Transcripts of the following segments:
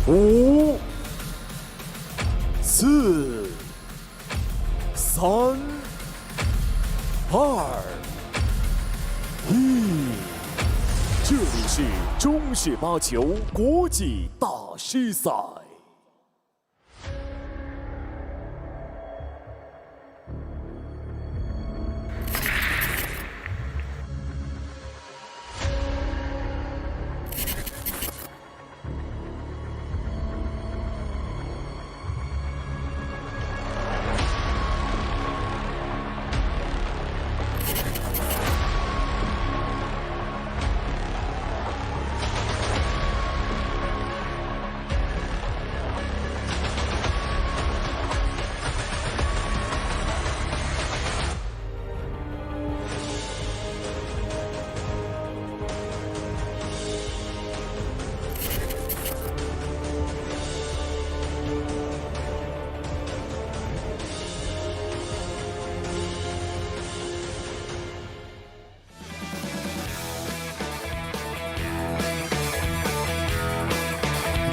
5、4、3、2、1，这里是中式八球国际大师赛。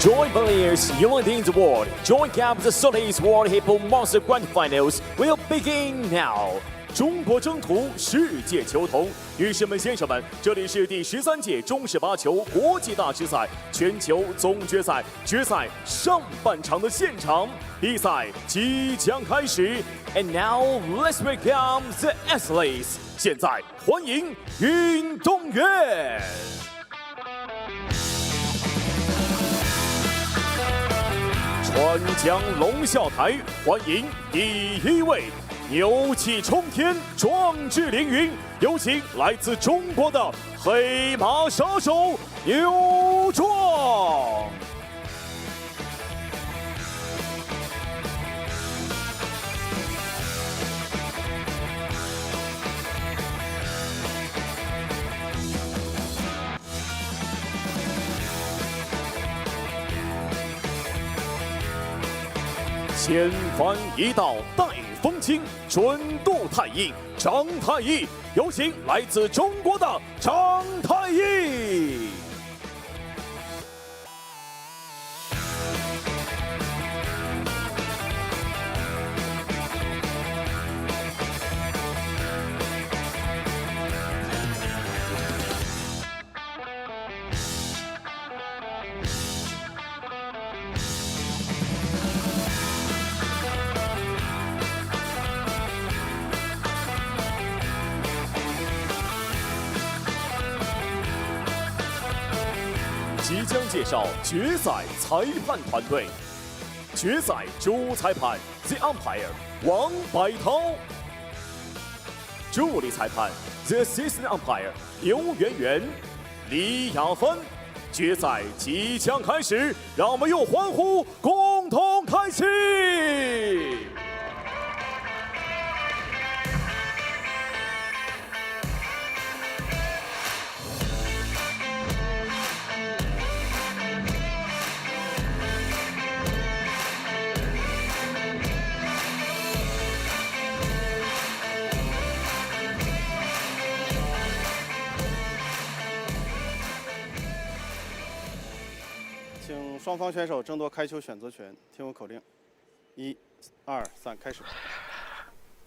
Join players uniting the world. Join Camp the Solid's World Heyball Monster Grand Finals will begin now. 中国征途，世界球童，女士们、先生们，这里是第13届中式八球国际大师赛全球总决赛决赛上半场的现场，比赛即将开始。And now let's welcome the athletes. 现在欢迎运动员。川江龙啸台，欢迎第一位牛气冲天、壮志凌云，有请来自中国的黑马杀手牛壮。千帆一道带风轻，准度太硬张太义，有请来自中国的张太义。即将介绍决赛裁判团队。决赛主裁判 The Umpire 王柏涛，助理裁判 The Assistant Umpire 刘媛媛、李雅芬。决赛即将开始，让我们用欢呼共同开启！请双方选手争夺开球选择权，听我口令：1、2、3，开始。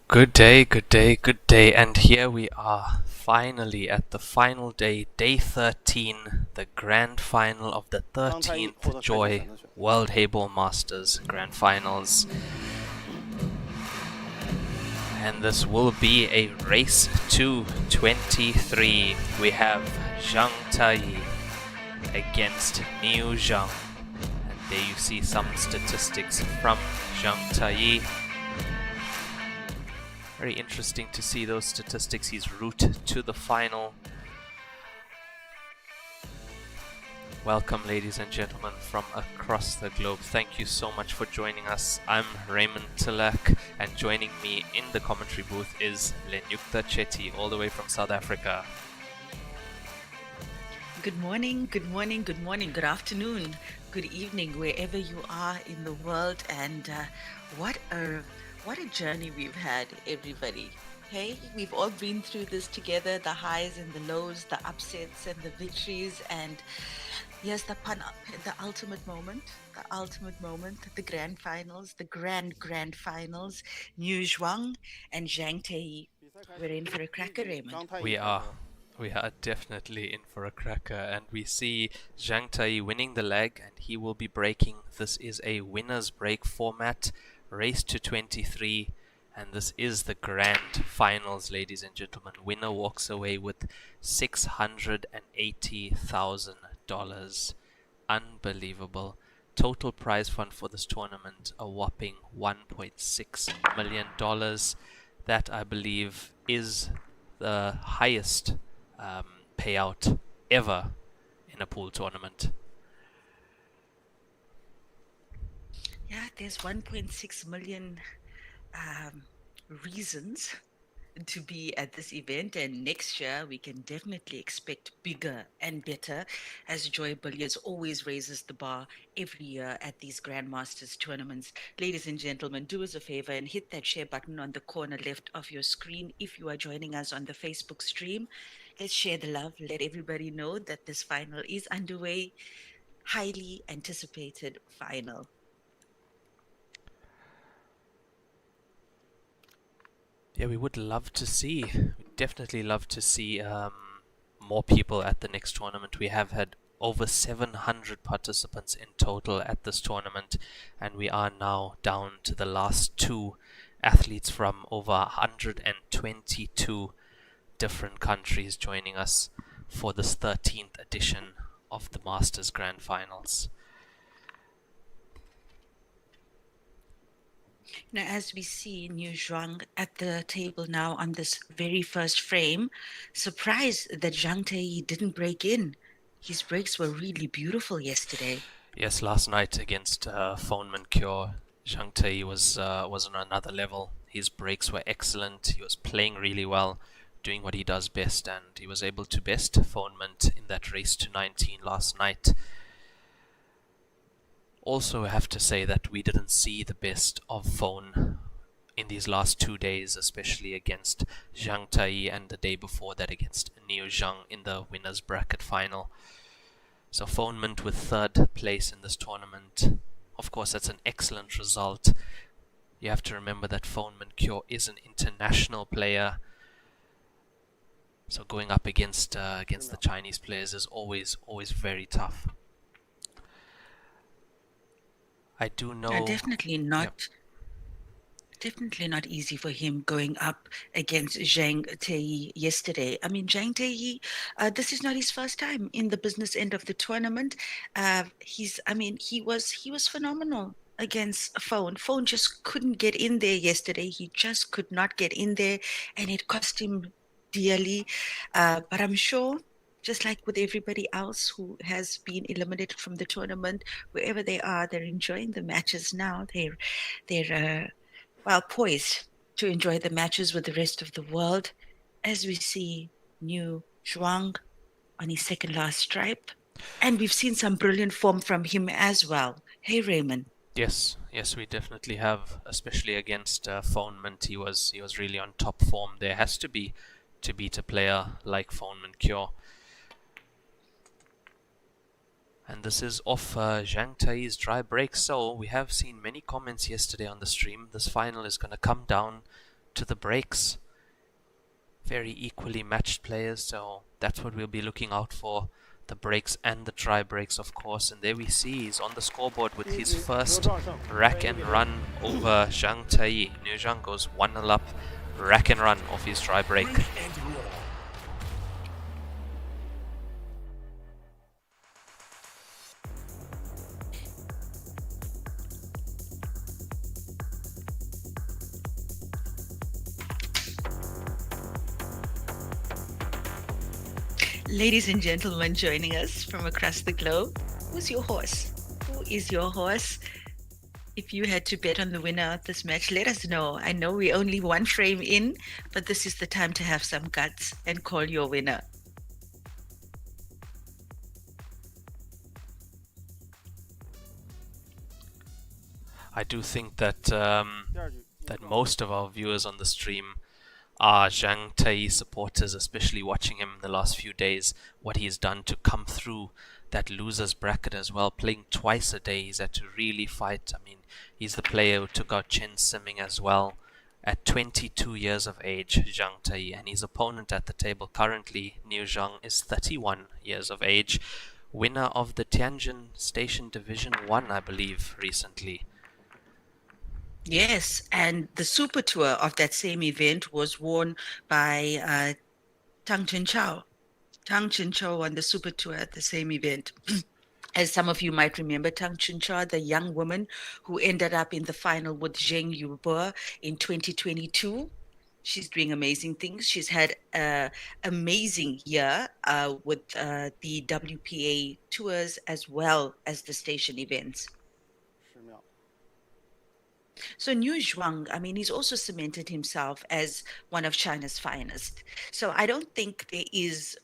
Good day, good day, good day, and here we are, finally at the final day, day 13, the grand final of the 13th Joy World Heyball Masters Grand Finals. And this will be a race to 23. We have Zhang Tai against Niu Zhang. And there you see some statistics from Zhang Tai. Very interesting to see those statistics. His route to the final. Welcome, ladies and gentlemen, from across the globe. Thank you so much for joining us. I'm Raymond, Tillack, and joining me in the commentary booth is Lenyuktha, Chetty, all the way from South Africa. Good morning, good morning, good morning, good afternoon, good evening, wherever you are in the world. And what a journey we've had, everybody. Hey, we've all been through this together, the highs and the lows, the upsets and the victories. And Yes, the ultimate moment, the grand finals, the grand finals. Niu Zhuang and Zhang Tei. We're in for a cracker, Raymond. 张太乙 We 开 are. 始。 We are definitely in for a cracker, and we see Zhang Tai winning the leg, and he will be breaking. This is a winner's break format, race to 23, and this is the grand finals, ladies and gentlemen. Winner walks away with $680,000. Unbelievable. Total prize fund for this tournament, a whopping $1.6 million. That, I believe, is the highest payout ever in a pool tournament. Yeah, there's 1.6 million reasons to be at this event, and next year we can definitely expect bigger and better, as Joy Billiards always raises the bar every year at these Grandmasters tournaments. Ladies and gentlemen, do us a favor and hit that share button on the corner left of your screen. If you are joining us on the Facebook stream, let's share the love. Let everybody know that this final is underway. Highly anticipated final. Yeah, we would love to see, we'd definitely love to see more people at the next tournament. We have had over 700 participants in total at this tournament, and we are now down to the last two athletes from over 122 different countries joining us for this 13th edition of the Masters Grand Finals. Now, as we see Niu Zhuang at the table now on this very first frame, surprised that Zhang Tei didn't break in. His breaks were really beautiful yesterday. Yes, last night against Phoneman Cure, Zhang Tei was on another level. His breaks were excellent. He was playing really well, doing what he does best, and he was able to best Phoneman in that race to 19 last night. Also, I have to say that we didn't see the best of Phone in these last 2 days, especially against Zhang Tai and the day before that against Niu Zhang in the winners bracket final. So Phonement with third place in this tournament. Of course, that's an excellent result. You have to remember that Phonement Cure is an international player. So going up against the Chinese players is always very tough. I do know. Definitely not. Definitely not easy for him going up against Zhang Tei yesterday. I mean, Zhang Tei, this is not his first time in the business end of the tournament. He was phenomenal against Phone. Phone just couldn't get in there yesterday. He just could not get in there, and it cost him dearly. But I'm sure, just like with everybody else who has been eliminated from the tournament, wherever they are, they're enjoying the matches now. They're poised to enjoy the matches with the rest of the world, as we see Niu Zhuang on his second last stripe. And we've seen some brilliant form from him as well. Hey, Raymond. Yes, we definitely have, especially against Phonement. He was really on top form. There has to be to beat a player like Phonement Cure. And this is off Zhang Tai's dry break. So we have seen many comments yesterday on the stream. This final is going to come down to the breaks. Very equally matched players, so that's what we'll be looking out for. The breaks and the dry breaks, of course. And there we see he's on the scoreboard with his first rack and run over Zhang Tai. Niu Zhang goes 1-0 up, rack and run off his dry break. Ladies and gentlemen joining us from across the globe, who's your horse? Who is your horse? If you had to bet on the winner of this match, let us know. I know we're only one frame in, but this is the time to have some guts and call your winner. I do think that that most of our viewers on the stream are Zhang Tai supporters, especially watching him in the last few days, what he's done to come through that losers bracket as well, playing twice a day. He's had to really fight. I mean, he's the player who took out Chen Simming as well at 22 years of age, Zhang Tai, and his opponent at the table currently, Niu Zhang, is 31 years of age, winner of the Tianjin Station Division 1, I believe, recently. Yes, and the super tour of that same event was won by Tang Chen Chao. Tang Chen Chao won the super tour at the same event. As some of you might remember, Tang Chen Chao, the young woman who ended up in the final with Zheng Yubo in 2022. She's doing amazing things. She's had an amazing year with the WPA tours as well as the station events. 10秒。 So Niu Zhuang, I mean, he's also cemented himself as one of China's finest. So I don't think there is,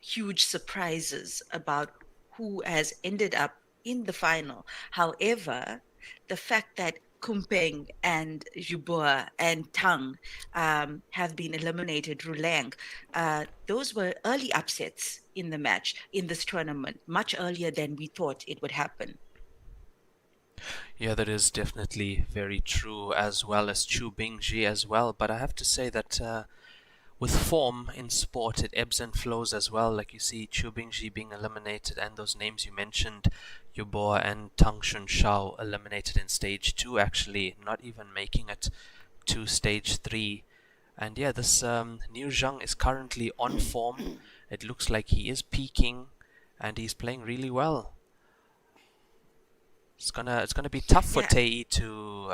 huge surprises about who has ended up in the final. However, the fact that Kumpeng and Zhubo and Tang have been eliminated, Rulang, those were early upsets in the match, in this tournament, much earlier than we thought it would happen. Yeah, that is definitely very true, as well as Chu Bingji as well. But I have to say that with form in sport, it ebbs and flows as well. Like you see Chu Bingji being eliminated, and those names you mentioned, Yubo and Tang Shun Shao, eliminated in stage 2, actually, not even making it to stage 3. And yeah, this Niu Zhang is currently on form. It looks like he is peaking, and he's playing really well. It's gonna be tough for Tei to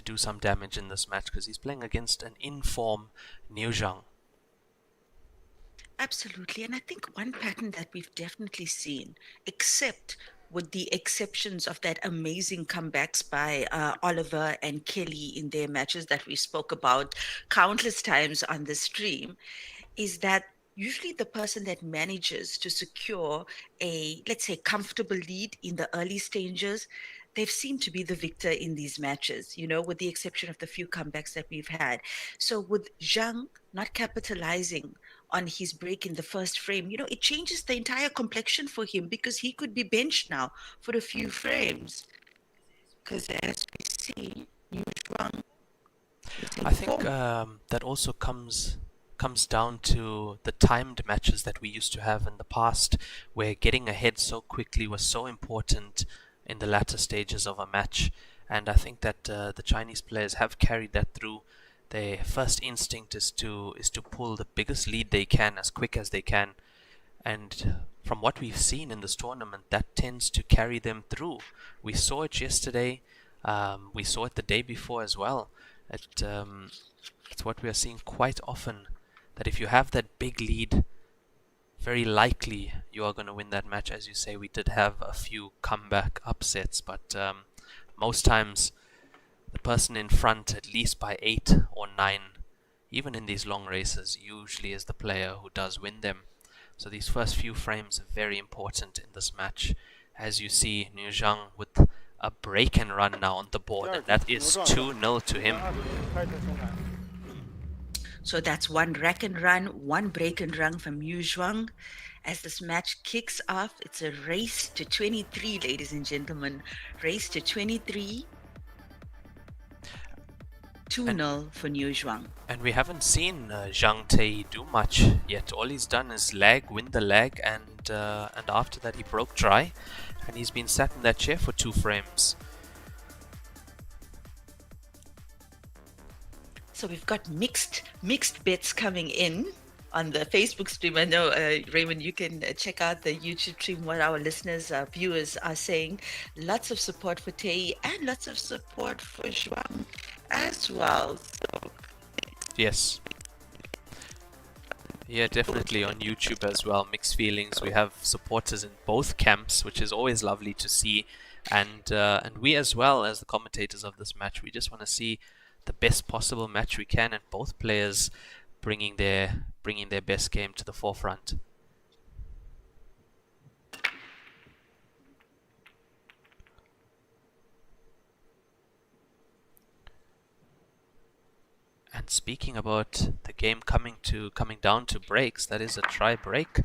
do some damage in this match, because he's playing against an in-form Niu Zhang. Absolutely. And I think one pattern that we've definitely seen, except with the exceptions of that amazing comebacks by Oliver and Kelly in their matches that we spoke about countless times on the stream, is that usually the person that manages to secure a, let's say, comfortable lead in the early stages, they've seemed to be the victor in these matches, with the exception of the few comebacks that we've had. So with Zhang not capitalizing on his break in the first frame, it changes the entire complexion for him, because he could be benched now for a few frames. Because as we see, Niu Zhuang is in I think form. that also comes down to the timed matches that we used to have in the past, where getting ahead so quickly was so important in the latter stages of a match. And I think that the Chinese players have carried that through. Their first instinct is to pull the biggest lead they can as quick as they can, and from what we've seen in this tournament, that tends to carry them through. We saw it yesterday, we saw it the day before as well. It's what we are seeing quite often, that if you have that big lead, very likely you are going to win that match. As you say, we did have a few comeback upsets, but most times the person in front, at least by 8 or 9, even in these long races, usually is the player who does win them. So these first few frames are very important in this match. As you see, Niu Zhang with a break and run now on the board, and that is 2-0 to him. So that's one rack and run, one break and run from Niu Zhuang. As this match kicks off, it's a race to 23, ladies and gentlemen. Race to 23. 2-0 for Niu Zhuang. And we haven't seen Zhang Tai do much yet. All he's done is win the lag, and after that he broke dry, and he's been sat in that chair for 2 frames. So we've got mixed bets coming in on the Facebook stream. I know, Raymond, you can check out the YouTube stream, what our listeners, viewers are saying. Lots of support for Tei and lots of support for Zhuang as well. So, yes. Yeah, definitely on YouTube as well. Mixed feelings. We have supporters in both camps, which is always lovely to see. And we as well, as the commentators of this match, we just want to see the best possible match we can, and both players bringing their best game to the forefront. And speaking about the game coming down to breaks, that is a try break.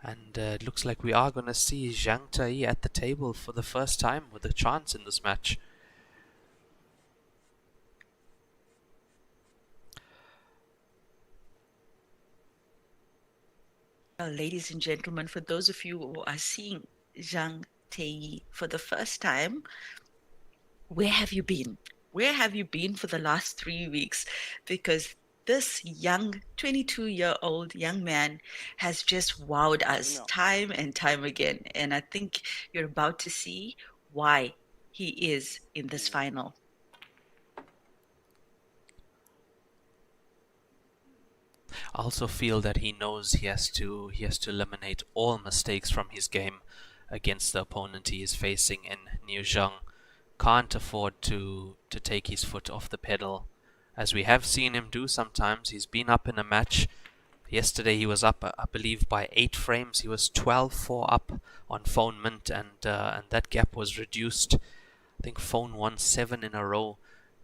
And it looks like we are going to see Zhang Tai at the table for the first time with a chance in this match. Ladies and gentlemen, for those of you who are seeing Zhang Tai for the first time, where have you been? Where have you been for the last 3 weeks? Because this young 22-year-old young man has just wowed us time and time again. And I think you're about to see why he is in this final. I also feel that he knows he has to eliminate all mistakes from his game against the opponent he is facing in Niu Zhang. Can't afford to take his foot off the pedal, as we have seen him do sometimes. He's been up in a match. Yesterday he was up, I believe, by 8 frames. He was 12-4 up on Phone Mint, and that gap was reduced. I think Phone won 7 in a row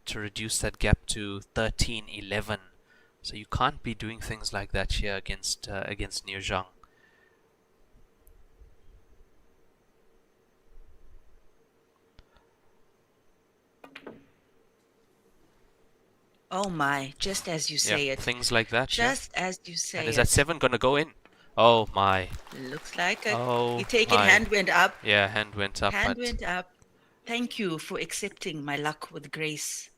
to reduce that gap to 13-11. So you can't be doing things like that here against Niu Zhang. Oh my, just as you say it. Things like that. Just as you say it. And is that 7 gonna go in? Oh my. Looks like it. Oh, You take it, my. hand went up. Yeah, hand went up. Hand went up. Thank you for accepting my luck with grace.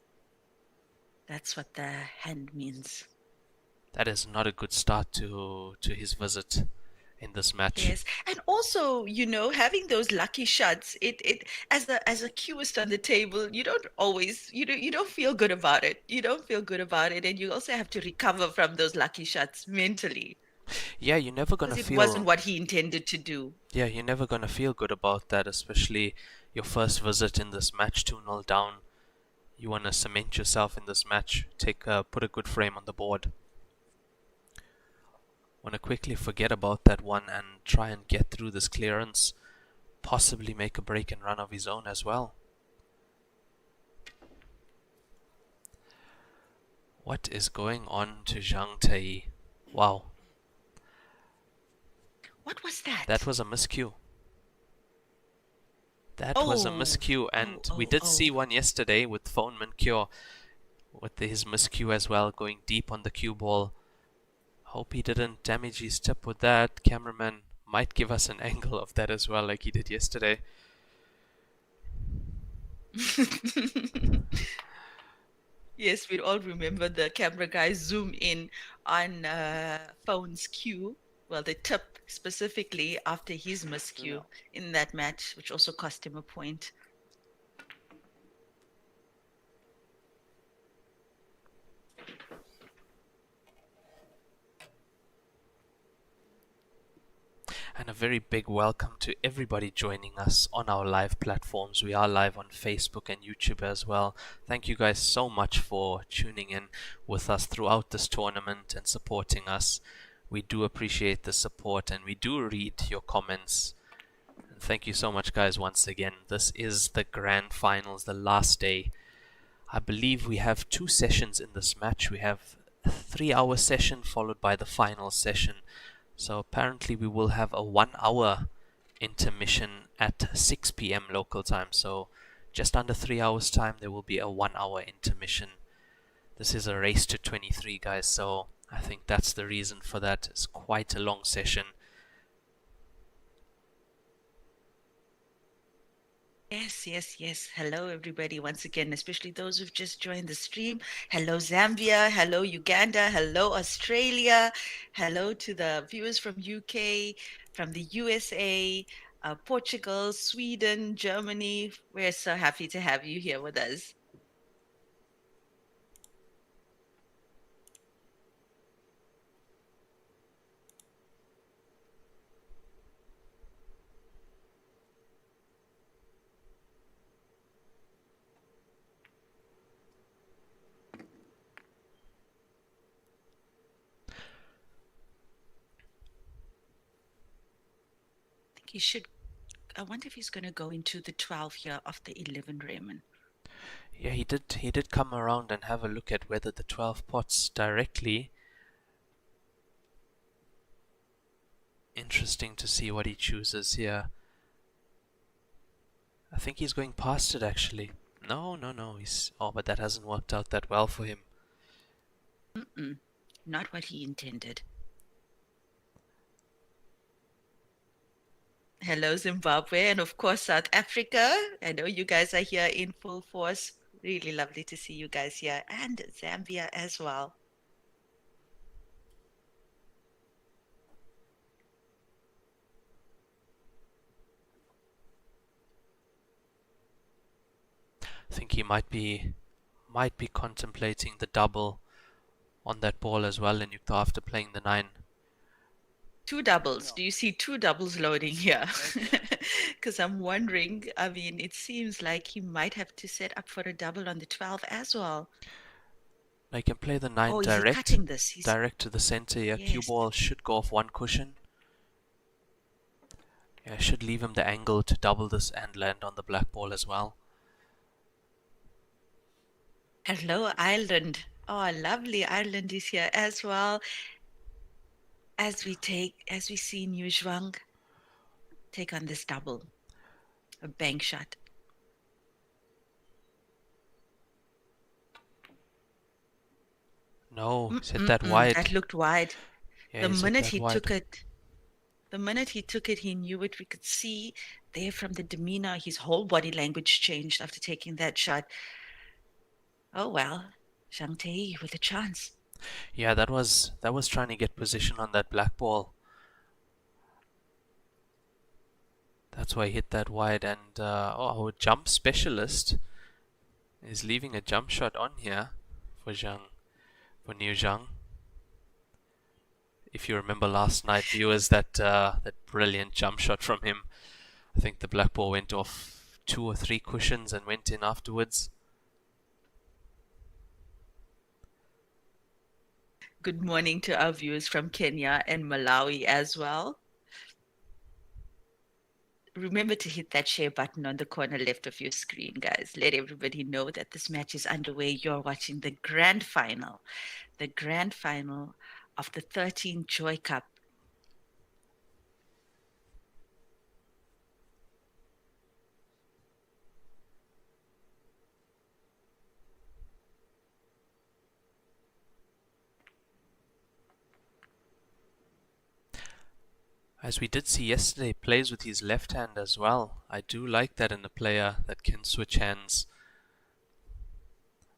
That's what the hand means. That is not a good start to his visit in this match. Yes, and also, you know, having those lucky shots, it as a cueist on the table, you don't always, you don't feel good about it. You don't feel good about it, and you also have to recover from those lucky shots mentally. Yeah, you're never gonna Because feel. it wasn't what he intended to do. Yeah, you're never gonna feel good about that, especially your first visit in this match, 2-0 down. You wanna cement yourself in this match. Put a good frame on the board. Want to quickly forget about that one and try and get through this clearance, possibly make a break and run of his own as well. What is going on to Zhang Tai? Wow. What was that? That was a miscue. That was a miscue, and we did see one yesterday with Phone Mint Cure with his miscue as well, going deep on the cue ball. Hope he didn't damage his tip with that. Cameraman might give us an angle of that as well, like he did yesterday. Yes, we all remember the camera guys zoom in on Phone's cue. Well, the tip specifically after his miscue in that match, which also cost him a point. And a very big welcome to everybody joining us on our live platforms. We are live on Facebook and YouTube as well. Thank you guys so much for tuning in with us throughout this tournament and supporting us. We do appreciate the support, and we do read your comments. And thank you so much, guys, once again. This is the grand finals, the last day. I believe we have 2 sessions in this match. We have a 3-hour session followed by the final session. So apparently we will have a 1-hour intermission at 6 p.m. local time. So just under 3 hours time there will be a 1-hour intermission. This is a race to 23, guys, so I think that's the reason for that. It's quite a long session. Yes. Hello, everybody, once again, especially those who've just joined the stream. Hello, Zambia. Hello, Uganda. Hello, Australia. Hello to the viewers from UK, from the USA, Portugal, Sweden, Germany. We're so happy to have you here with us. He should. I wonder if he's going to go into the 12 here of the 11, Raymond. Yeah, he did come around and have a look at whether the 12 pots directly. Interesting to see what he chooses here. I think he's going past it actually. No, oh, but that hasn't worked out that well for him. Not what he intended. Hello, Zimbabwe, and of course, South Africa. I know you guys are here in full force. Really lovely to see you guys here, and Zambia as well. I think he might be contemplating the double on that ball as well, Lenyuktha, after playing the 9. Two doubles. Do you see two doubles loading here? Because I'm wondering, I mean, it seems like he might have to set up for a double on the 12 as well. I can play the 9 Oh, direct. he's cutting this. Direct to the center. Yeah, Yes. cue ball should go off one cushion. Yeah, should leave him the angle to double this and land on the black ball as well. Hello, Ireland. Oh, lovely. Ireland is here as well. As we see New Zhuang take on this double, a bank shot. No, he's hit that wide. That looked wide. Yeah, The minute he took it, he knew it. We could see there from the demeanor, his whole body language changed after taking that shot. Oh well, Zhang Tei with a chance. Yeah, that was trying to get position on that black ball. That's why he hit that wide, and our jump specialist is leaving a jump shot on here for New Zhang. If you remember last night, viewers, that brilliant jump shot from him. I think the black ball went off 2 or 3 cushions and went in afterwards. Good morning to our viewers from Kenya and Malawi as well. Remember to hit that share button on the corner left of your screen, guys. Let everybody know that this match is underway. You're watching the grand final of the 13 Joy Cup. As we did see yesterday, plays with his left hand as well. I do like that in a player that can switch hands.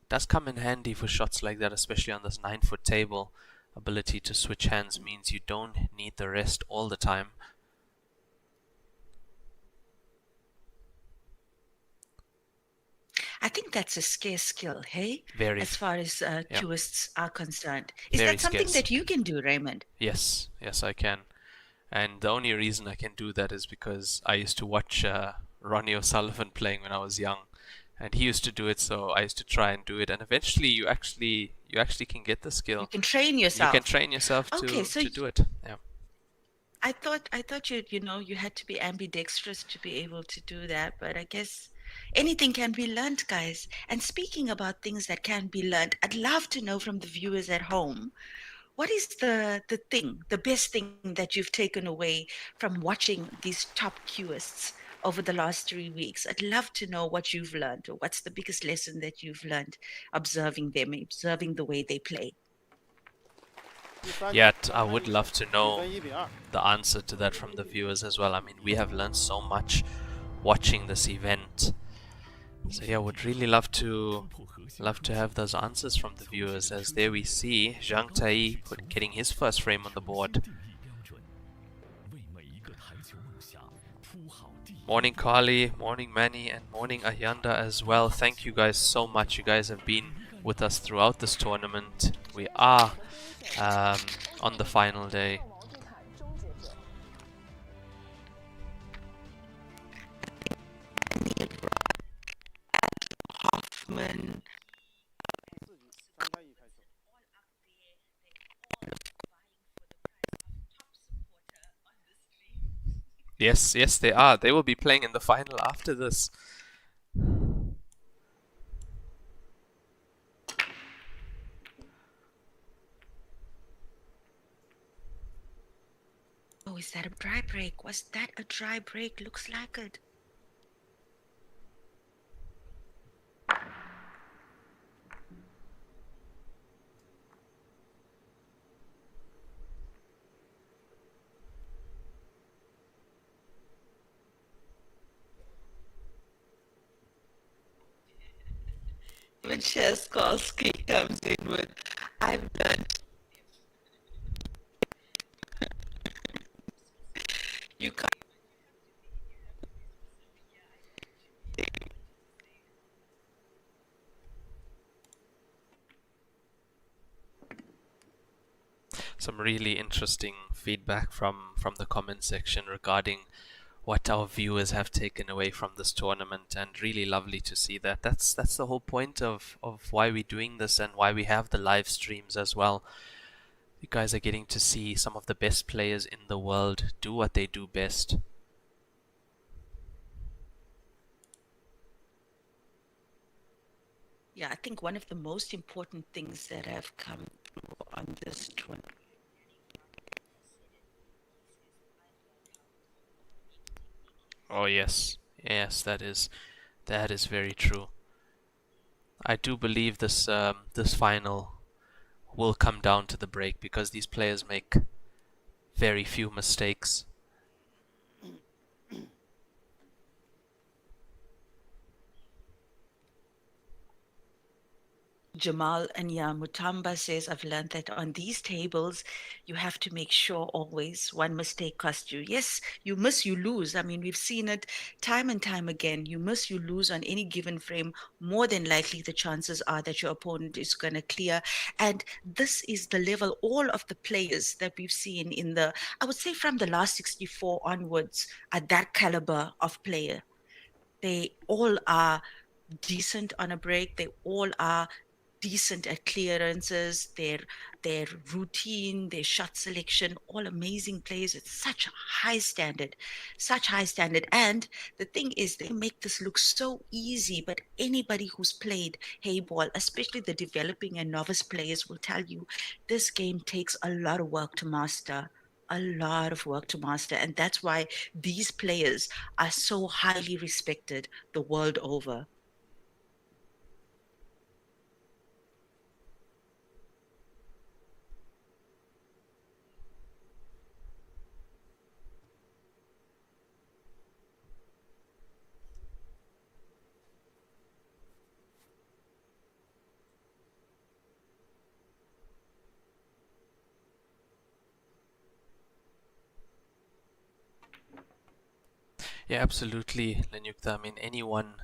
Does come in handy for shots like that, especially on this 9-foot table. Ability to switch hands means you don't need the rest all the time. I think that's a scarce skill, hey? Very. As far as cueists are concerned. Is Very that something scarce. that you can do, Raymond? Yes, I can. And the only reason I can do that is because I used to watch Ronnie O'Sullivan playing when I was young, and he used to do it, so I used to try and do it. And eventually, you actually can get the skill. You can train yourself. You can train yourself to do it. Yeah. I thought you had to be ambidextrous to be able to do that, but I guess anything can be learned, guys. And speaking about things that can be learned, I'd love to know from the viewers at home, what is the best thing that you've taken away from watching these top cueists over the last 3 weeks? I'd love to know what you've learned, or what's the biggest lesson that you've learned observing them, observing the way they play. Yet I would love to know the answer to that from the viewers as well. I mean, we have learned so much watching this event. So yeah, would really love to have those answers from the viewers. As there we see Zhang Tai getting his first frame on the board. Morning Kali, morning Manny, and morning Ayanda as well. Thank you guys so much. You guys have been with us throughout this tournament. We are on the final day. Hoffman. Yes, they are. They will be playing in the final after this. is that a dry break? Was that a dry break? Looks like it. When Cheskovsky comes in with, I've done. You can't. Some really interesting feedback from the comment section regarding what our viewers have taken away from this tournament, and really lovely to see that. That's the whole point of why we're doing this and why we have the live streams as well. You guys are getting to see some of the best players in the world do what they do best. Yeah, I think one of the most important things that have come through on this tournament. Oh yes, yes, that is very true. I do believe this this final will come down to the break, because these players make very few mistakes. Jamal and Mutamba says, I've learned that on these tables, you have to make sure always one mistake costs you. Yes, you miss, you lose. I mean, we've seen it time and time again. You miss, you lose on any given frame. More than likely, the chances are that your opponent is going to clear. And this is the level, all of the players that we've seen in the, I would say from the last 64 onwards, are that caliber of player. They all are decent on a break. They all are decent at clearances, their routine, their shot selection, all amazing plays at such high standard, such high standard. And the thing is, they make this look so easy, but anybody who's played Heyball, especially the developing and novice players, will tell you this game takes a lot of work to master. A lot of work to master, and that's why these players are so highly respected the world over. Yeah, absolutely, Lenyuktha. I mean, anyone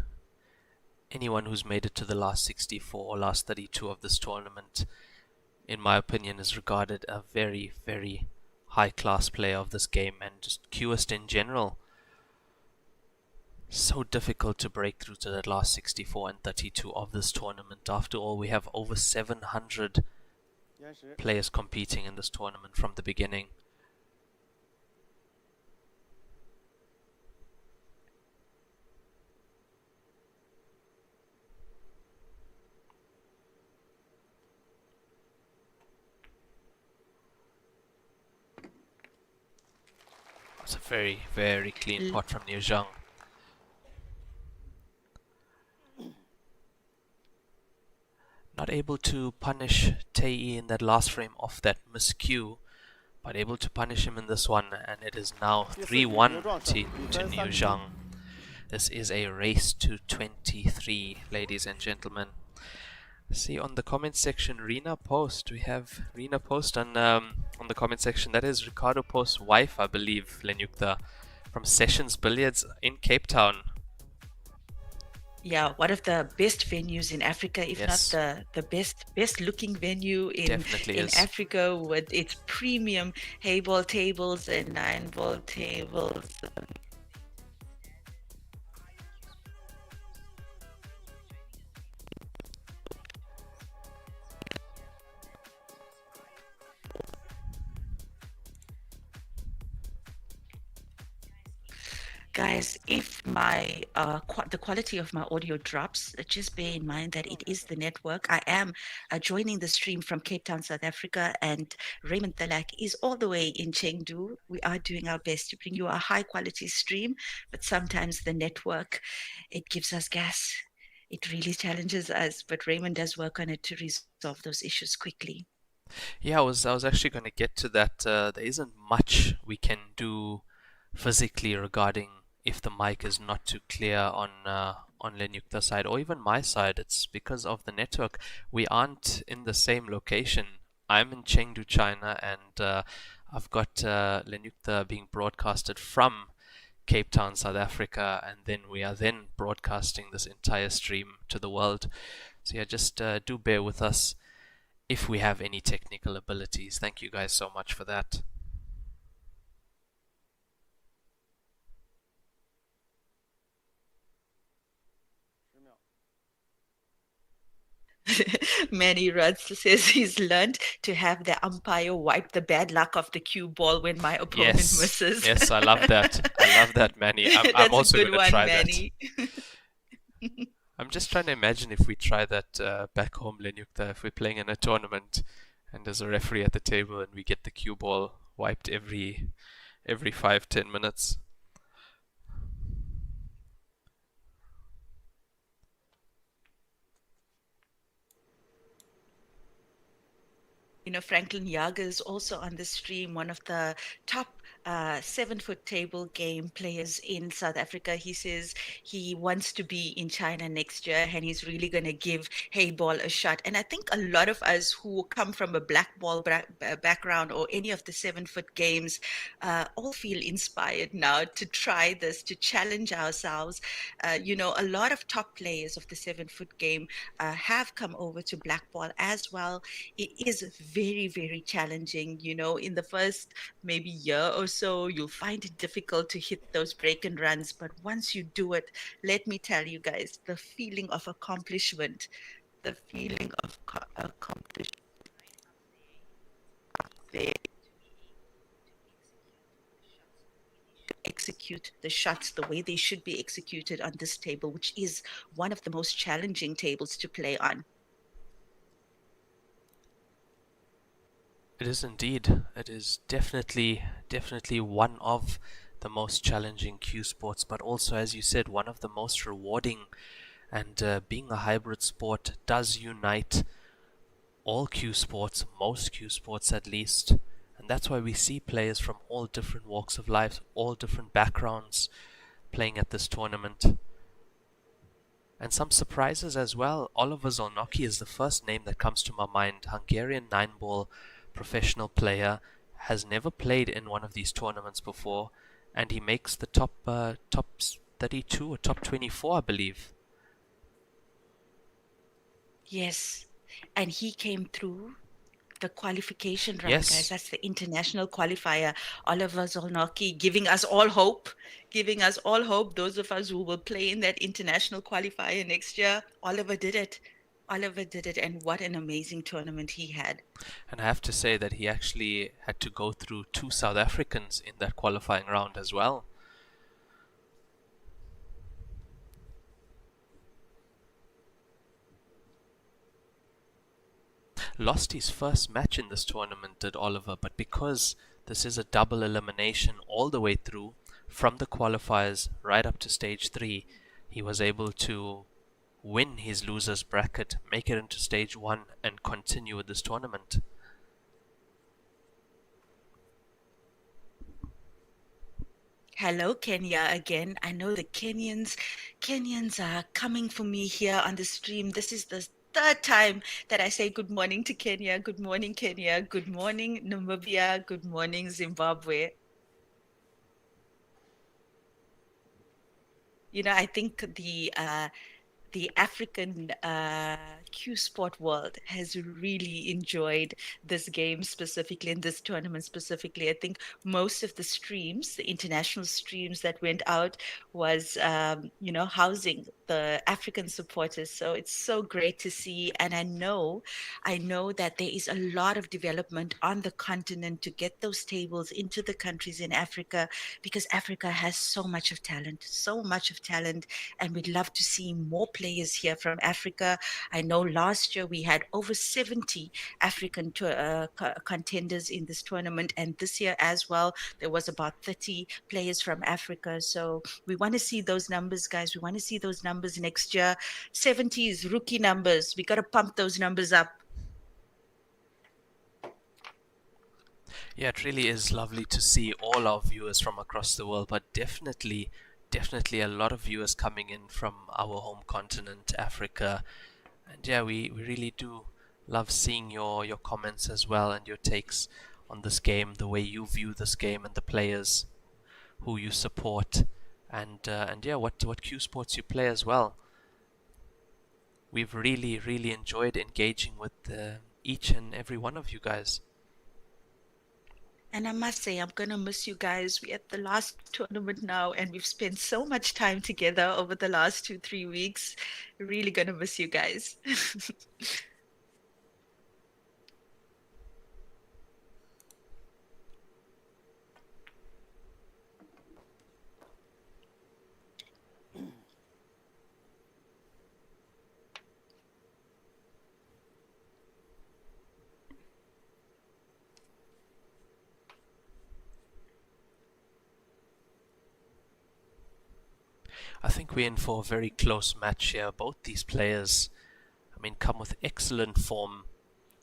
who's made it to the last 64 or last 32 of this tournament, in my opinion, is regarded a very, very high-class player of this game, and just Qist in general. So difficult to break through to that last 64 and 32 of this tournament. After all, we have over 700 players competing in this tournament from the beginning. It's a very, very clean pot from Niu Zhang. Not able to punish Tae in that last frame off that miscue, but able to punish him in this one, and it is now 3-1 to Niu Zhang. This is a race to 23, ladies and gentlemen. See on the comment section, Rena Post. We have Rena Post on the comment section. That is Ricardo Post's wife, I believe, Lenyuktha, from Sessions Billiards in Cape Town. Yeah, one of the best venues in Africa, if Yes. not the best looking venue in Africa, with its premium Heyball tables and 9-ball tables. guys, if my the quality of my audio drops, just bear in mind that it is the network. I am joining the stream from Cape Town, South Africa, and Raymond Tillack is all the way in Chengdu. We are doing our best to bring you a high quality stream, but sometimes the network, it gives us gas. It really challenges us, but Raymond does work on it to resolve those issues quickly. Yeah, I was actually going to get to that. There isn't much we can do physically regarding if the mic is not too clear on Lenyuktha's side or even my side. It's because of the network. We aren't in the same location. I'm in Chengdu, China, and I've got Lenyuktha being broadcasted from Cape Town, South Africa, and then we are then broadcasting this entire stream to the world. So yeah, just do bear with us if we have any technical abilities. Thank you guys so much for that. Manny Ruds says he's learned to have the umpire wipe the bad luck of the cue ball when my opponent misses. Yes, I love that. I love that, Manny. I'm also going to try Manny. that. I'm just trying to imagine if we try that back home, Lenyuktha, if we're playing in a tournament and there's a referee at the table and we get the cue ball wiped every 5-10 minutes. You know, Franklin Yaga is also on the stream, one of the top 7-foot table game players in South Africa. He says he wants to be in China next year and he's really going to give Heyball a shot. And I think a lot of us who come from a black ball background or any of the 7-foot games all feel inspired now to try this, to challenge ourselves. You know, a lot of top players of the 7-foot game have come over to black ball as well. It is very, very challenging. You know, in the first maybe year or so, you'll find it difficult to hit those break and runs. But once you do it, let me tell you guys, the feeling of accomplishment, the feeling of accomplishment up there, to execute the shots the way they should be executed on this table, which is one of the most challenging tables to play on. It is indeed. It is definitely one of the most challenging cue sports, but also, as you said, one of the most rewarding. And being a hybrid sport does unite all cue sports, most cue sports at least. And that's why we see players from all different walks of life, all different backgrounds playing at this tournament. And some surprises as well. Oliver Zolnocki is the first name that comes to my mind. Hungarian 9-ball professional player, has never played in one of these tournaments before, and he makes the top 32 or top 24, I believe. Yes, and he came through the qualification round, Yes. guys. That's the international qualifier. Oliver Zolnocki giving us all hope, those of us who will play in that international qualifier next year. Oliver did it, and what an amazing tournament he had. And I have to say that he actually had to go through 2 South Africans in that qualifying round as well. Lost his first match in this tournament, did Oliver, but because this is a double elimination all the way through, from the qualifiers right up to stage 3, he was able to win his losers bracket, make it into stage 1, and continue with this tournament. Hello, Kenya again. I know the Kenyans are coming for me here on the stream. This is the third time that I say good morning to Kenya. Good morning, Kenya. Good morning, Namibia. Good morning, Zimbabwe. You know, I think the the African Q sport world has really enjoyed this game specifically, and this tournament specifically. I think most of the streams, the international streams that went out, was housing the African supporters. So it's so great to see, and I know that there is a lot of development on the continent to get those tables into the countries in Africa, because Africa has so much of talent, and we'd love to see more players here from Africa. I know last year we had over 70 African contenders in this tournament, and this year as well, there was about 30 players from Africa. So we want to see those numbers, guys. We want to see those numbers next year. 70 is rookie numbers. We got to pump those numbers up. Yeah, it really is lovely to see all our viewers from across the world, but definitely a lot of viewers coming in from our home continent, Africa. And yeah, we really do love seeing your comments as well, and your takes on this game, the way you view this game and the players who you support, and yeah, what Q sports you play as well. We've really enjoyed engaging with each and every one of you guys. And I must say, I'm going to miss you guys. We're at the last tournament now, and we've spent so much time together over the last 2-3 weeks. Really going to miss you guys. I think we're in for a very close match here. Both these players, I mean, come with excellent form.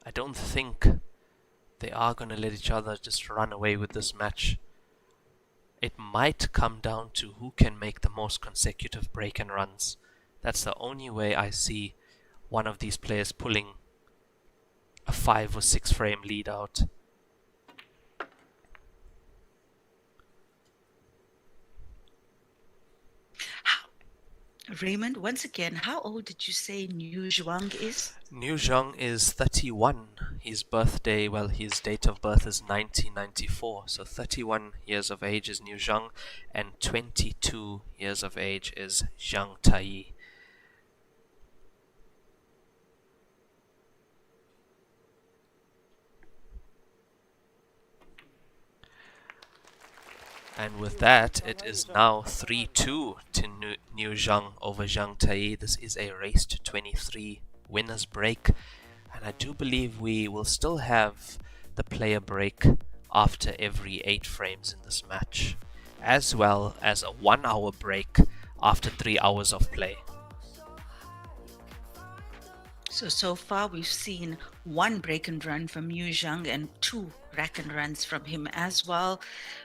I don't think they are going to let each other just run away with this match. It might come down to who can make the most consecutive break and runs. That's the only way I see one of these players pulling a 5 or 6 frame lead out. Raymond, once again, how old did you say Niu Zhuang is? Niu Zhuang is 31. His date of birth is 1994. So 31 years of age is Niu Zhuang, and 22 years of age is Zhang Tai. And with that, it is now 3-2 to Niu Zhang over Zhang Tai. This is a race to 23 winners break. And I do believe we will still have the player break after every 8 frames in this match, as well as a 1 hour break after 3 hours of play. So far we've seen 1 break and run from Niu Zhang and 2 rack and runs from him as well,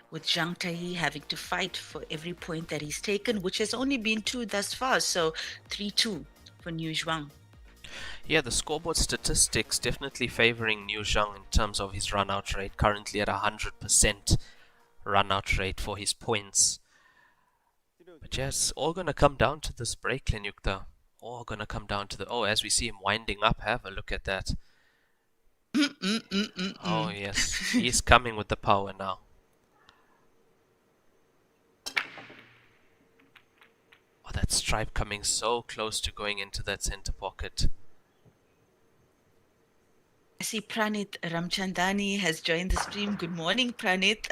with Zhang Tai having to fight for every point that he's taken, which has only been 2 thus far. So 3-2 for Niu Zhuang. Yeah, the scoreboard statistics definitely favoring Niu Zhang in terms of his run-out rate, currently at 100% run-out rate for his points. But yeah, it's all going to come down to this break, Lenyuktha. All going to come down to as we see him winding up, have a look at that. Oh yes, he's coming with the power now. Oh, that stripe coming so close to going into that center pocket. I see Pranit Ramchandani has joined the stream. Good morning, Pranit.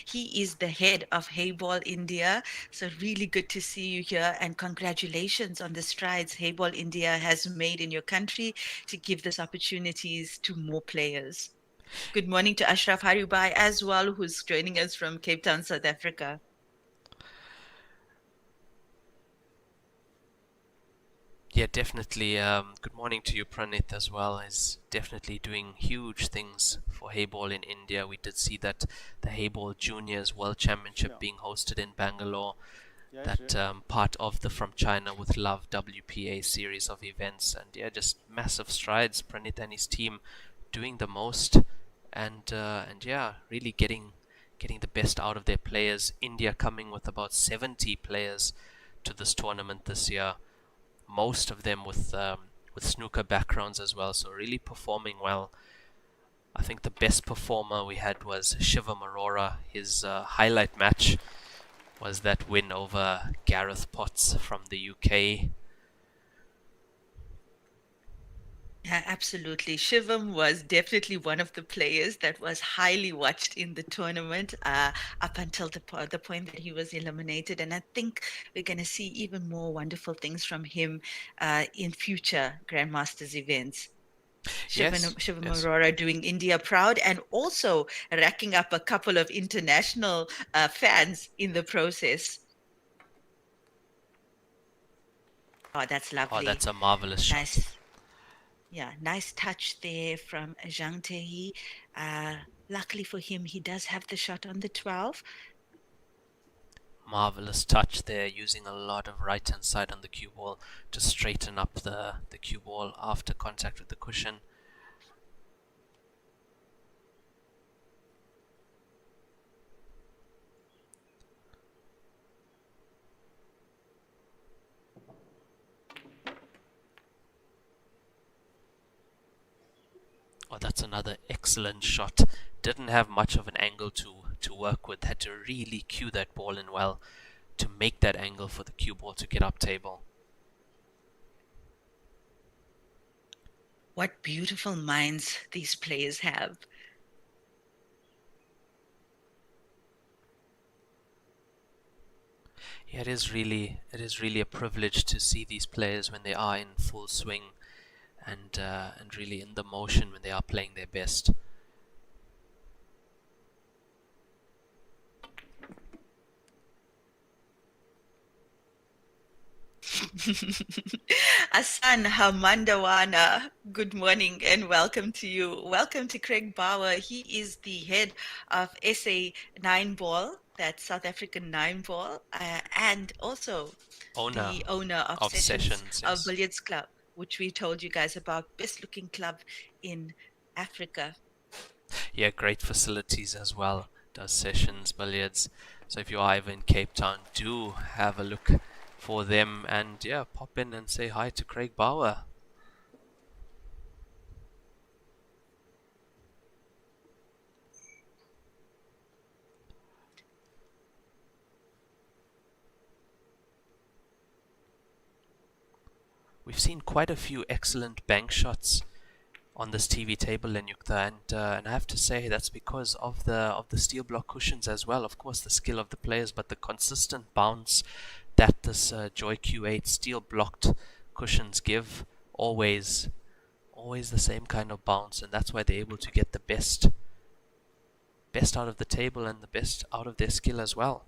He is the head of Heyball India. So really good to see you here, and congratulations on the strides Heyball India has made in your country to give this opportunities to more players. Good morning to Ashraf Haribai as well, who's joining us from Cape Town, South Africa. Yeah, definitely. Good morning to you, Pranit, as well. Is definitely doing huge things for Heyball in India. We did see that the Heyball Juniors World Championship being hosted in Bangalore. That part of the From China with Love WPA series of events. And yeah, just massive strides. Pranit and his team doing the most. And yeah, really getting the best out of their players. India coming with about 70 players to this tournament this year. most of them with snooker backgrounds as well, so really performing well. I think the best performer we had was Shivam Arora. His highlight match was that win over Gareth Potts from the UK. Yeah, absolutely. Shivam was definitely one of the players that was highly watched in the tournament up until the point that he was eliminated. And I think we're going to see even more wonderful things from him in future Grandmasters events. Shivam Arora doing India proud and also racking up a couple of international fans in the process. Oh, that's lovely. Oh, that's a marvelous nice shot. Yeah, nice touch there from Zhang Tehi. Luckily for him, he does have the shot on the 12. Marvelous touch there, using a lot of right hand side on the cue ball to straighten up the cue ball after contact with the cushion. Oh, that's another excellent shot. Didn't have much of an angle to work with. Had to really cue that ball in well to make that angle for the cue ball to get up table. What beautiful minds these players have. Yeah, it is really a privilege to see these players when they are in full swing and really in the motion when they are playing their best. Asan Hamandawana, good morning and welcome to you. Welcome to Craig Bauer. He is the head of SA 9-ball, that's South African 9-ball, and also the owner of Sessions of Billiards Club, which we told you guys about, best looking club in Africa. Yeah, great facilities as well. Does Sessions Billiards. So if you are ever in Cape Town, do have a look for them, and yeah, pop in and say hi to Craig Bauer. We've seen quite a few excellent bank shots on this TV table, Lenyuktha, and I have to say that's because of the steel block cushions as well. Of course, the skill of the players, but the consistent bounce that this Joy Q8 steel blocked cushions give, always the same kind of bounce, and that's why they're able to get the best out of the table and the best out of their skill as well.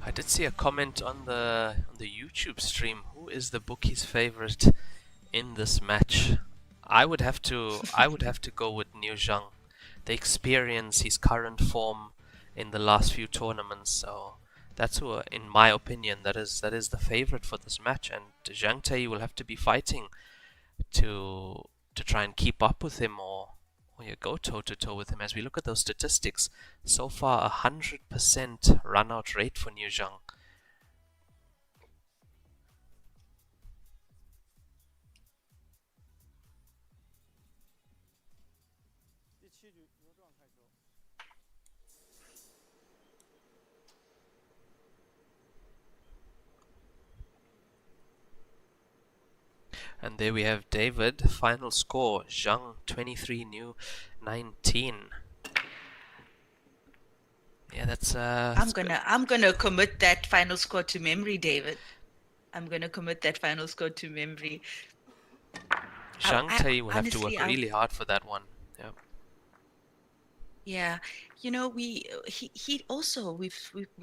I did see a comment on the YouTube stream. Who is the bookie's favorite in this match? I would have to go with Niu Zhang. The experience, his current form in the last few tournaments. So that's who, in my opinion, that is the favorite for this match. And Zhang Tei will have to be fighting to try and keep up with him, or you go toe-to-toe with him. As we look at those statistics, so far 100% run-out rate for Niu Zhang. And there we have David. Final score: Zhang 23, Niu 19. Yeah, that's I'm gonna commit that final score to memory, David. I'm gonna commit that final score to memory. Zhang Tei will have to work really hard for that one. Yeah. Yeah, you know, he also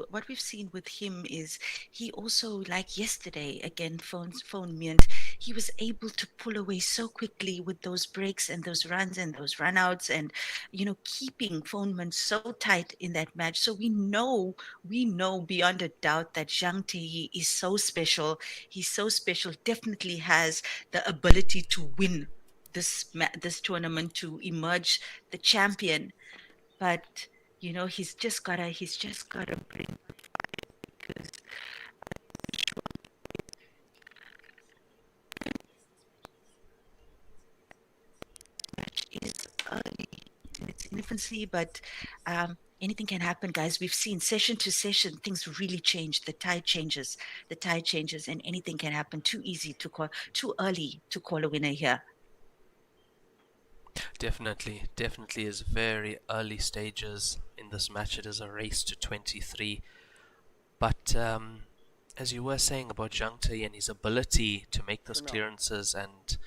what we've seen with him is he also, like yesterday again, phone me, and he was able to pull away so quickly with those breaks and those runs and those runouts, and keeping Foneman so tight in that match. So we know beyond a doubt that Zhang Tei is so special. He's so special. Definitely has the ability to win this tournament, to emerge the champion. But he's just gotta bring, because match is early in its infancy, but anything can happen, guys. We've seen session to session, things really change. The tide changes, and anything can happen. Too easy to call, too early to call a winner here. Definitely is very early stages in this match. It is a race to 23. But as you were saying about Zhang Tei and his ability to make those clearances and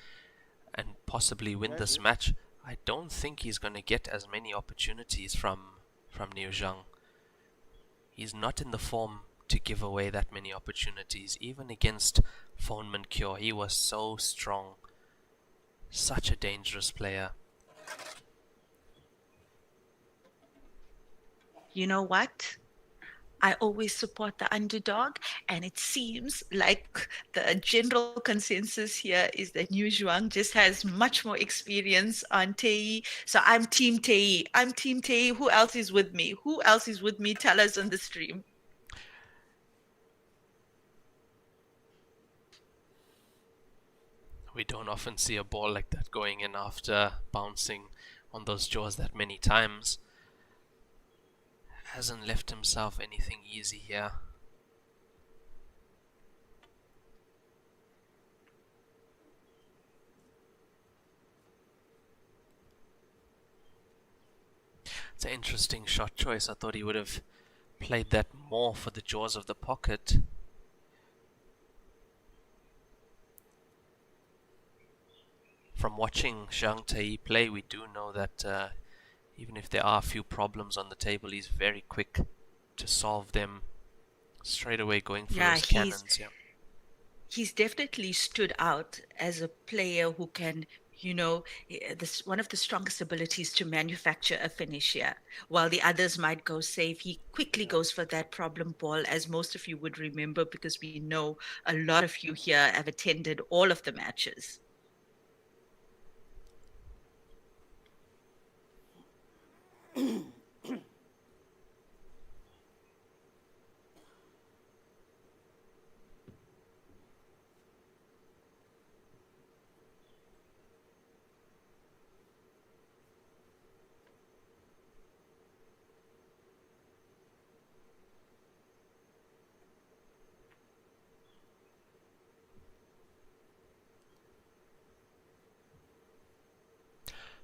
possibly win this match, I don't think he's going to get as many opportunities from Niu Zhang. He's not in the form to give away that many opportunities. Even against Foneman Kyo, he was so strong. Such a dangerous player. You know what? I always support the underdog, and it seems like the general consensus here is that Niu Zhuang just has much more experience on Tei. So I'm Team Tei. Who else is with me? Tell us on the stream. We don't often see a ball like that going in after bouncing on those jaws that many times. Hasn't left himself anything easy here. It's an interesting shot choice. I thought he would have played that more for the jaws of the pocket. From watching Zhang Tei play, we do know that even if there are a few problems on the table, he's very quick to solve them, straight away going for those cannons. He's definitely stood out as a player who can, one of the strongest abilities to manufacture a finish here. While the others might go safe, he quickly goes for that problem ball, as most of you would remember, because we know a lot of you here have attended all of the matches.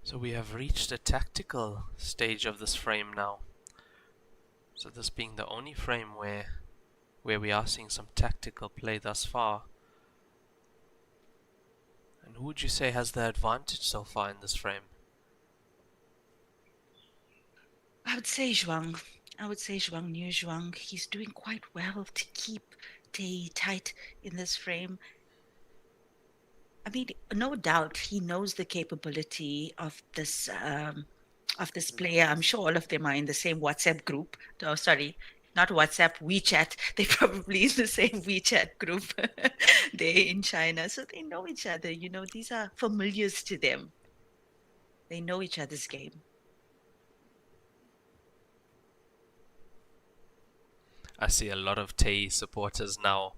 So we have reached a tactical stage of this frame now. So this being the only frame where we are seeing some tactical play thus far. And who would you say has the advantage so far in this frame? I would say Niu Zhuang. He's doing quite well to keep Tei tight in this frame. I mean, no doubt he knows the capability of this player. I'm sure all of them are in the same WhatsApp group. Oh, sorry, not WhatsApp, WeChat. They're probably in the same WeChat group. They're in China, so they know each other. These are familiars to them. They know each other's game. I see a lot of Tei supporters now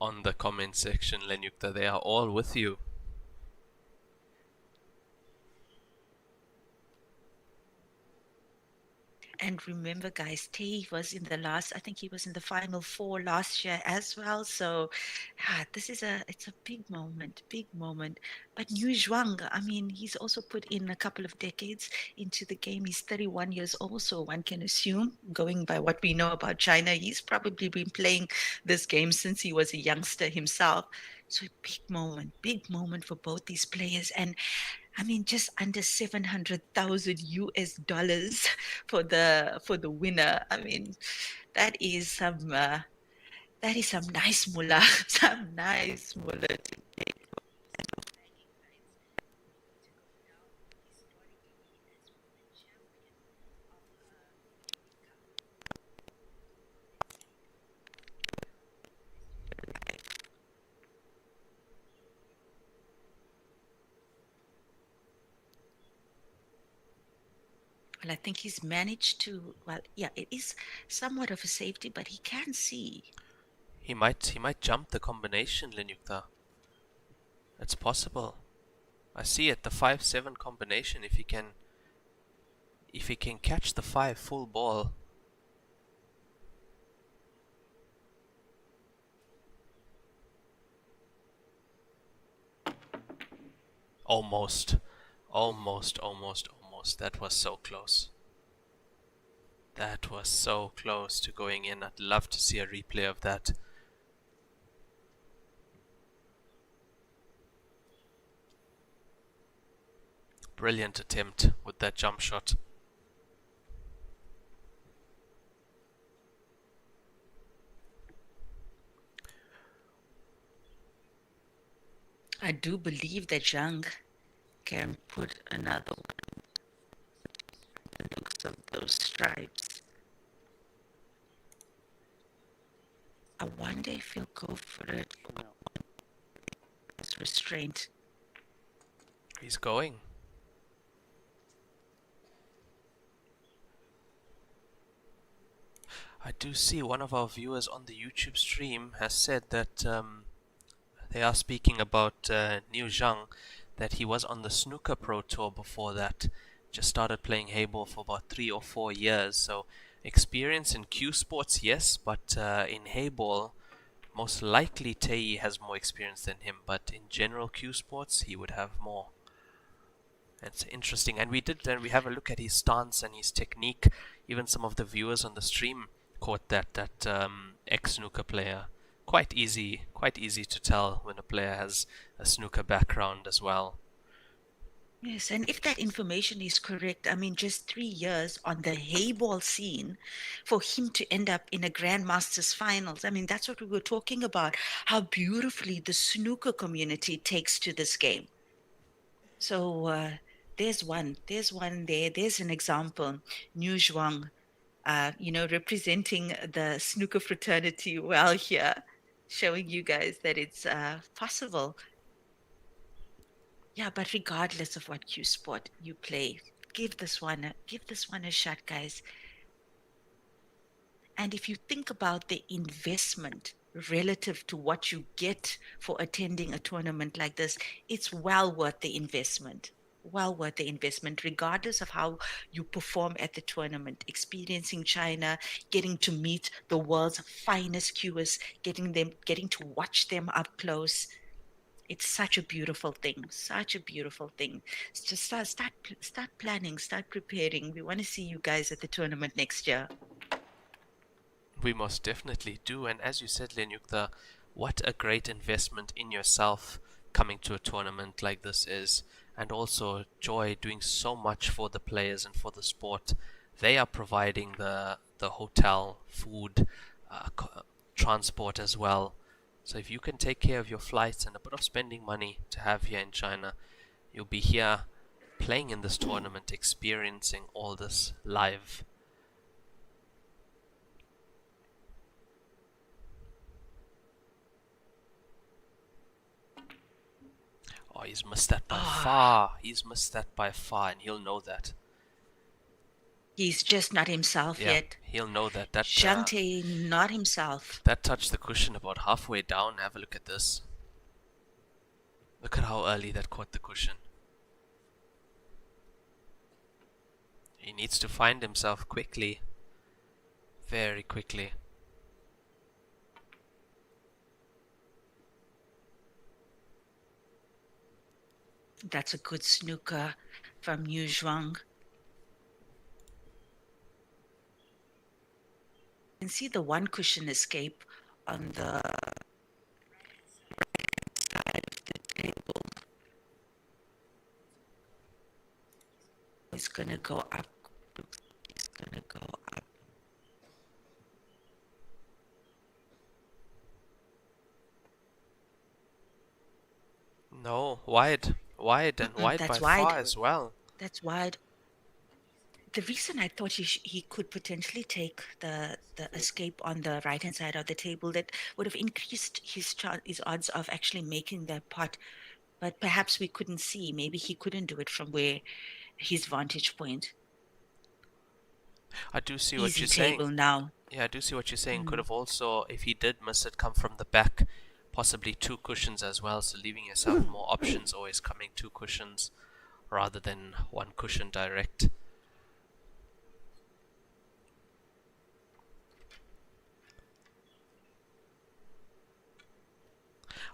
on the comment section, Lenyuktha. They are all with you. And remember, guys, Tei was in I think he was in the final 4 last year as well. So it's a big moment. But Niu Zhuang, I mean, he's also put in a couple of decades into the game. He's 31 years old, so one can assume, going by what we know about China, he's probably been playing this game since he was a youngster himself. So a big moment for both these players. And I mean, just under $700,000 for the winner. I mean, that is some nice mullah, some nice mullah to take. Well, I think he's managed to, well, yeah, it is somewhat of a safety, but he can see. He might jump the combination, Lenyuktha. It's possible. I see it, the 5-7 combination. If he can catch the 5 full ball. Almost. That was so close. That was so close to going in. I'd love to see a replay of that. Brilliant attempt with that jump shot. I do believe that Zhang can put another one. The looks of those stripes. I wonder if he'll go for it. No. His restraint. He's going. I do see one of our viewers on the YouTube stream has said that they are speaking about Niu Zhang, that he was on the Snooker Pro Tour before that. Just started playing Heyball for about 3 or 4 years. So experience in Q Sports, yes, but in Heyball, most likely Tei has more experience than him. But in general Q Sports, he would have more. It's interesting, and we have a look at his stance and his technique. Even some of the viewers on the stream caught that ex-snooker player. Quite easy to tell when a player has a snooker background as well. Yes, and if that information is correct, I mean, just 3 years on the Heyball scene for him to end up in a Grandmasters finals. I mean, that's what we were talking about, how beautifully the snooker community takes to this game. So there's one there. There's an example. Niu Zhuang, representing the snooker fraternity well here, showing you guys that it's possible. Yeah, but regardless of what Q sport you play, give this one a shot, guys. And if you think about the investment relative to what you get for attending a tournament like this, it's well worth the investment. Well worth the investment, regardless of how you perform at the tournament. Experiencing China, getting to meet the world's finest cuers, getting to watch them up close. It's such a beautiful thing. Such a beautiful thing. Just start planning, start preparing. We want to see you guys at the tournament next year. We most definitely do, and as you said, Lenyuktha, what a great investment in yourself coming to a tournament like this is, and also Joy doing so much for the players and for the sport. They are providing the hotel, food, transport as well. So if you can take care of your flights and a bit of spending money to have here in China, you'll be here playing in this tournament, experiencing all this live. Oh, he's missed that by far. He's missed that by far, and he'll know that. He's just not himself yet. He'll know that. Zhang Tei, not himself. That touched the cushion about halfway down. Have a look at this. Look at how early that caught the cushion. He needs to find himself quickly. Very quickly. That's a good snooker from Niu Zhuang. You can see the one cushion escape on the right side of the table. He's gonna go up. He's gonna go up. No, wide and wide by far as well. That's wide. The reason I thought he could potentially take the escape on the right hand side of the table, that would have increased his odds of actually making that pot, but perhaps we couldn't see. Maybe he couldn't do it from where his vantage point. I do see what Easy you're table saying. now. Yeah, I do see what you're saying. Could have also, if he did miss it, come from the back, possibly 2 cushions as well, so leaving yourself more options, always coming 2 cushions rather than 1 cushion direct.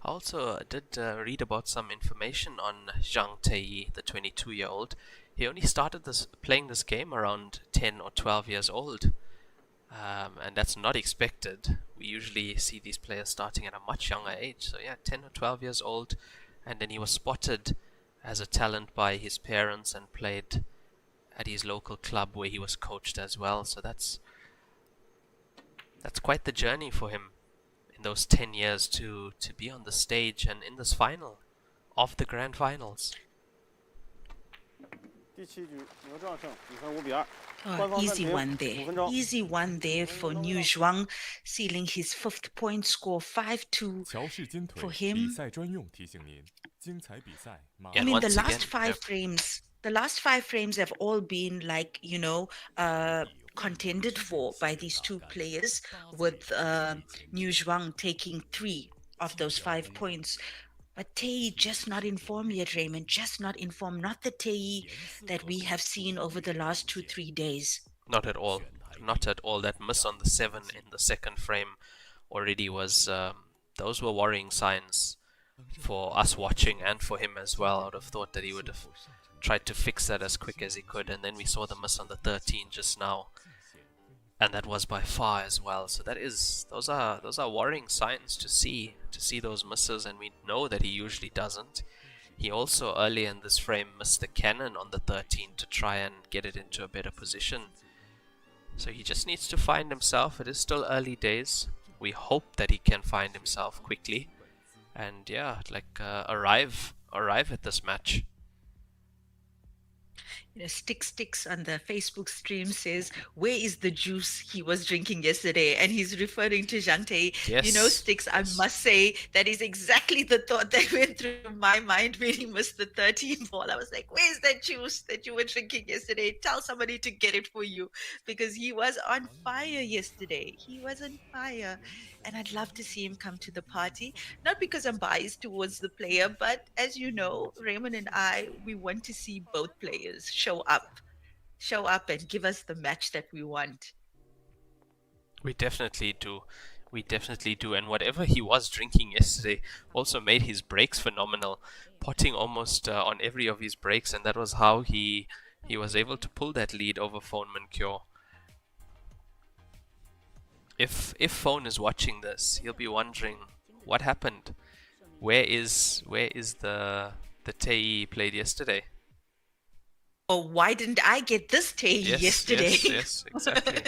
I also did read about some information on Zhang Tei, the 22-year-old. He only started playing this game around 10 or 12 years old. And that's not expected. We usually see these players starting at a much younger age. So yeah, 10 or 12 years old. And then he was spotted as a talent by his parents and played at his local club where he was coached as well. So that's quite the journey for him in those 10 years to be on the stage and in this final of the grand finals. 第7局牛撞胜，比分5-2。 Oh, easy one there. Easy one there for Niu Zhuang, sealing his 5th point score 5-2 for him. I mean, the last five frames have all been like, contended for by these two players, with Niu Zhuang taking 3 of those 5 points. But Tei just not in form yet, Raymond. Just not in form. Not the Tei that we have seen over the last 2-3 days. Not at all. Not at all. That miss on the 7 in the second frame already was... those were worrying signs for us watching and for him as well. I would have thought that he would have tried to fix that as quick as he could. And then we saw the miss on the 13 just now. And that was by far as well. So those are worrying signs to see those misses, and we know that he usually doesn't. He also earlier in this frame missed the cannon on the 13 to try and get it into a better position. So he just needs to find himself. It is still early days. We hope that he can find himself quickly, and yeah, arrive at this match. Sticks on the Facebook stream says, where is the juice he was drinking yesterday? And he's referring to Zhang Tei. Yes. Sticks, I must say, that is exactly the thought that went through my mind when he missed the 13 ball. I was like, where's that juice that you were drinking yesterday? Tell somebody to get it for you, because he was on fire yesterday. He was on fire. And I'd love to see him come to the party. Not because I'm biased towards the player, but as you know, Raymond and I, we want to see both players show up and give us the match that we want. We definitely do. And whatever he was drinking yesterday also made his breaks phenomenal, potting almost on every of his breaks, and that was how he was able to pull that lead over Phone Mancure. If Phone is watching this, he'll be wondering what happened. Where is the Tei played yesterday? Oh, why didn't I get this Tei yesterday? Yes, exactly.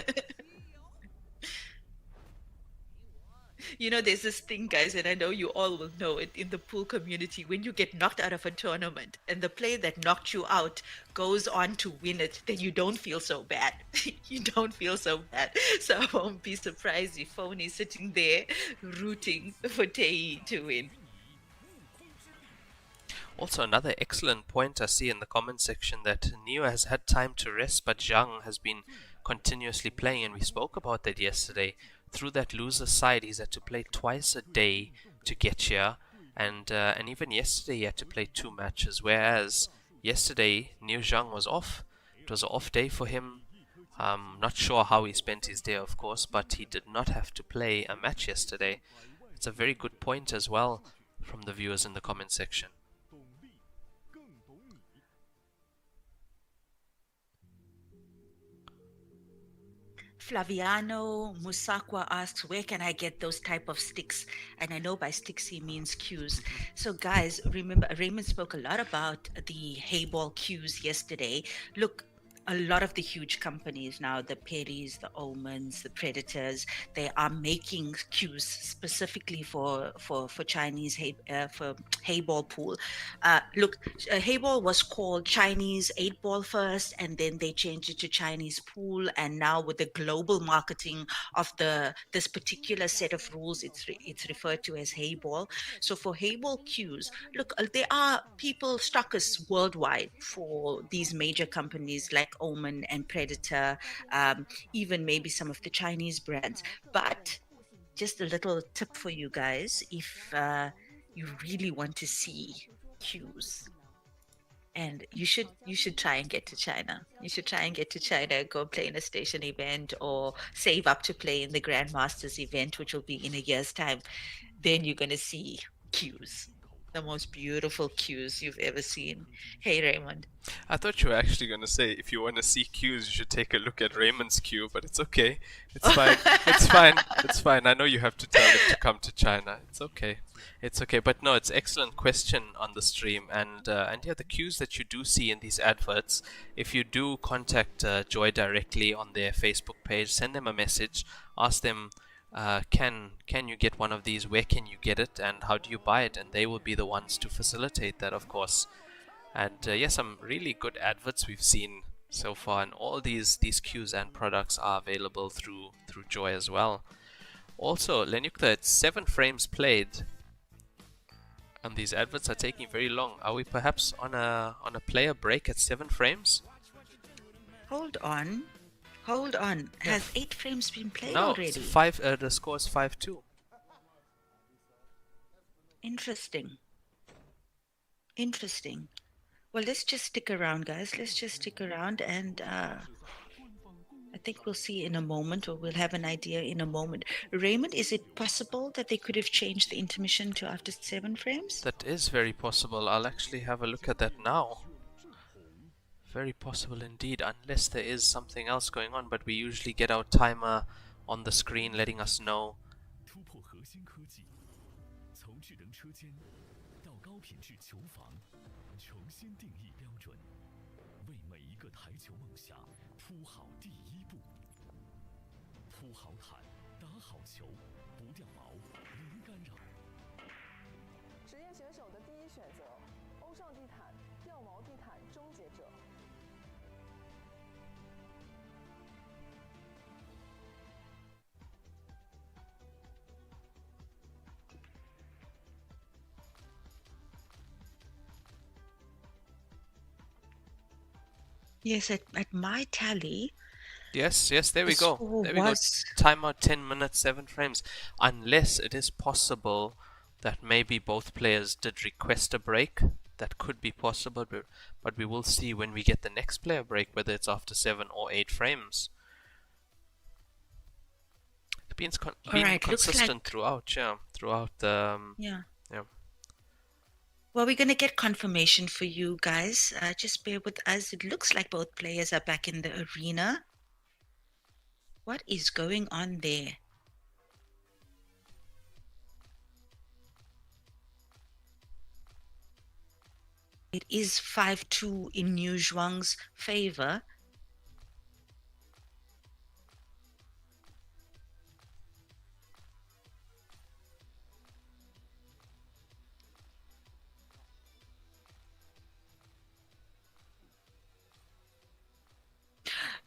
There's this thing, guys, and I know you all will know it in the pool community. When you get knocked out of a tournament and the player that knocked you out goes on to win it, then you don't feel so bad. You don't feel so bad. So I won't be surprised if Phone is sitting there rooting for Tei to win. Also, another excellent point I see in the comment section, that Niu has had time to rest, but Zhang has been continuously playing, and we spoke about that yesterday. Through that loser side, he's had to play twice a day to get here, and even yesterday he had to play 2 matches, whereas yesterday Niu Zhang was off. It was an off day for him. Not sure how he spent his day, of course, but he did not have to play a match yesterday. It's a very good point as well from the viewers in the comment section. Flaviano Musakwa asks, where can I get those type of sticks? And I know by sticks he means cues. So guys, remember, Raymond spoke a lot about the Heyball cues yesterday. Look, a lot of the huge companies now, the Perrys, the Omens, the Predators, they are making cues specifically for Chinese for Heyball pool. Look, Heyball was called Chinese 8-ball first, and then they changed it to Chinese pool, and now with the global marketing of this particular set of rules, it's referred to as Heyball. So for Heyball cues, look, there are people, stockists worldwide for these major companies like Omen and Predator, even maybe some of the Chinese brands. But just a little tip for you guys, if you really want to see cues, and you should try and get to China. You should try and get to China, go play in a station event, or save up to play in the Grandmasters event, which will be in a year's time. Then you're going to see cues, the most beautiful cues you've ever seen. Hey, Raymond. I thought you were actually going to say if you want to see cues, you should take a look at Raymond's cue, but it's okay. It's fine. It's fine. It's fine. I know you have to tell him to come to China. It's okay. It's okay. But no, it's excellent question on the stream, and yeah, the cues that you do see in these adverts, if you do contact Joy directly on their Facebook page, send them a message, ask them, can you get one of these? Where can you get it? And how do you buy it? And they will be the ones to facilitate that, of course. And yeah, some really good adverts we've seen so far, and all these cues and products are available through Joy as well. Also, Lenyuktha, it's 7 frames played, and these adverts are taking very long. Are we perhaps on a player break at 7 frames? Hold on. Has 8 frames been played No, already? it's 5. The score is 5-2. Interesting. Well, let's just stick around, guys. Let's just stick around, and I think we'll see in a moment, or we'll have an idea in a moment. Raymond, is it possible that they could have changed the intermission to after 7 frames? That is very possible. I'll actually have a look at that now. Very possible indeed, unless there is something else going on, but we usually get our timer on the screen letting us know. Yes, at my tally. Yes, there we go. There we go. Was... Timer 10 minutes, 7 frames. Unless it is possible that maybe both players did request a break. That could be possible, but we will see when we get the next player break, whether it's after 7 or 8 frames. It's been consistent like... throughout, yeah. Throughout the... yeah. Well, we're going to get confirmation for you guys. Just bear with us. It looks like both players are back in the arena. What is going on there? It is 5-2 in Niu Zhuang's favor.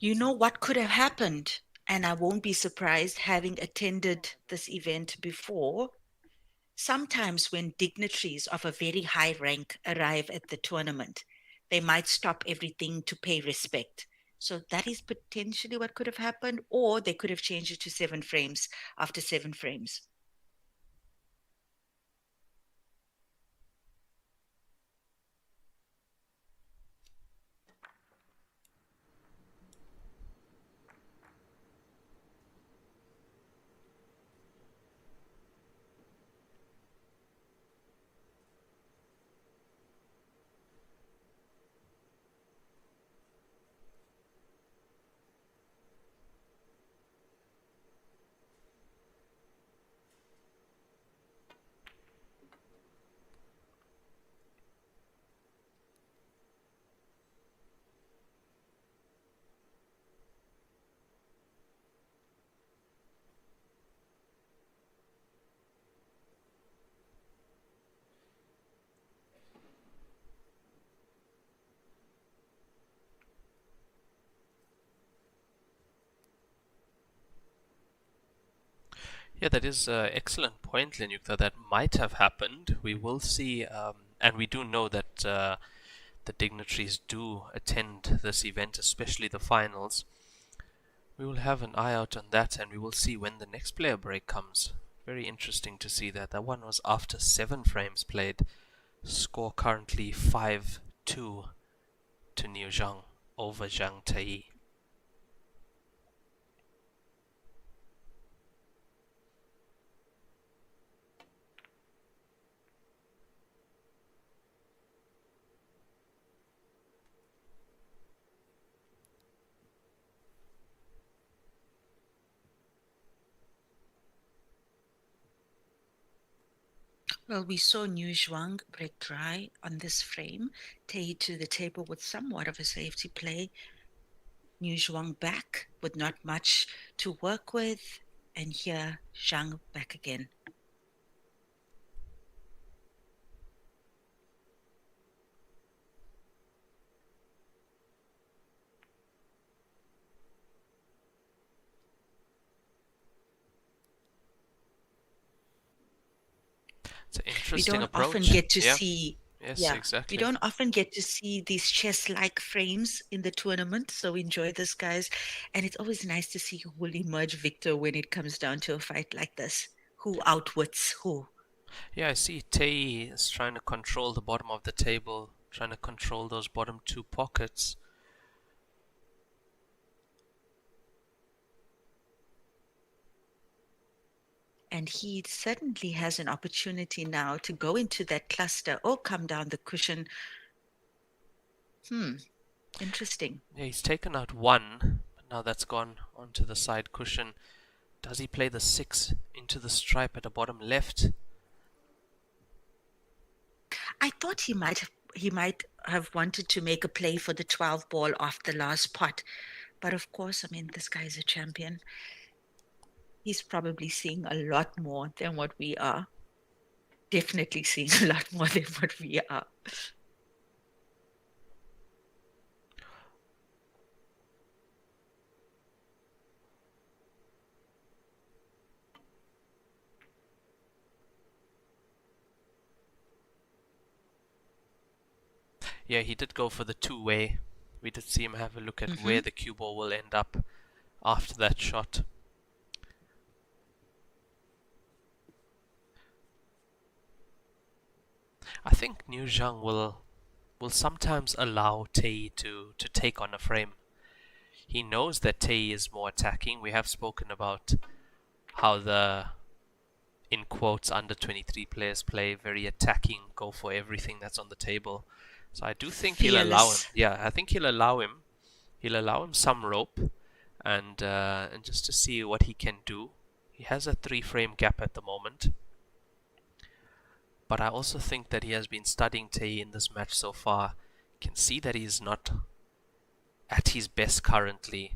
You know what could have happened, and I won't be surprised having attended this event before. Sometimes when dignitaries of a very high rank arrive at the tournament, they might stop everything to pay respect. So that is potentially what could have happened, or they could have changed it to 7 frames after 7 frames. Yeah, that is an excellent point, Lenyuktha. That might have happened. We will see, and we do know that the dignitaries do attend this event, especially the finals. We will have an eye out on that, and we will see when the next player break comes. Very interesting to see that. That one was after 7 frames played. Score currently 5-2 to Niu Zhang over Zhang Tai. Well, we saw Niu Zhuang break dry on this frame, Tei to the table with somewhat of a safety play. Niu Zhuang back with not much to work with, and here Zhang back again. It's an interesting We don't approach. often get to Yeah. see Yes, exactly. we don't often get to see these chess-like frames in the tournament, so enjoy this, guys. And it's always nice to see who will emerge victor when it comes down to a fight like this. Who outwits who? Yeah, I see Tei is trying to control the bottom of the table, trying to control those bottom 2 pockets. And he certainly has an opportunity now to go into that cluster or come down the cushion. Interesting. Yeah, he's taken out 1, but now that's gone onto the side cushion. Does he play the 6 into the stripe at the bottom left? I thought he might have wanted to make a play for the 12 ball off the last pot. But of course, I mean, this guy is a champion. He's probably seeing a lot more than what we are. Definitely seeing a lot more than what we are. Yeah, he did go for the 2-way. We did see him have a look at where the cue ball will end up after that shot. I think Niu Zhang will sometimes allow Tei to take on a frame. He knows that Tei is more attacking. We have spoken about how the, in quotes, under 23 players play very attacking, go for everything that's on the table. So I do think he'll allow him. Yeah, I think he'll allow him. He'll allow him some rope, and just to see what he can do. He has a 3-frame gap at the moment. But I also think that he has been studying Tei in this match so far. Can see that he's not at his best currently.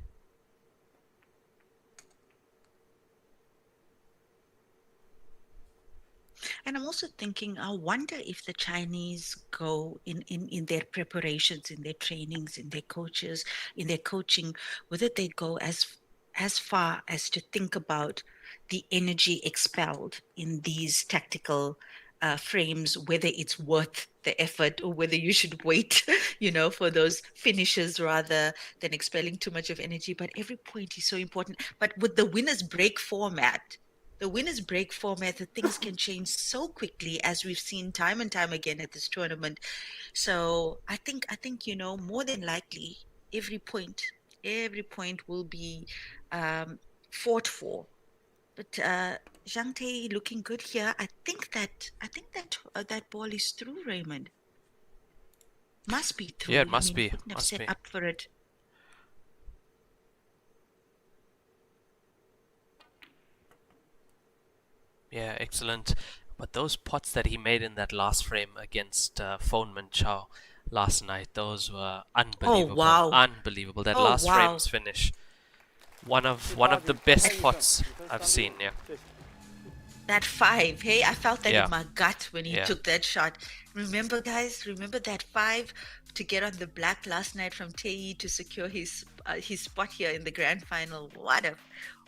And I'm also thinking, I wonder if the Chinese go in their preparations, in their trainings, in their coaches, in their coaching, whether they go as far as to think about the energy expelled in these tactical frames, whether it's worth the effort or whether you should wait, for those finishes rather than expelling too much of energy. But every point is so important. But with the winners break format, the things can change so quickly, as we've seen time and time again at this tournament. So I think more than likely every point will be fought for. But Zhang Tei looking good here. I think that ball is through, Raymond. Must be through. Yeah, it must be. Couldn't have Must set be. up for it. Yeah, excellent. But those pots that he made in that last frame against Foneman Chow last night, those were unbelievable. Oh, wow. Unbelievable. That last frame's finish. One of the best pots I've seen, yeah. That 5, hey, I felt that Yeah. in my gut when he Yeah. took that shot. Remember, guys? Remember that 5 to get on the black last night from Tei to secure his spot here in the grand final. What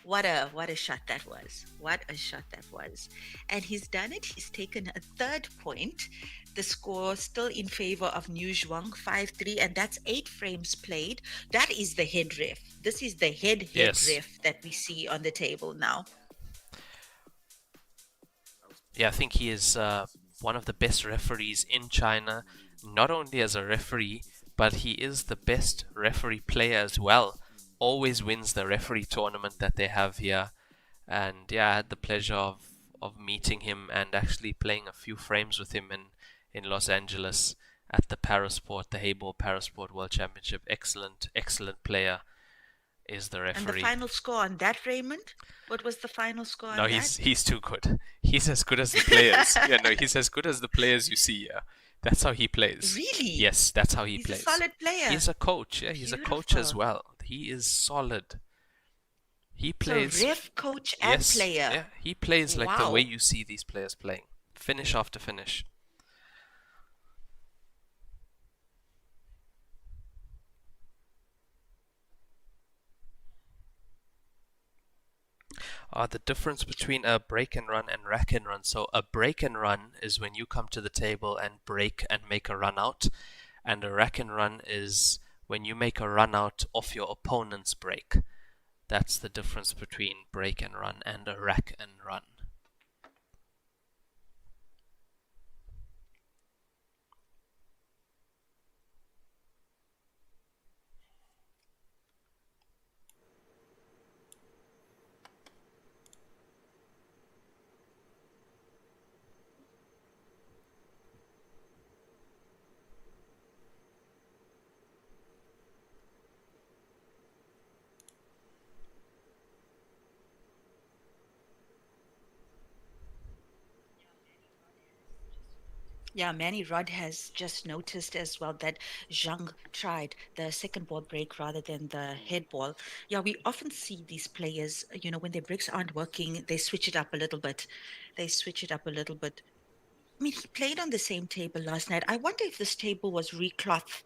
What a shot that was. What a shot that was. And he's done it. He's taken a third point. The score still in favor of New Zhuang, 5-3, and that's 8 frames played. That is the head ref. This is the head Yes. ref that we see on the table now. Yeah, I think he is one of the best referees in China, not only as a referee, but he is the best referee player as well. Always wins the referee tournament that they have here. And yeah, I had the pleasure of meeting him and actually playing a few frames with him in Los Angeles at the Parasport, the Heyball Parasport World Championship. Excellent player is the referee. And the final score on that, Raymond? What was the final score on No, that? he's too good. He's as good as the players. Yeah, no, he's as good as the players you see here. That's how he plays. Really? Yes, that's how he plays. He's a solid player. He's a coach. Yeah, he's a coach as well. He is solid. He plays. So ref, coach, and player. Yeah, he plays like the Wow. way you see these players playing. Finish after finish. The difference between a break and run and rack and run. So a break and run is when you come to the table and break and make a run out, and a rack and run is when you make a run out off your opponent's break. That's the difference between break and run and a rack and run. Yeah, Manny Rod has just noticed as well that Zhang tried the second ball break rather than the head ball. Yeah, we often see these players, when their breaks aren't working, they switch it up a little bit. I mean, he played on the same table last night. I wonder if this table was recloth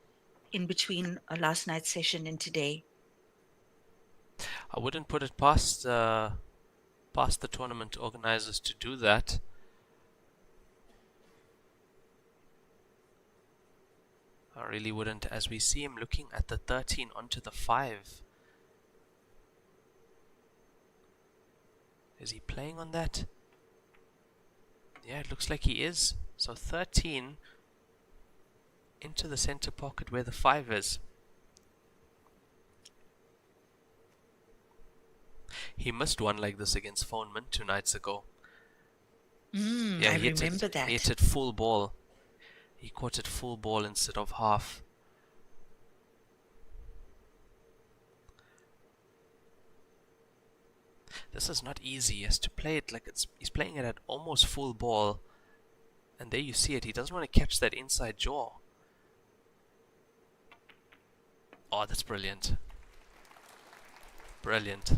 in between last night's session and today. I wouldn't put it past the tournament organizers to do that. I really wouldn't, as we see him looking at the 13 onto the 5. Is he playing on that? Yeah, it looks like he is. So 13 into the center pocket where the 5 is. He missed one like this against Phoneman 2 nights ago. I remember that. He hit it full ball. He caught it full ball instead of half. This is not easy. He has to play it like he's playing it at almost full ball. And there you see it. He doesn't want to catch that inside jaw. Oh, that's brilliant. Brilliant.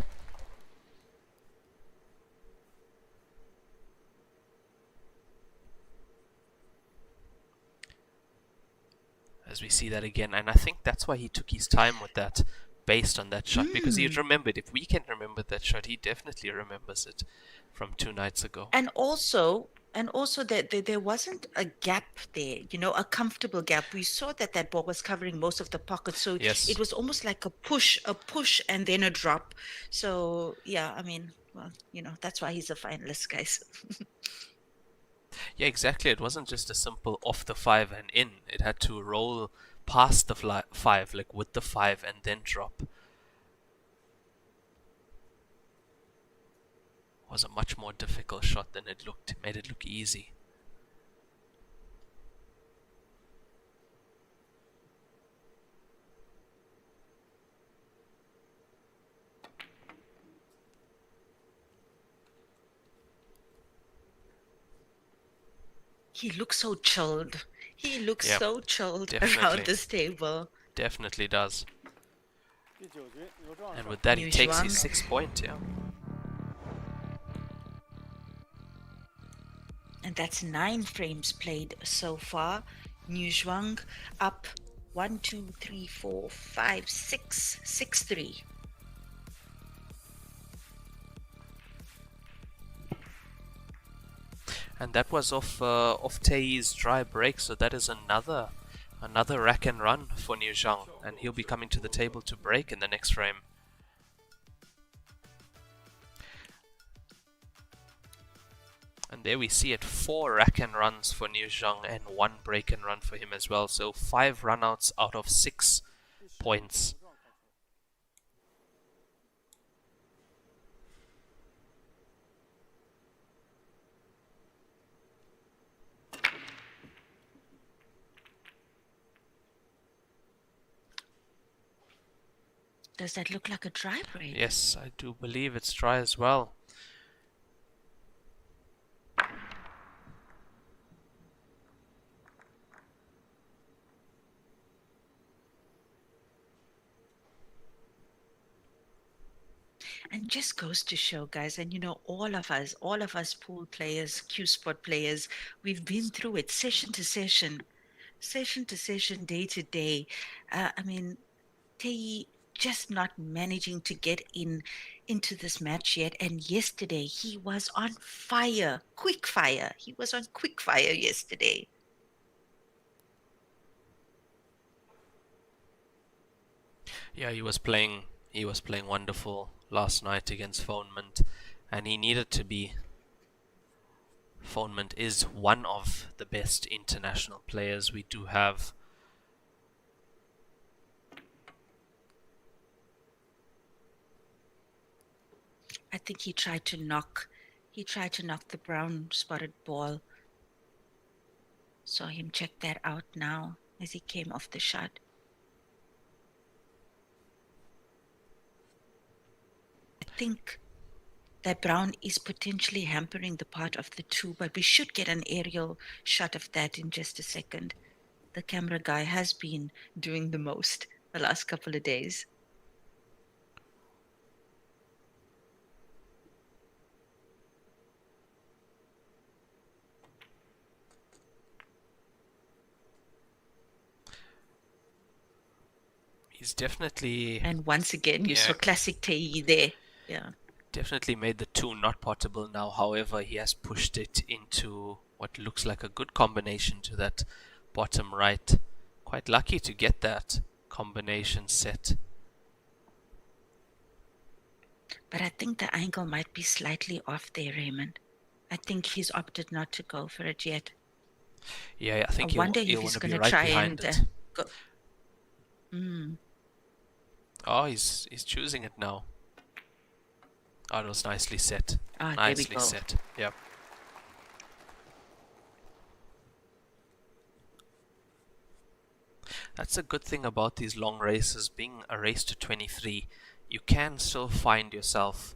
As we see that again, and I think that's why he took his time with that, based on that shot, because he remembered. If we can remember that shot, he definitely remembers it from 2 nights ago. And also that there wasn't a gap there, a comfortable gap. We saw that ball was covering most of the pocket, so Yes. It was almost like a push, and then a drop. So yeah, I mean, well, that's why he's a finalist, guys. Yeah, exactly. It wasn't just a simple off the 5 and in. It had to roll past the 5, like with the 5 and then drop. Was a much more difficult shot than it looked. It made it look easy. He looks so chilled. He looks Yep, so chilled definitely. around this table. Definitely does. 第9局由赵 And with that, he takes his Zhuang. 6th point, yeah. And that's 9 frames played so far. New Zhuang up 1, 2, 3, 4, 5, 6, 6-3. And that was off Tei's dry break, so that is another rack and run for Niu Zhang, and he'll be coming to the table to break in the next frame. And there we see it, 4 rack and runs for Niu Zhang and 1 break and run for him as well. So 5 runouts out of 6 points. Does that look like a dry break? Yes, I do believe it's dry as well. And just goes to show, guys, and you know, all of us pool players, Q Sport players, we've been through it session to session, day to day. I mean, Tei just not managing to get into this match yet. And yesterday he was on fire, quick fire. He was on quick fire yesterday. Yeah, he was playing wonderful last night against Fonement, and he needed to be. Fonement is one of the best international players we do have. I think he tried to knock the brown spotted ball. Saw him check that out now as he came off the shot. I think that brown is potentially hampering the part of the 2, but we should get an aerial shot of that in just a second. The camera guy has been doing the most the last couple of days. He's definitely... And once again, you saw classic Tei there. Yeah. Definitely made the 2 not potable now. However, he has pushed it into what looks like a good combination to that bottom right. Quite lucky to get that combination set. But I think the angle might be slightly off there, Raymond. I think he's opted not to go for it yet. Yeah, I think I wonder he'll if he's want to be going to right try behind and it. go. Oh, he's choosing it now. Oh, it was nicely set. Ah, nicely there we go. set. Yep. That's a good thing about these long races. Being a race to 23, you can still find yourself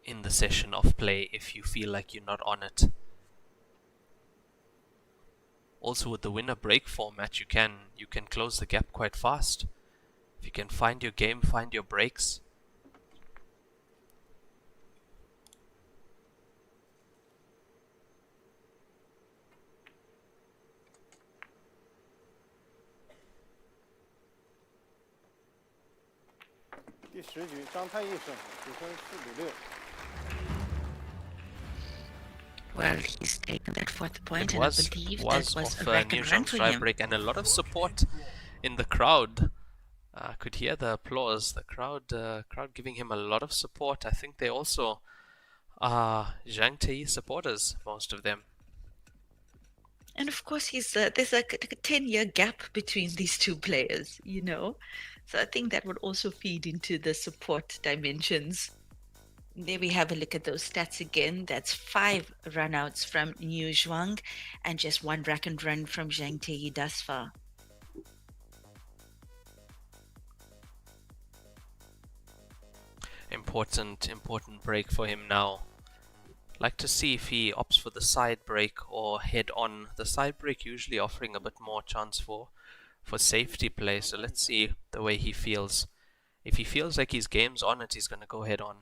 in the session of play if you feel like you're not on it. Also, with the winner break format, you can close the gap quite fast. If you can find your game, find your breaks. Well, he's taken that 4th point, It and I was believe that was off a rack Niu and run Zhang's for dry him. break, and a lot of support in the crowd. Could hear the applause. The crowd giving him a lot of support. I think they also are Zhang Tei supporters, most of them. And of course, there's like a 10-year gap between these 2 players, you know. So I think that would also feed into the support dimensions. There we have a look at those stats again. That's 5 runouts from Niu Zhang and just 1 rack and run from Zhang Tei thus far. Important break for him now. Like to see if he opts for the side break or head on. The side break usually offering a bit more chance for safety play. So let's see the way he feels. If he feels like his game's on it, he's going to go head on.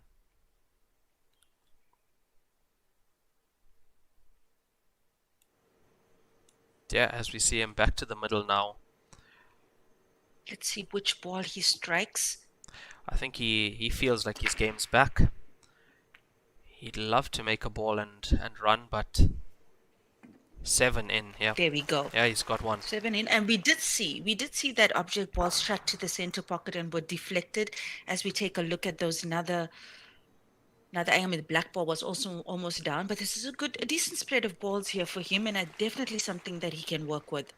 Yeah, as we see him back to the middle now. Let's see which ball he strikes. I think he feels like his game's back. He'd love to make a ball and run, but 7 in, yeah. There we go. Yeah, he's got one. 7 in, and we did see that object ball struck to the center pocket and were deflected. As we take a look at those another I mean, the black ball was also almost down, but this is a decent spread of balls here for him, and definitely something that he can work with.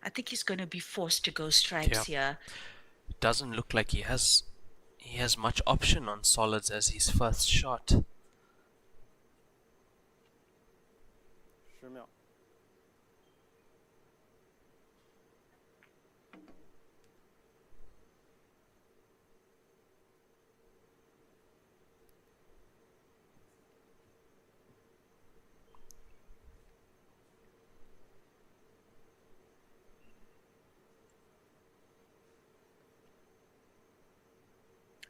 I think he's going to be forced to go stripes here. Doesn't look like he has much option on solids as his first shot. 10秒。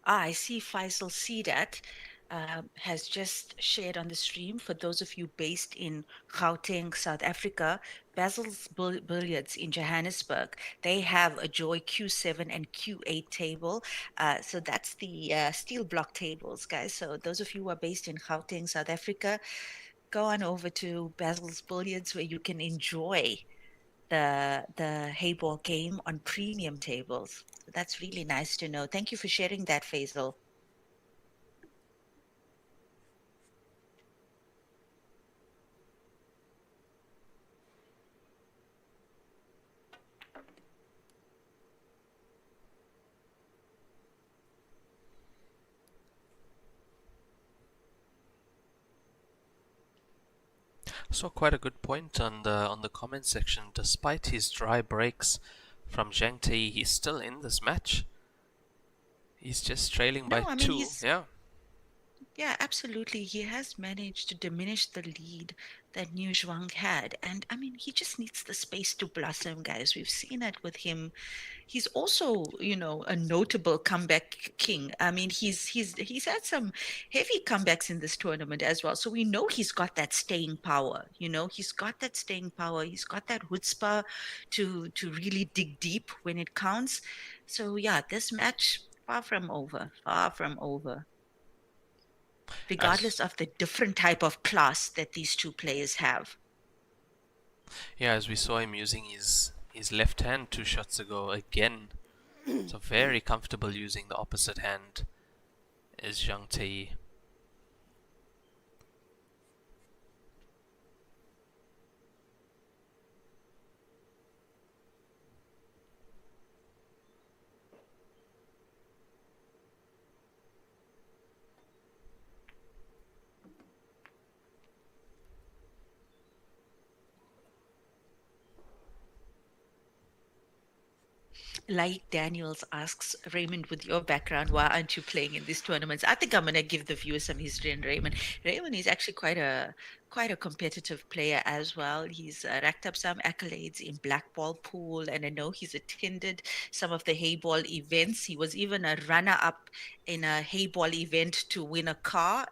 I see Faisal Sidat has just shared on the stream. For those of you based in Gauteng, South Africa, Basil's Billiards in Johannesburg, they have a Joy Q7 and Q8 table. So that's the steel block tables, guys. So those of you who are based in Gauteng, South Africa, go on over to Basil's Billiards where you can enjoy the Heyball game on premium tables. That's really nice to know. Thank you for sharing that, Faisal. So quite a good point on the comment section. Despite his dry breaks from Zhang Tei, he's still in this match. He's just trailing by 2. Yeah, absolutely. He has managed to diminish the lead that New Zhuang had. And I mean, he just needs the space to blossom, guys. We've seen it with him. He's also, a notable comeback king. I mean, he's had some heavy comebacks in this tournament as well. So we know he's got that staying power. He's got that staying power. He's got that chutzpah to really dig deep when it counts. So yeah, this match far from over. Far from over. Regardless of the different type of class that these two players have. Yeah, as we saw him using his left hand 2 shots ago again. So very comfortable using the opposite hand is Zhang Tei. Like Daniels asks, Raymond, with your background, why aren't you playing in these tournaments? I think I'm going to give the viewers some history on Raymond. Raymond is actually quite a competitive player as well. He's racked up some accolades in blackball pool, and I know he's attended some of the Heyball events. He was even a runner-up in a Heyball event to win a car.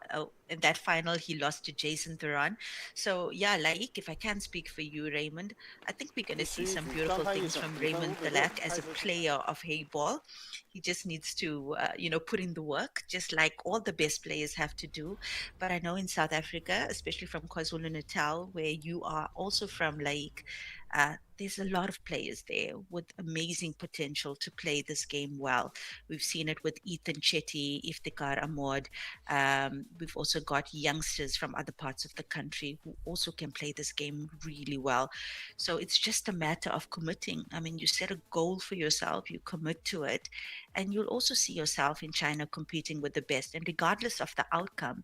In that final, he lost to Jason Theron. So yeah, like if I can speak for you, Raymond, I think we're going to see some beautiful things from Raymond Tillack as a player of Heyball. He just needs to, put in the work, just like all the best players have to do. But I know in South Africa, especially from KwaZulu-Natal, where you are also from, like, there's a lot of players there with amazing potential to play this game well. We've seen it with Ethan Chetty, Iftikhar Ahmad. We've also got youngsters from other parts of the country who also can play this game really well. So it's just a matter of committing. I mean, you set a goal for yourself, you commit to it, and you'll also see yourself in China competing with the best. And regardless of the outcome,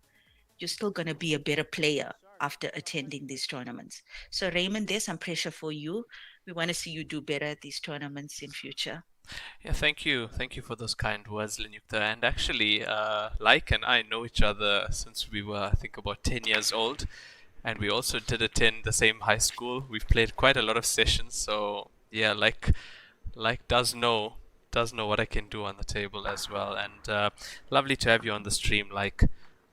you're still going to be a better player after attending these tournaments. So Raymond, there's some pressure for you. We want to see you do better at these tournaments in future. Yeah, thank you for those kind words, Lenyuktha. And actually, Like and I know each other since we were, I think, about 10 years old, and we also did attend the same high school. We've played quite a lot of sessions, so yeah, like does know what I can do on the table as well. And lovely to have you on the stream. Like,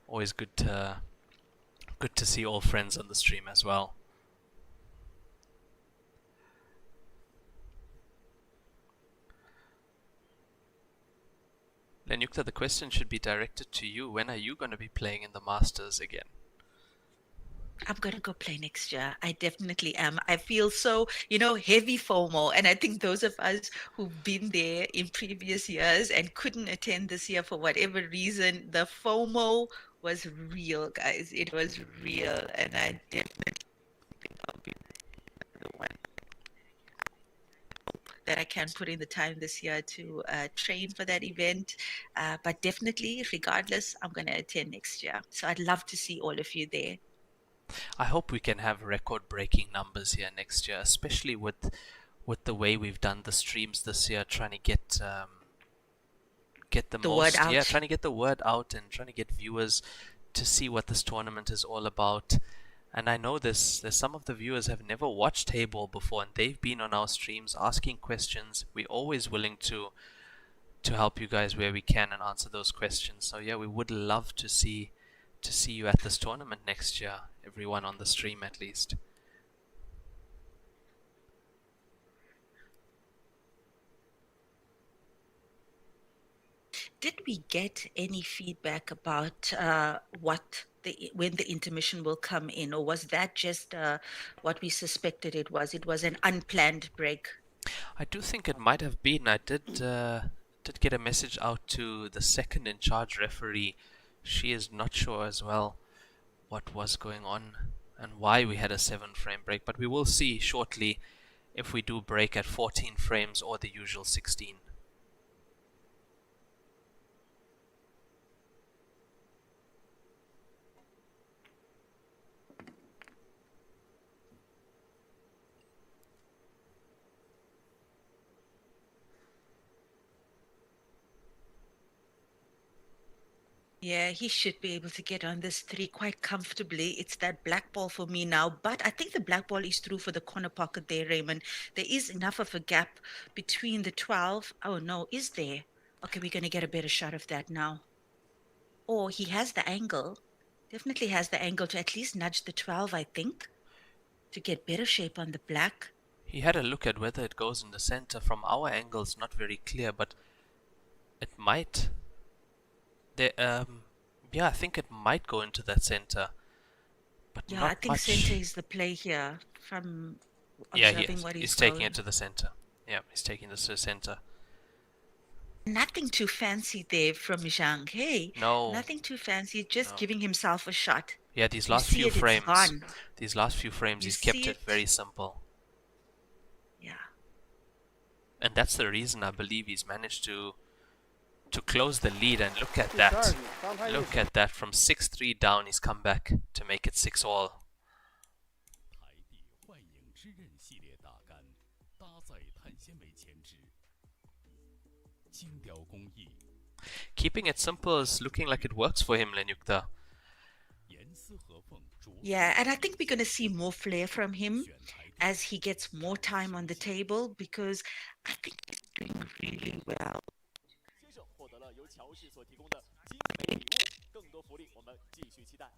always good to see all friends on the stream as well. Lenyuktha, the question should be directed to you. When are you going to be playing in the Masters again? I'm going to go play next year. I definitely am. I feel so, heavy FOMO. And I think those of us who've been there in previous years and couldn't attend this year for whatever reason, the FOMO was real, guys. It was real. And I definitely think I'll be the one that I can put in the time this year to train for that event. But definitely, regardless, I'm going to attend next year. So I'd love to see all of you there. I hope we can have record-breaking numbers here next year, especially with the way we've done the streams this year, trying to get the most, word out. yeah, trying to get the word out and trying to get viewers to see what this tournament is all about. And I know there's some of the viewers have never watched Heyball before, and they've been on our streams asking questions. We're always willing to help you guys where we can and answer those questions. So yeah, we would love to see you at this tournament next year, everyone on the stream at least. Did we get any feedback about when the intermission will come in, or was that just what we suspected it was? It was an unplanned break. I do think it might have been. I did get a message out to the second in charge referee. She is not sure as well what was going on and why we had a 7-frame break, but we will see shortly if we do break at 14 frames or the usual 16. Yeah, he should be able to get on this 3 quite comfortably. It's that black ball for me now, but I think the black ball is through for the corner pocket there, Raymond. There is enough of a gap between the 12. Oh no, is there? Okay, we're going to get a better shot of that now. Or he has the angle, definitely has the angle to at least nudge the 12, I think, to get better shape on the black. He had a look at whether it goes in the center. From our angle, it's not very clear, but it might. Yeah, I think it might go into that center, but Yeah, not I think much. center is the play here from Yeah, observing what he's he's taking going. it to the center. Yeah, he's taking this to the center. Nothing too fancy there from Zhang. Hey, No. nothing too fancy, just No. giving himself a shot. Yeah, these You last see few it, it's frames, gone. You he's kept see it very simple. Yeah. And that's the reason I believe he's managed to close the lead. And look at that. Look at that. From 6-3 down, he's come back to make it 6-all. Keeping it simple is looking like it works for him, Lenyuktha. Yeah, and I think we're going to see more flair from him as he gets more time on the table, because I think he's doing really well. 先生获得了由乔氏所提供的精美礼物，更多福利我们继续期待。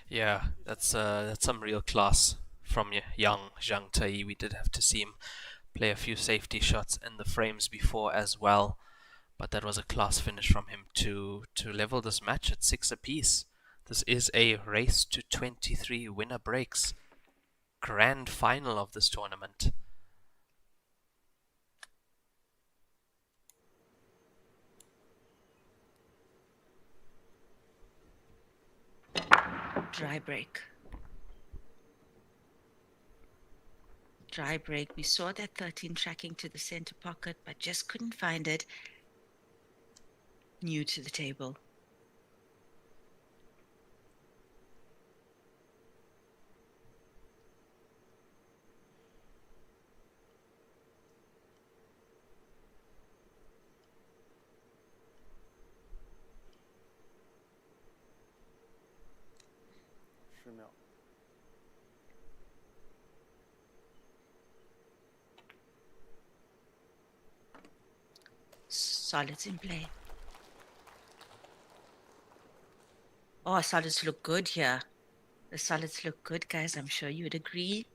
Yeah, that's some real class from young Zhang Tai. We did have to see him play a few safety shots in the frames before as well, but that was a class finish from him to level this match at 6 apiece. This is a race to 23 winner breaks grand final of this tournament. Dry break. Dry break. We saw that 13 tracking to the center pocket, but just couldn't find it. New to the table. Solids in play. Oh, solids look good here. The solids look good, guys. I'm sure you'd agree.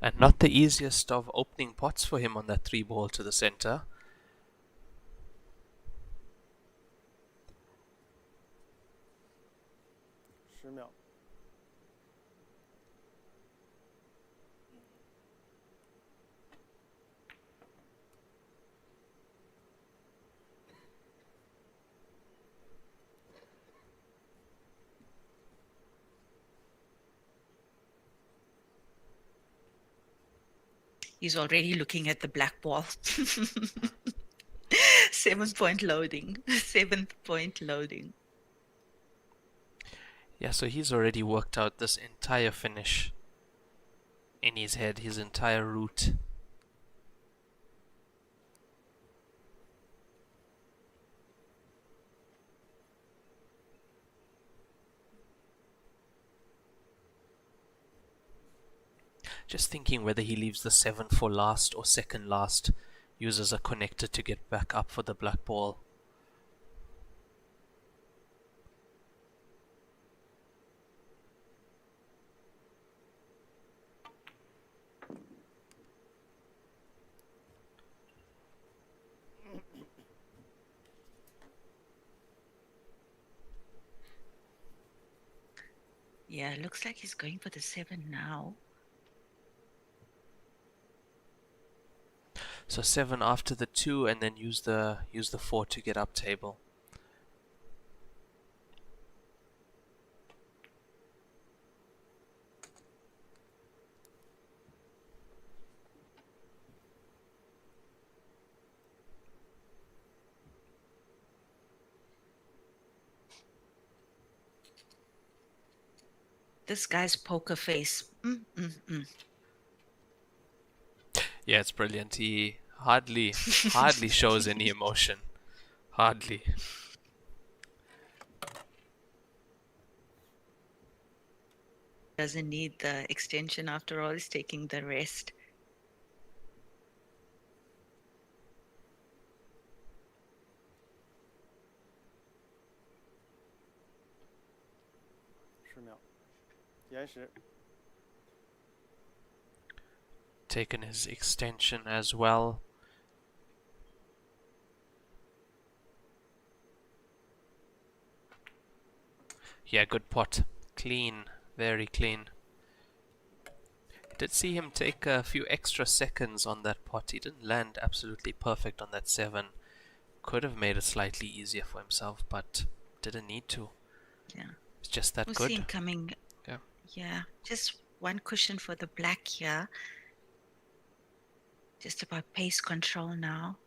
And not the easiest of opening pots for him on that 3-ball to the center. He's already looking at the black ball. 7-point loading. 7th-point loading. Yeah, so he's already worked out this entire finish in his head, his entire route. Just thinking whether he leaves the 7 for last or second last, uses a connector to get back up for the black ball. Yeah, looks like he's going for the 7 now. So 7 after the 2, and then use the 4 to get up table. This guy's poker face. Yeah, it's brilliant. He hardly shows any emotion. Hardly. Doesn't need the extension after all. He's taking the rest. Taken his extension as well. Yeah, good pot. Clean, very clean. Did see him take a few extra seconds on that pot. He didn't land absolutely perfect on that 7. Could have made it slightly easier for himself, but didn't need to. Yeah. It's just that We'll good. see him coming. Yeah. Yeah, just one cushion for the black here. Just about pace control now.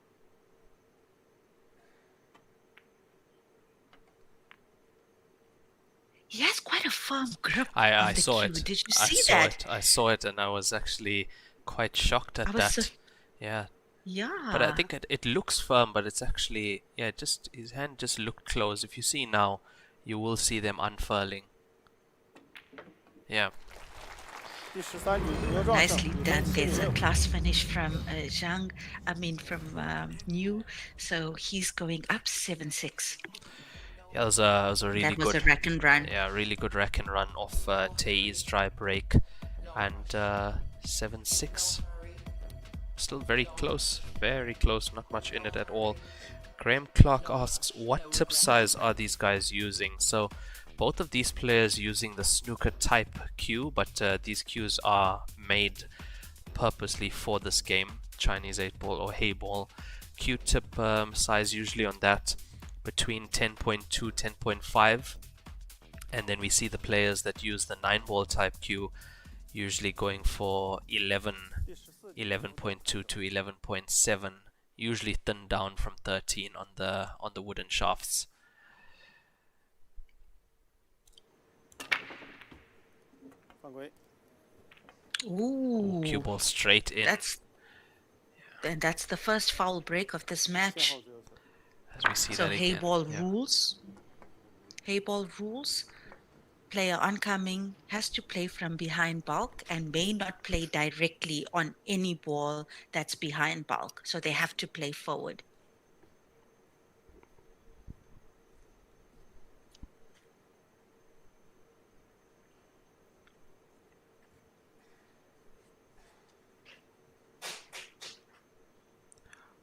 He has quite a firm grip I on the saw cue. it. Did you I see saw that? it. I saw it, and I was actually quite shocked at that. Yeah. Yeah. But I think it looks firm, but it's actually, yeah, just his hand just looked close. If you see now, you will see them unfurling. Yeah. Nicely done. There's a class finish from from New. So he's going up 7-6. Yeah, it was a really That was good a rack and run. Yeah, really good rack and run off Tei's dry break, and 7-6. Still very close, not much in it at all. Graham Clark asks, what tip size are these guys using? So both of these players using the snooker type cue, but these cues are made purposely for this game, Chinese 8-ball or Heyball. Cue tip size usually on that between 10.2, 10.5, and then we see the players that use the 9-ball type cue usually going for 11.2 to 11.7, usually thinned down from 13 on the wooden shafts. Ooh, cue ball straight in. That's the first foul break of this match. As we see So that again. Heyball rules. Heyball rules. player oncoming has to play from behind bulk and may not play directly on any ball that's behind bulk. So they have to play forward.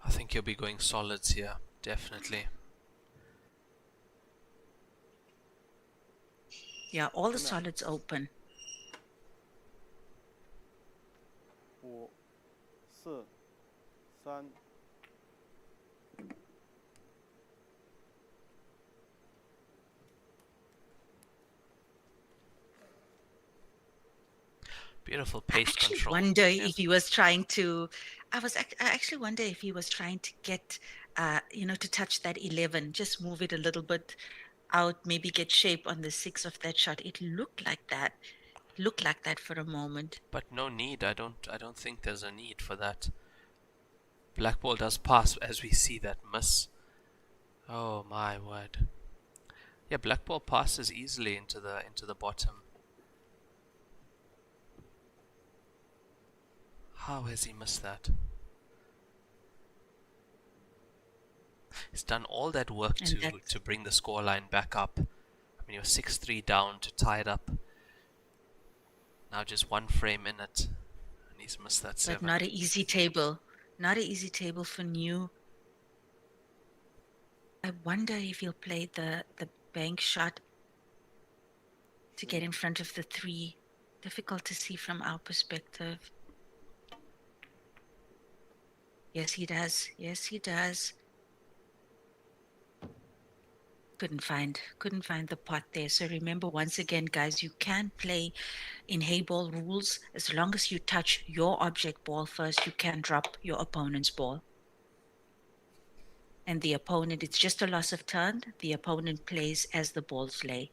I think you'll be going solids here, definitely. Yeah, all the solids open. 5、4、3。Beautiful pace control. Wonder if he was trying to. I actually wonder if he was trying to get, to touch that 11. Just move it a little bit out. Maybe get shape on the 6 of that shot. It looked like that. Looked like that for a moment. But no need. I don't think there's a need for that. Black ball does pass as we see that miss. Oh my word. Yeah, black ball passes easily into the bottom. How has he missed that? He's done all that work to bring the scoreline back up. I mean, you're 6-3 down to tie it up. Now just one frame in it, and he's missed that 7. But not an easy table. Not an easy table for New. I wonder if he'll play the bank shot to get in front of the 3. Difficult to see from our perspective. Yes, he does. Yes, he does. Couldn't find the pot there. So remember, once again, guys, you can play in Heyball rules. As long as you touch your object ball first, you can drop your opponent's ball. And the opponent, it's just a loss of turn. The opponent plays as the balls lay.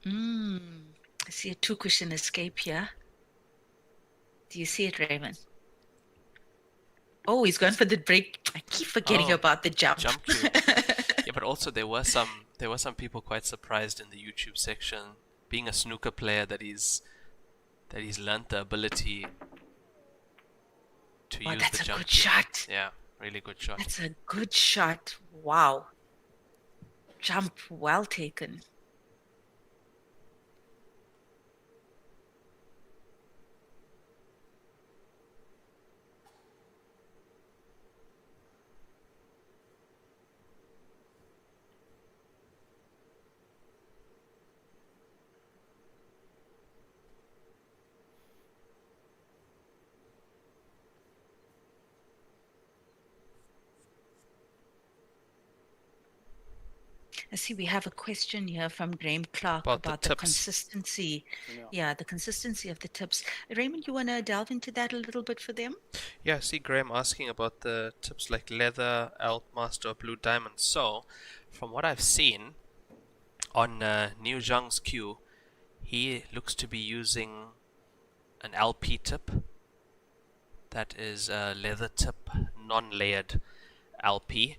I see a 2-cushion escape here. Do you see it, Raymond? Oh, he's going for the break. I keep forgetting about the jump. Jump cue. Yeah, but also there were some people quite surprised in the YouTube section, being a snooker player, that he's learnt the ability to use the jump. That's a good shot. Yeah, really good shot. That's a good shot. Wow. Jump well taken. I see we have a question here from Graham Clark about the consistency. Yeah, the consistency of the tips. Raymond, you want to delve into that a little bit for them? Yeah, I see Graham asking about the tips like leather, Elk Master, or Blue Diamond. So, from what I've seen on New Zhang's cue, he looks to be using an LP tip. That is a leather tip, non-layered LP.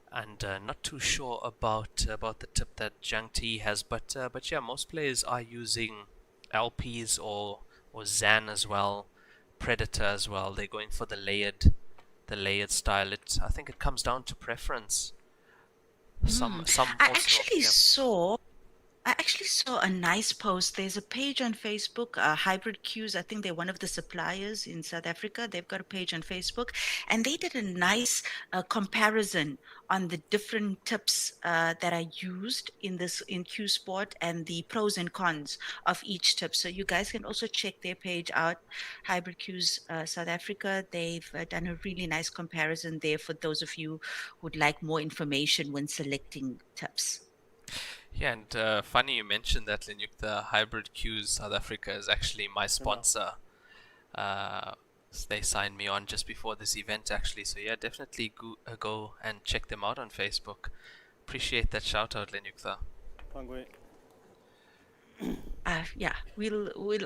And not too sure about the tip that Zhang Ti has, but yeah, most players are using LPs or Zan as well, Predator as well. They're going for the layered style. I think it comes down to preference. I actually saw a nice post. There's a page on Facebook, Hybrid Cues. I think they're one of the suppliers in South Africa. They've got a page on Facebook, and they did a nice comparison on the different tips that are used in Q Sport and the pros and cons of each tip. So you guys can also check their page out, Hybrid Cues South Africa. They've done a really nice comparison there for those of you who'd like more information when selecting tips. Yeah, and funny you mentioned that, Lenyuktha. Hybrid Cues South Africa is actually my sponsor. They signed me on just before this event actually, so yeah, definitely go and check them out on Facebook. Appreciate that shout out, Lenyuktha. 犯规。 Yeah,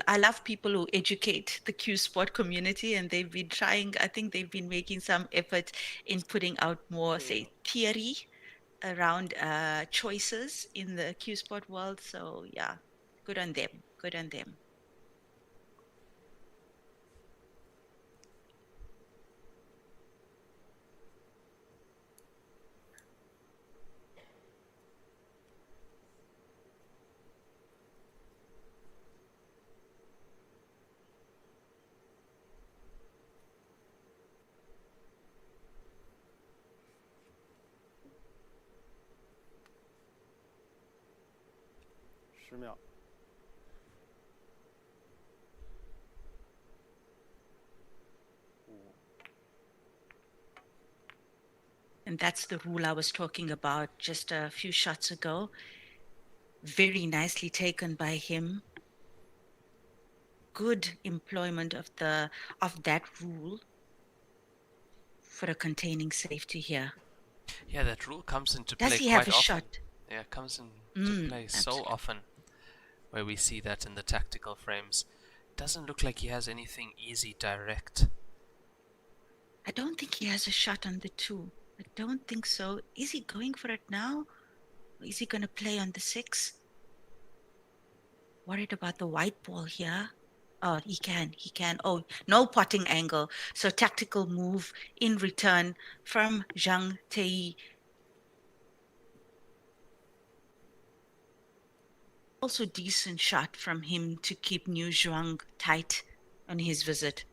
I love people who educate the Q Sport community, and they've been trying. I think they've been making some effort in putting out more, say, theory around choices in the Q Sport world. So yeah, good on them. Good on them.10秒。 And that's the rule I was talking about just a few shots ago. Very nicely taken by him. Good employment of that rule for a containing safety here. Yeah, that rule comes into Does play he have quite a often. shot? Yeah, it comes into play so Absolutely. often, where we see that in the tactical frames. Doesn't look like he has anything easy direct. I don't think he has a shot on the 2. I don't think so. Is he going for it now? Or is he going to play on the 6? Worried about the white ball here. Oh, he can. Oh, no potting angle. So tactical move in return from Zhang Tei. Also decent shot from him to keep New Zhuang tight on his visit.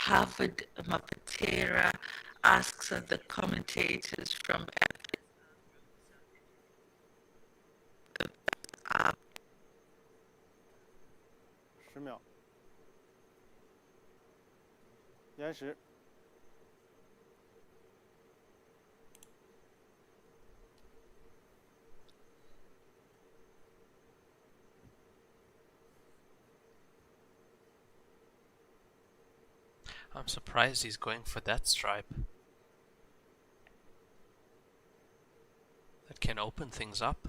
Harvard Mapatera asks of the commentators from 10秒。延时。 I'm surprised he's going for that stripe. That can open things up.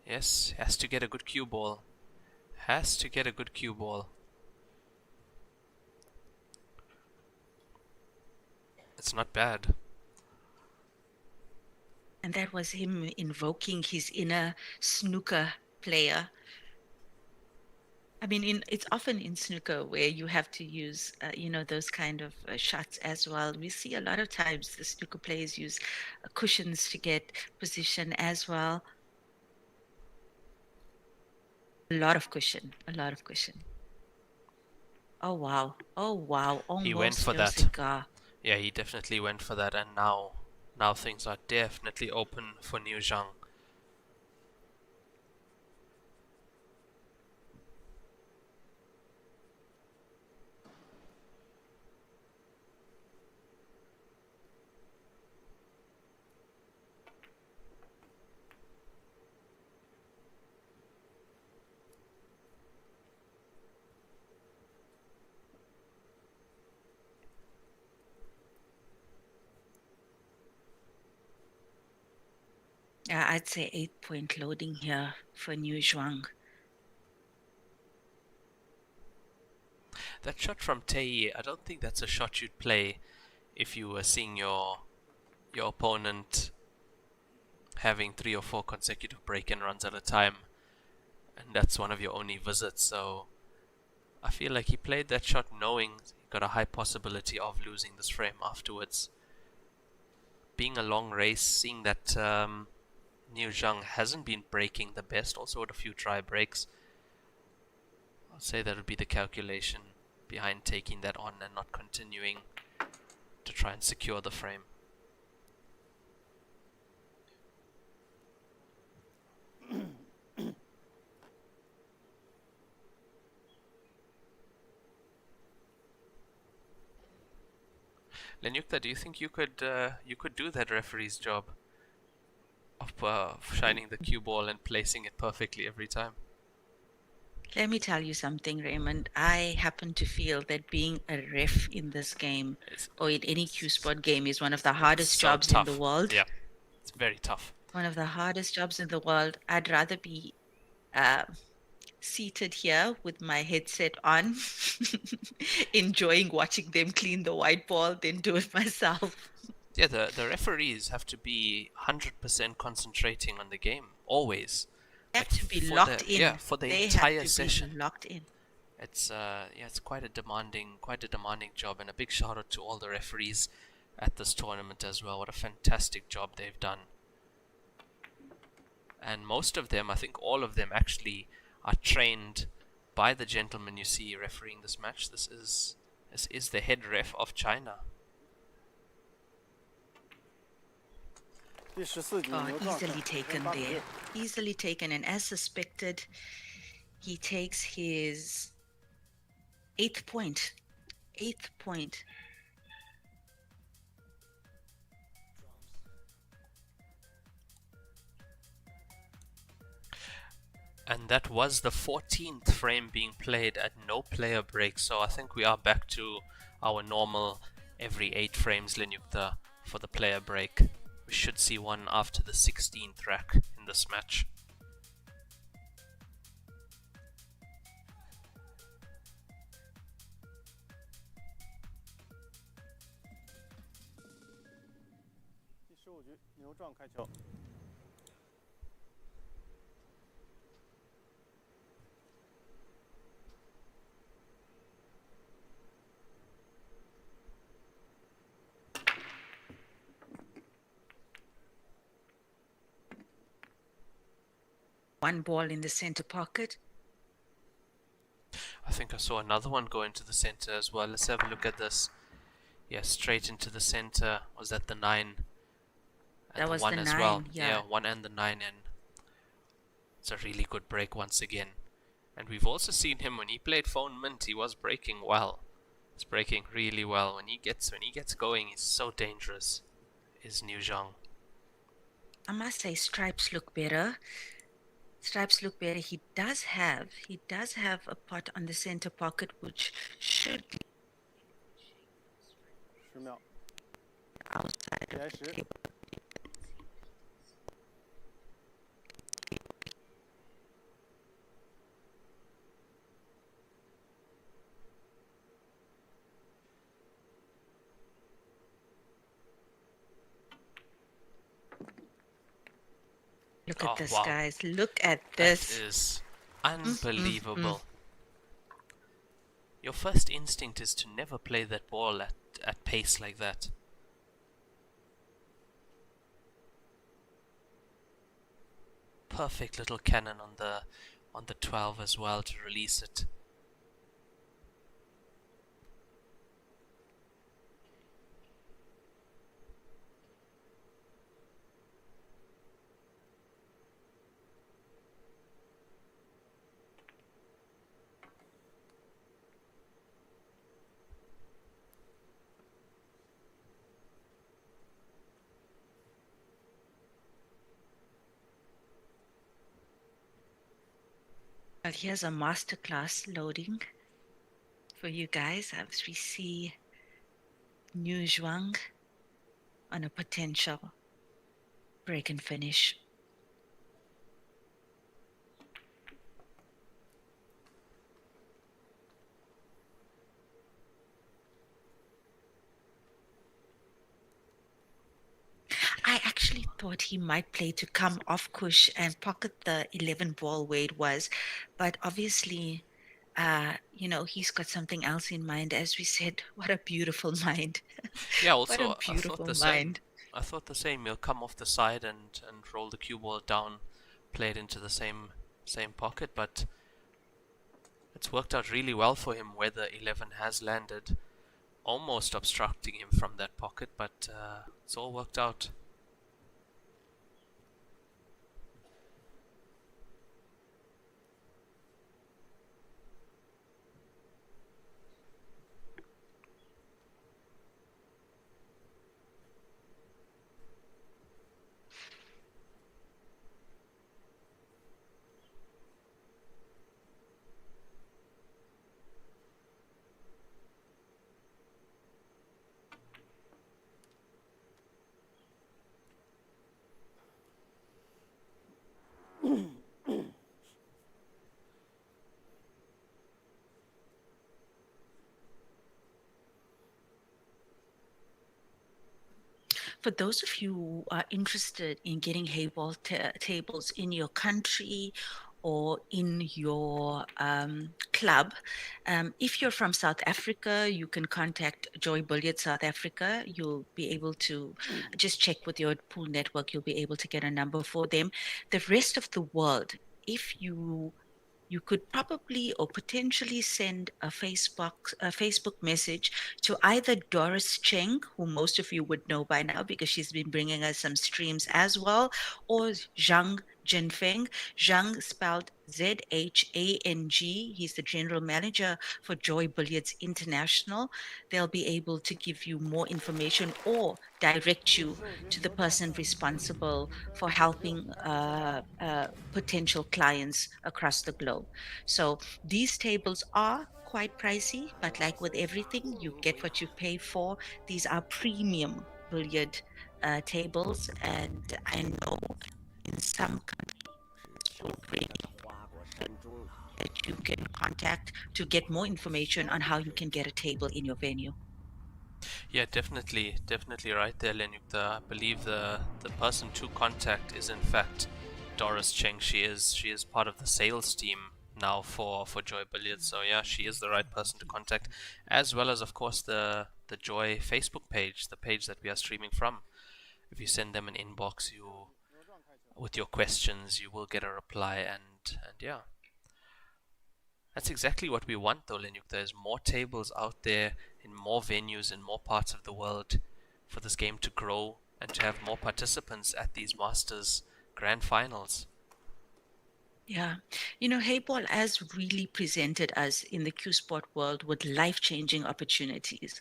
Yes, has to get a good cue ball. Has to get a good cue ball. It's not bad. And that was him invoking his inner snooker player. I mean, it's often in snooker where you have to use, those kind of shots as well. We see a lot of times the snooker players use cushions to get position as well. A lot of cushion. Oh wow! Almost He went for no that. cigar. Yeah, he definitely went for that, and now things are definitely open for New Zhang. Yeah, I'd say 8-point loading here for New Zhuang. That shot from Tei, I don't think that's a shot you'd play if you were seeing your opponent having 3 or 4 consecutive break-in runs at a time, and that's one of your only visits. So I feel like he played that shot knowing he got a high possibility of losing this frame afterwards. Being a long race, seeing that New Zhang hasn't been breaking the best, also had a few try breaks, I'll say that would be the calculation behind taking that on and not continuing to try and secure the frame. Lenyuktha, do you think you could do that referee's job of shining the cue ball and placing it perfectly every time? Let me tell you something, Raymond. I happen to feel that being a ref in this game It's or in any Q Sport game is one of the hardest so jobs in the tough. world. Yeah, it's very tough. One of the hardest jobs in the world. I'd rather be uh, seated here with my headset on, enjoying watching them clean the white ball than do it myself. Yeah, the referees have to be 100% concentrating on the game always, They like have to be for locked in. for the They have entire to session. be locked in. It's yeah, it's quite a demanding job, and a big shout out to all the referees at this tournament as well. What a fantastic job they've done. And most of them, I think all of them actually are trained by the gentleman you see refereeing this match. This is the head ref of China. 第14局 Oh, 牛壮 easily 胜 taken 8比 there. 6。 Easily taken. And as suspected, he takes his 8th point. 8th point. And that was the 14th frame being played at no player break. So I think we are back to our normal every 8 frames Lenyuktha for the player break. We should see one after the 16th rack in this match.第15局牛壮开球。 One ball in the center pocket. I think I saw another one go into the center as well. Let's have a look at this. Yeah, straight into the center. Was that the 9? And That was one the as 9, well. yeah. 1 and the 9 in. It's a really good break once again. And we've also seen him when he played Phone Mint, he was breaking well. He's breaking really well. When he gets going, he's so dangerous. Is Niu Zhang. I must say stripes look better. Stripes look better. He does have a pot on the center pocket which should be 10秒， outside 计 of 时 the table. Look at Oh, this, wow. guys. Look at this. That is unbelievable. Your first instinct is to never play that ball at pace like that. Perfect little cannon on the 12 as well to release it. Well, here's a masterclass loading for you guys as we see Niu Zhuang on a potential break and finish. I actually thought he might play to come off Kush and pocket the 11 ball where it was, but obviously, he's got something else in mind. As we said, what a beautiful mind. Yeah, What a also I thought beautiful the same. mind. I thought the same. He'll come off the side and roll the cue ball down, play it into the same pocket, but it's worked out really well for him where the 11 has landed, almost obstructing him from that pocket, but it's all worked out. For those of you who are interested in getting Heyball tables in your country or in your club, if you're from South Africa, you can contact Joy Billiard South Africa. You'll be able to just check with your pool network. You'll be able to get a number for them. The rest of the world, if you could probably or potentially send a Facebook message to either Doris Cheng, who most of you would know by now because she's been bringing us some streams as well, or Zhang Jinfeng. Zhang spelled Zhang. He's the general manager for Joy Billiards International. They'll be able to give you more information or direct you to the person responsible for helping potential clients across the globe. So these tables are quite pricey, but like with everything, you get what you pay for. These are premium billiard tables, and I know in some countries already that you can contact to get more information on how you can get a table in your venue. Yeah, definitely right there, Lenyuktha. I believe the person to contact is in fact Doris Cheng. She is part of the sales team now for Joy Billiards. So yeah, she is the right person to contact, as well as of course the Joy Facebook page, the page that we are streaming from. If you send them an inbox, with your questions, you will get a reply, and yeah. That's exactly what we want though, Lenyuktha. There's more tables out there in more venues in more parts of the world for this game to grow and to have more participants at these Masters Grand Finals. Yeah. Heyball has really presented us in the Q Sport world with life-changing opportunities.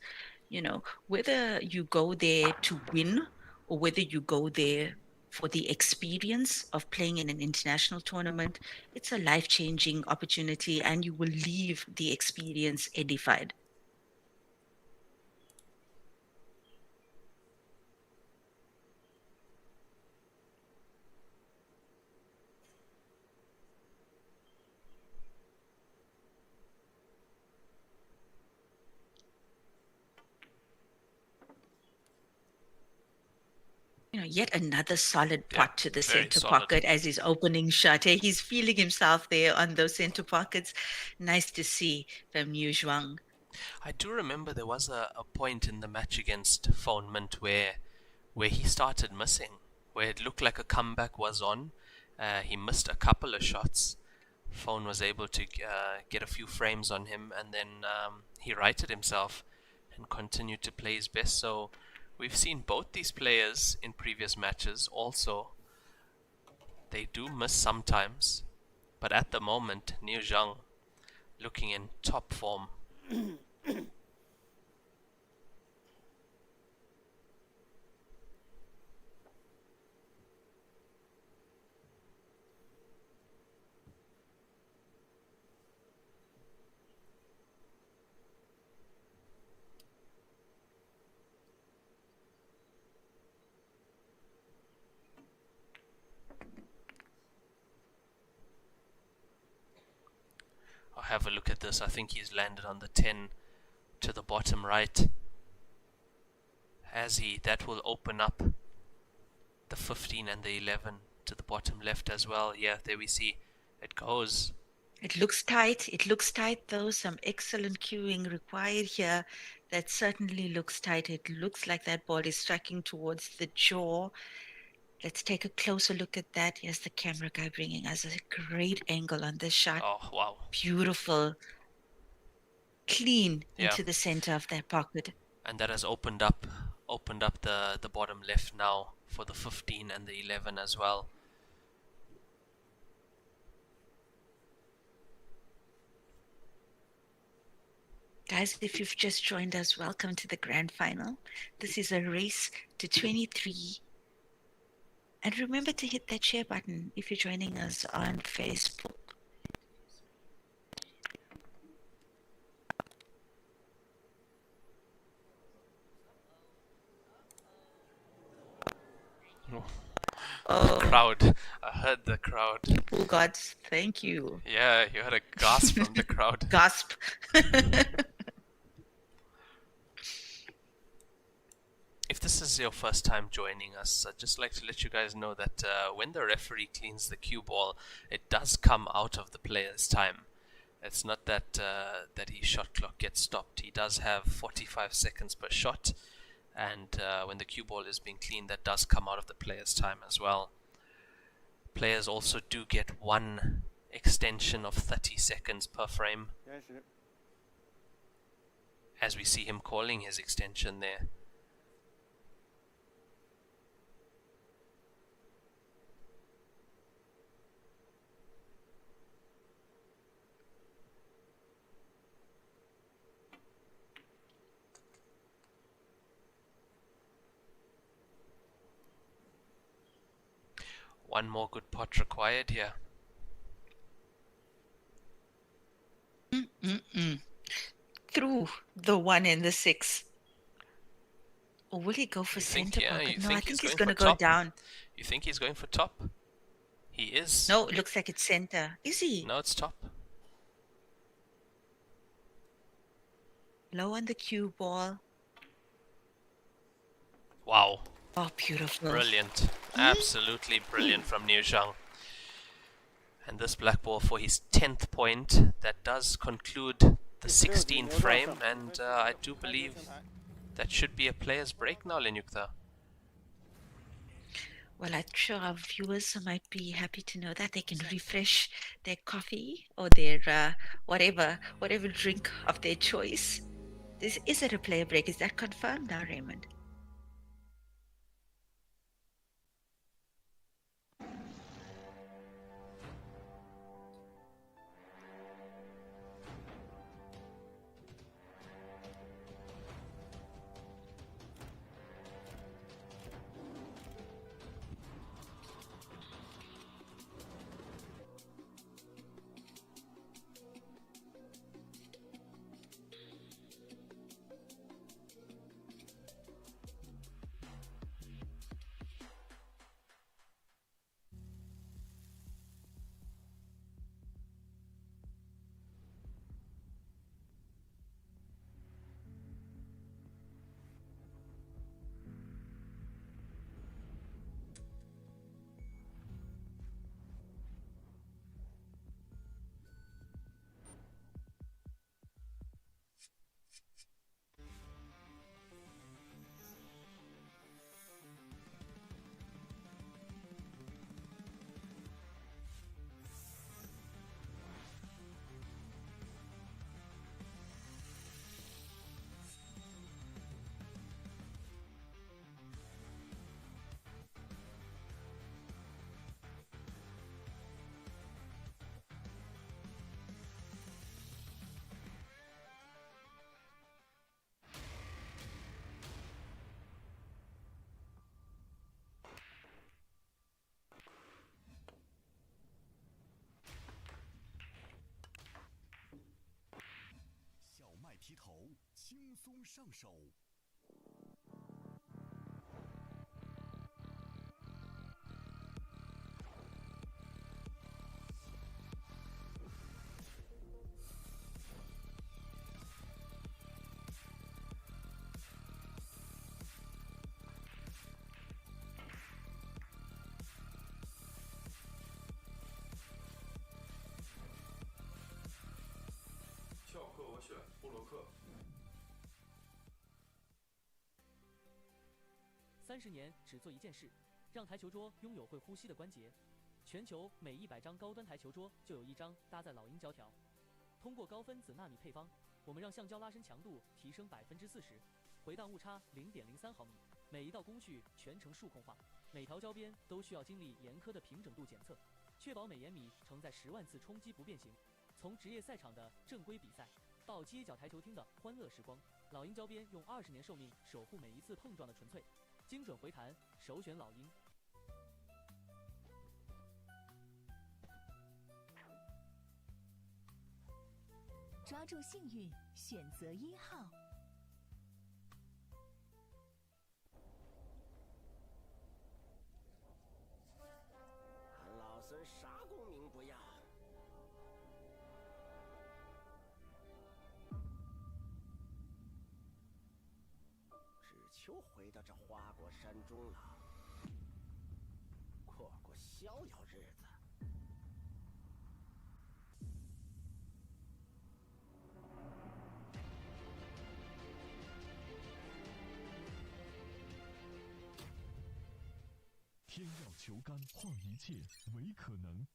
Whether you go there to win or whether you go there for the experience of playing in an international tournament, it's a life-changing opportunity and you will leave the experience edified. Yet another solid pot to the center pocket as his opening shot. Hey, he's feeling himself there on those center pockets. Nice to see from Yu Zhuang. I do remember there was a point in the match against Phone Mint where he started missing, where it looked like a comeback was on. He missed a couple of shots. Phone was able to get a few frames on him, and then he righted himself and continued to play his best. So we've seen both these players in previous matches also. They do miss sometimes, but at the moment, Niu Zhang looking in top form. Have a look at this. I think he's landed on the 10 to the bottom right. That will open up the 15 and the 11 to the bottom left as well. Yeah, there we see it goes. It looks tight. It looks tight though. Some excellent cueing required here. That certainly looks tight. It looks like that ball is striking towards the jaw. Let's take a closer look at that. Here's the camera guy bringing us a great angle on this shot. Oh, wow. Beautiful. Clean into the center of that pocket. And that has opened up the bottom left now for the 15 and the 11 as well. Guys, if you've just joined us, welcome to the grand final. This is a race to 23. And remember to hit that share button if you're joining us on Facebook. The crowd. I heard the crowd. Oh God, thank you. Yeah, you heard a gasp from the crowd. Gasp. If this is your first time joining us, I'd just like to let you guys know that when the referee cleans the cue ball, it does come out of the player's time. It's not that that his shot clock gets stopped. He does have 45 seconds per shot, and when the cue ball is being cleaned, that does come out of the player's time as well. Players also do get one extension of 30 seconds per frame, 开始。 as we see him calling his extension there. One more good pot required here. Through the 1 and the 6. Or will he go for You think, center yeah, pocket? you No, I think think he's he's going going to for go top? down. You think he's going for top? He is. No, it looks like it's center. Is he? No, it's top. Low on the cue ball. Wow. Oh, beautiful. Brilliant. Absolutely brilliant from Niu Zhang. And this black ball for his 10th point. That does conclude the 16th frame. And I do believe that should be a player's break now, Lenyuktha. Well, I'm sure our viewers might be happy to know that they can refresh their coffee or their whatever drink of their choice. Is it a player break? Is that confirmed now, Raymond?30年只做一件事，让台球桌拥有会呼吸的关节。全球每100张高端台球桌就有1张搭载老鹰胶条。通过高分子纳米配方，我们让橡胶拉伸强度提升40%，回荡误差0.03毫米。每一道工序全程数控化，每条胶边都需要经历严苛的平整度检测，确保每延米承载10万次冲击不变形。从职业赛场的正规比赛到街角台球厅的欢乐时光，老鹰胶边用20年寿命守护每一次碰撞的纯粹。精准回弹，首选老鹰。抓住幸运，选择1号。俺老孙啥功名不要，只求球回到这花果山中了，过过逍遥日子。天要球杆，换一切为可能。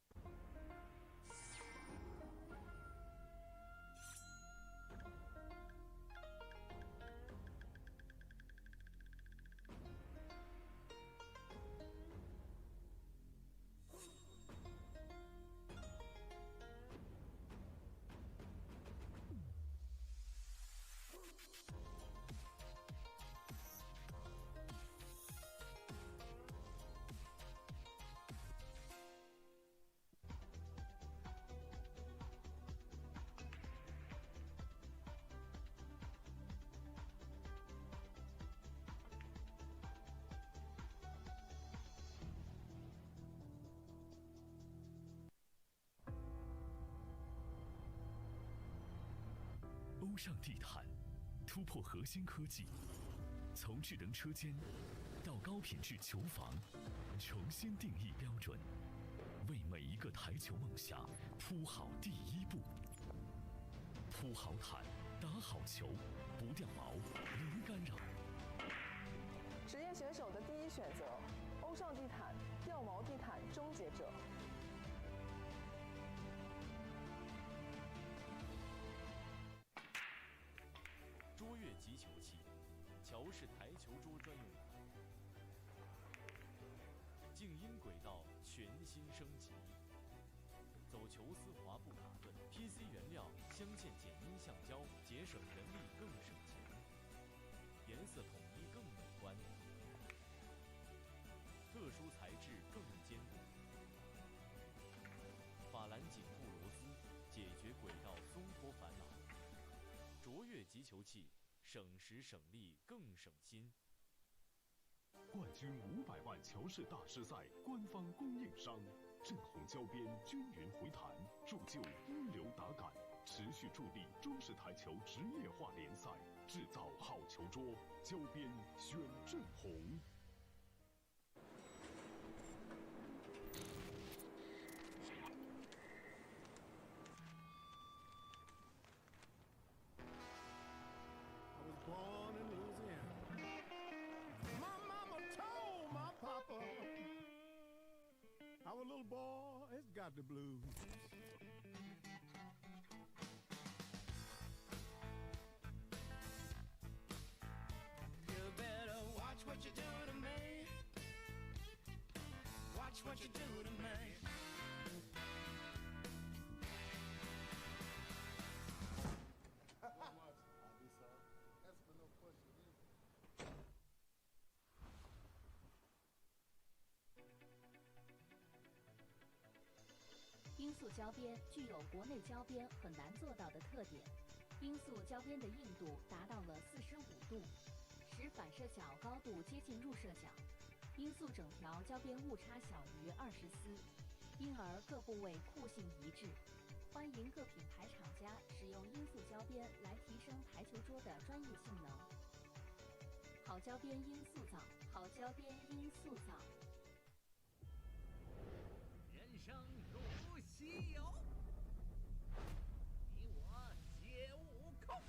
欧尚地毯，突破核心科技，从智能车间到高品质球房，重新定义标准，为每一个台球梦想铺好第一步。铺好毯，打好球，不掉毛，零干扰。职业选手的第一选择，欧尚地毯，掉毛地毯终结者。卓越击球器，乔氏台球桌专用款，静音轨道全新升级，走球丝滑步卡顿 ，PC 原料镶嵌剪音橡胶，节省人力更省钱，颜色统一更美观，特殊材质更坚固，法兰紧固螺丝，解决轨道松脱烦恼。卓越击球器，省时省力更省心。冠军500万乔氏大师赛官方供应商，正红胶边均匀回弹，铸就一流打感，持续助力中式台球职业化联赛，制造好球桌，胶边选正红。Our little boy has got the blues. You better watch what you do to me. Watch what you do to me. 罂粟胶边具有国内胶边很难做到的特点，罂粟胶边的硬度达到了45度，使反射角高度接近入射角。罂粟整条胶边误差小于20丝，因而各部位酷性一致。欢迎各品牌厂家使用罂粟胶边来提升台球桌的专业性能。好胶边罂粟皂，好胶边罂粟皂。人生如西游，你我皆悟空。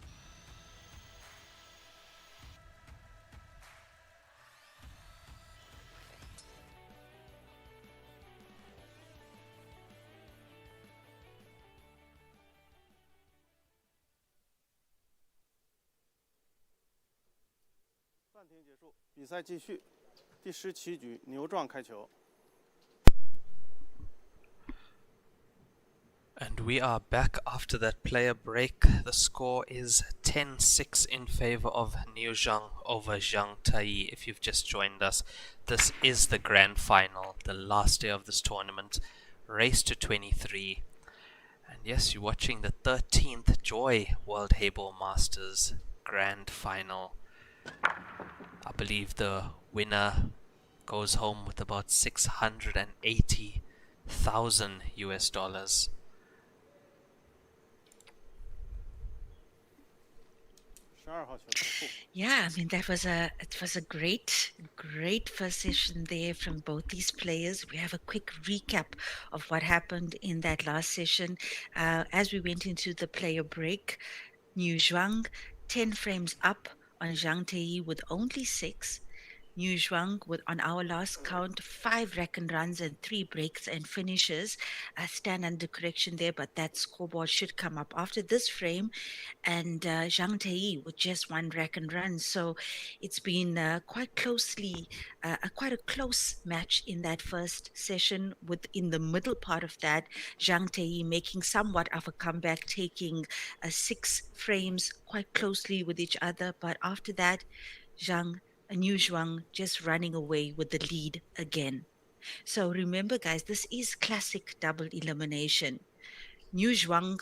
暂停结束，比赛继续。第17局，牛壮开球。 And we are back after that player break. The score is 10-6 in favor of Niu Zhang over Zhang Tai. If you've just joined us, this is the grand final, the last day of this tournament, race to 23. And yes, you're watching the 13th Joy World Heyball Masters grand final. I believe the winner goes home with about $680,000 US. 12号球客户。 Yeah, I mean it was a great first session there from both these players. We have a quick recap of what happened in that last session. As we went into the player break, Niu Zhuang 10 frames up on Zhang Tei with only 6. Niu Zhuang with, on our last count, 5 reckon runs and 3 breaks and finishes. Stand under correction there, but that scoreboard should come up after this frame. And Zhang Tei with just 1 reckon run. So it's been quite a close match in that first session. With in the middle part of that, Zhang Tei making somewhat of a comeback, taking 6 frames quite closely with each other. But after that, Niu Zhuang just running away with the lead again. So remember, guys, this is classic double elimination. Niu Zhuang,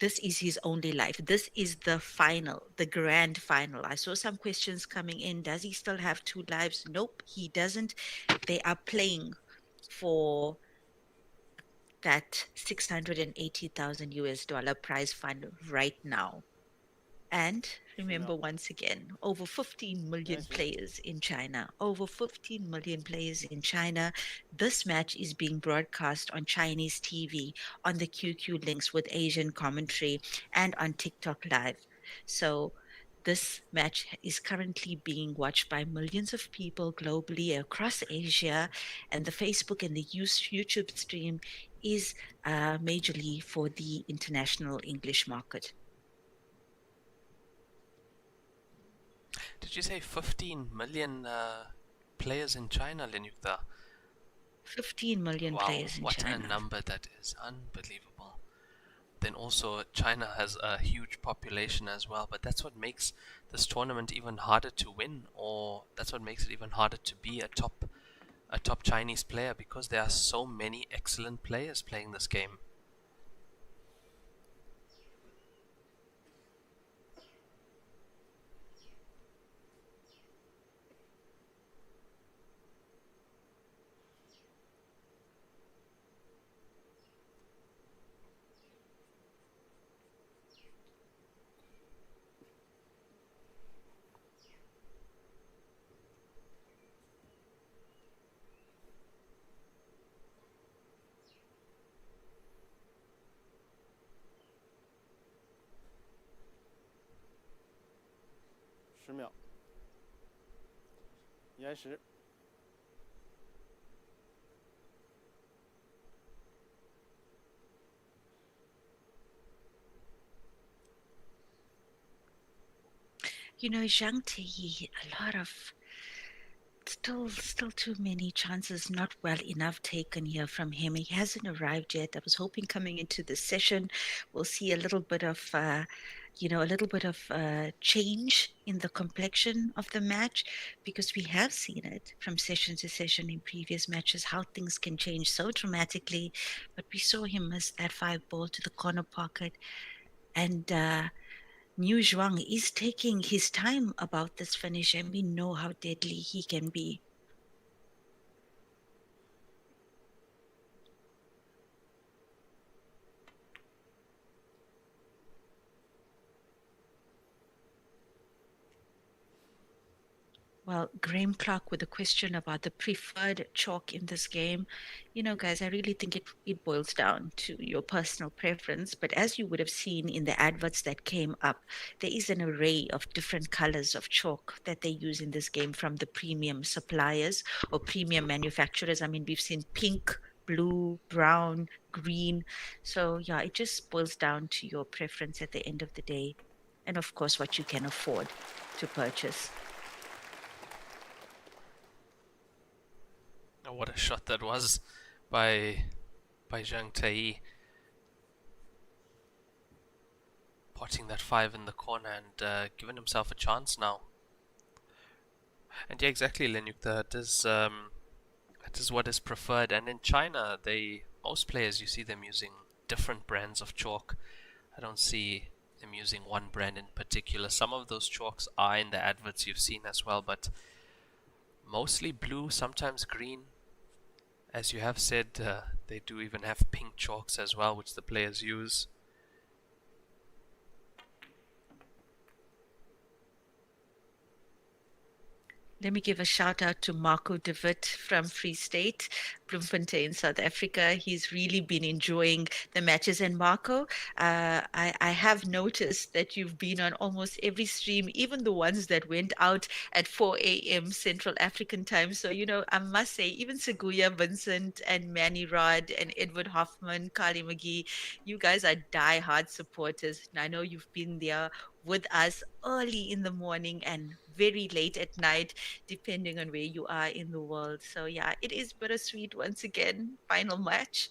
this is his only life. This is the final, the grand final. I saw some questions coming in. Does he still have 2 lives? Nope, he doesn't. They are playing for that 680,000 US dollar prize fund right now. And remember, once again, over 15 million players in China. Over 15 million players in China. This match is being broadcast on Chinese TV, on the QQ links with Asian commentary, and on TikTok Live. So this match is currently being watched by millions of people globally across Asia, and the Facebook and the YouTube stream is majorly for the international English market. Did you say 15 million players in China, Lenyuktha? 15 million players in China. What a number that is. Unbelievable. Then also China has a huge population as well, but that's what makes this tournament even harder to win, or that's what makes it even harder to be a top Chinese player, because there are so many excellent players playing this game.10秒，延时。You know, Zhang Tei, a lot of still too many chances, not well enough taken here from him. He hasn't arrived yet. I was hoping coming into this session we'll see a little bit of change in the complexion of the match, because we have seen it from session to session in previous matches, how things can change so dramatically. But we saw him miss that 5 ball to the corner pocket, and Niu Zhuang is taking his time about this finish, and we know how deadly he can be. Well, Graham Clark with a question about the preferred chalk in this game. You know, guys, I really think it boils down to your personal preference. But as you would have seen in the adverts that came up, there is an array of different colors of chalk that they use in this game from the premium suppliers or premium manufacturers. I mean, we've seen pink, blue, brown, green. So, yeah, it just boils down to your preference at the end of the day. And, of course, what you can afford to purchase. Oh, what a shot that was by Zhang Tei, potting that 5 in the corner and giving himself a chance now. And yeah, exactly, Lenyuktha, that is what is preferred. And in China, most players, you see them using different brands of chalk. I don't see them using one brand in particular. Some of those chalks are in the adverts you've seen as well, but mostly blue, sometimes green. As you have said, they do even have pink chalks as well, which the players use. Let me give a shout out to Marco de Wit from Free State, Bloemfontein, South Africa. He's really been enjoying the matches. And Marco, I have noticed that you've been on almost every stream, even the ones that went out at 4 a.m. Central African time. So, I must say, even Seguya Vincent and Manny Rod and Edward Hoffman, Carly McGee, you guys are die-hard supporters. And I know you've been there with us early in the morning and very late at night, depending on where you are in the world. So yeah, it is bittersweet once again. Final match,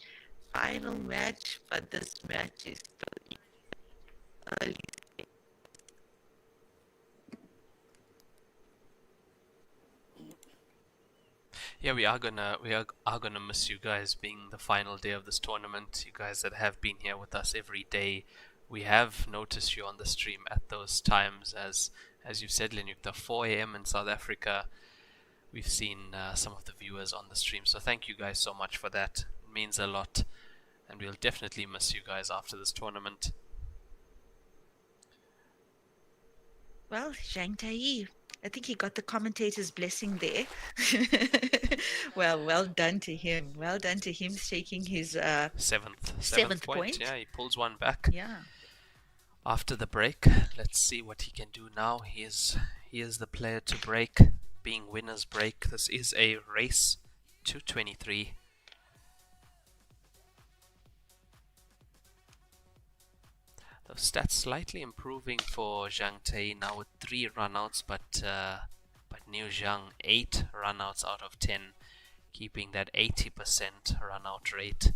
but this match is still early. Yeah, we are gonna miss you guys being the final day of this tournament. You guys that have been here with us every day. We have noticed you on the stream at those times, as you said, Lenyuktha, 4 a.m. in South Africa. We've seen some of the viewers on the stream, so thank you guys so much for that. It means a lot, and we'll definitely miss you guys after this tournament. Well, Zhang Tai, I think he got the commentator's blessing there. Well done to him. Well done to him, taking his seventh point. Yeah, he pulls one back. Yeah. After the break, let's see what he can do now. He is the player to break, being winner's break. This is a race to 23. The stats slightly improving for Zhang Tai now with 3 runouts, but Niu Zhang 8 runouts out of 10, keeping that 80% runout rate.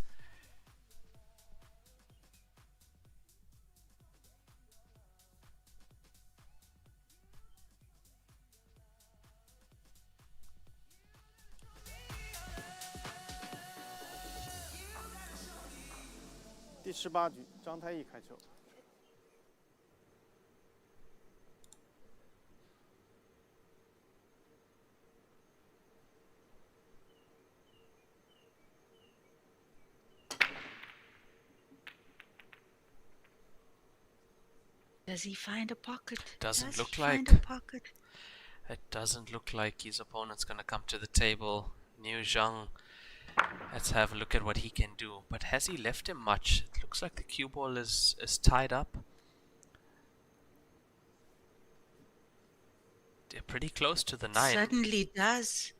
第18局，张太艺开球。Does he find a pocket? Doesn't look find like a pocket? It doesn't look like his opponent's gonna come to the table. Niu Zhang. Let's have a look at what he can do. But has he left him much? It looks like the cue ball is tied up. They're pretty close to the 9. Certainly does.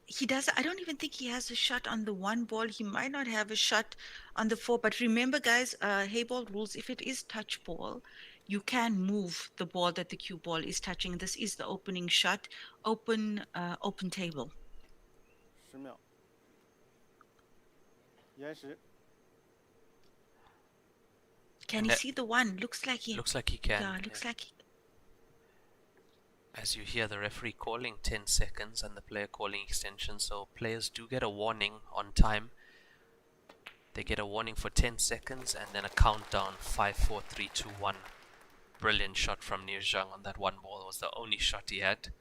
He does. I don't even think he has a shot on the 1 ball. He might not have a shot on the 4. But remember, guys, Heyball rules, if it is touch ball, you can move the ball that the cue ball is touching. This is the opening shot. Open table. 10秒。延时。 Can he see the 1? Looks like he can. Yeah, looks like he. As you hear the referee calling 10 seconds and the player calling extension, so players do get a warning on time. They get a warning for 10 seconds and then a countdown. 5, 4, 3, 2, 1. Brilliant shot from Niu Zhang on that 1 ball. It was the only shot he had.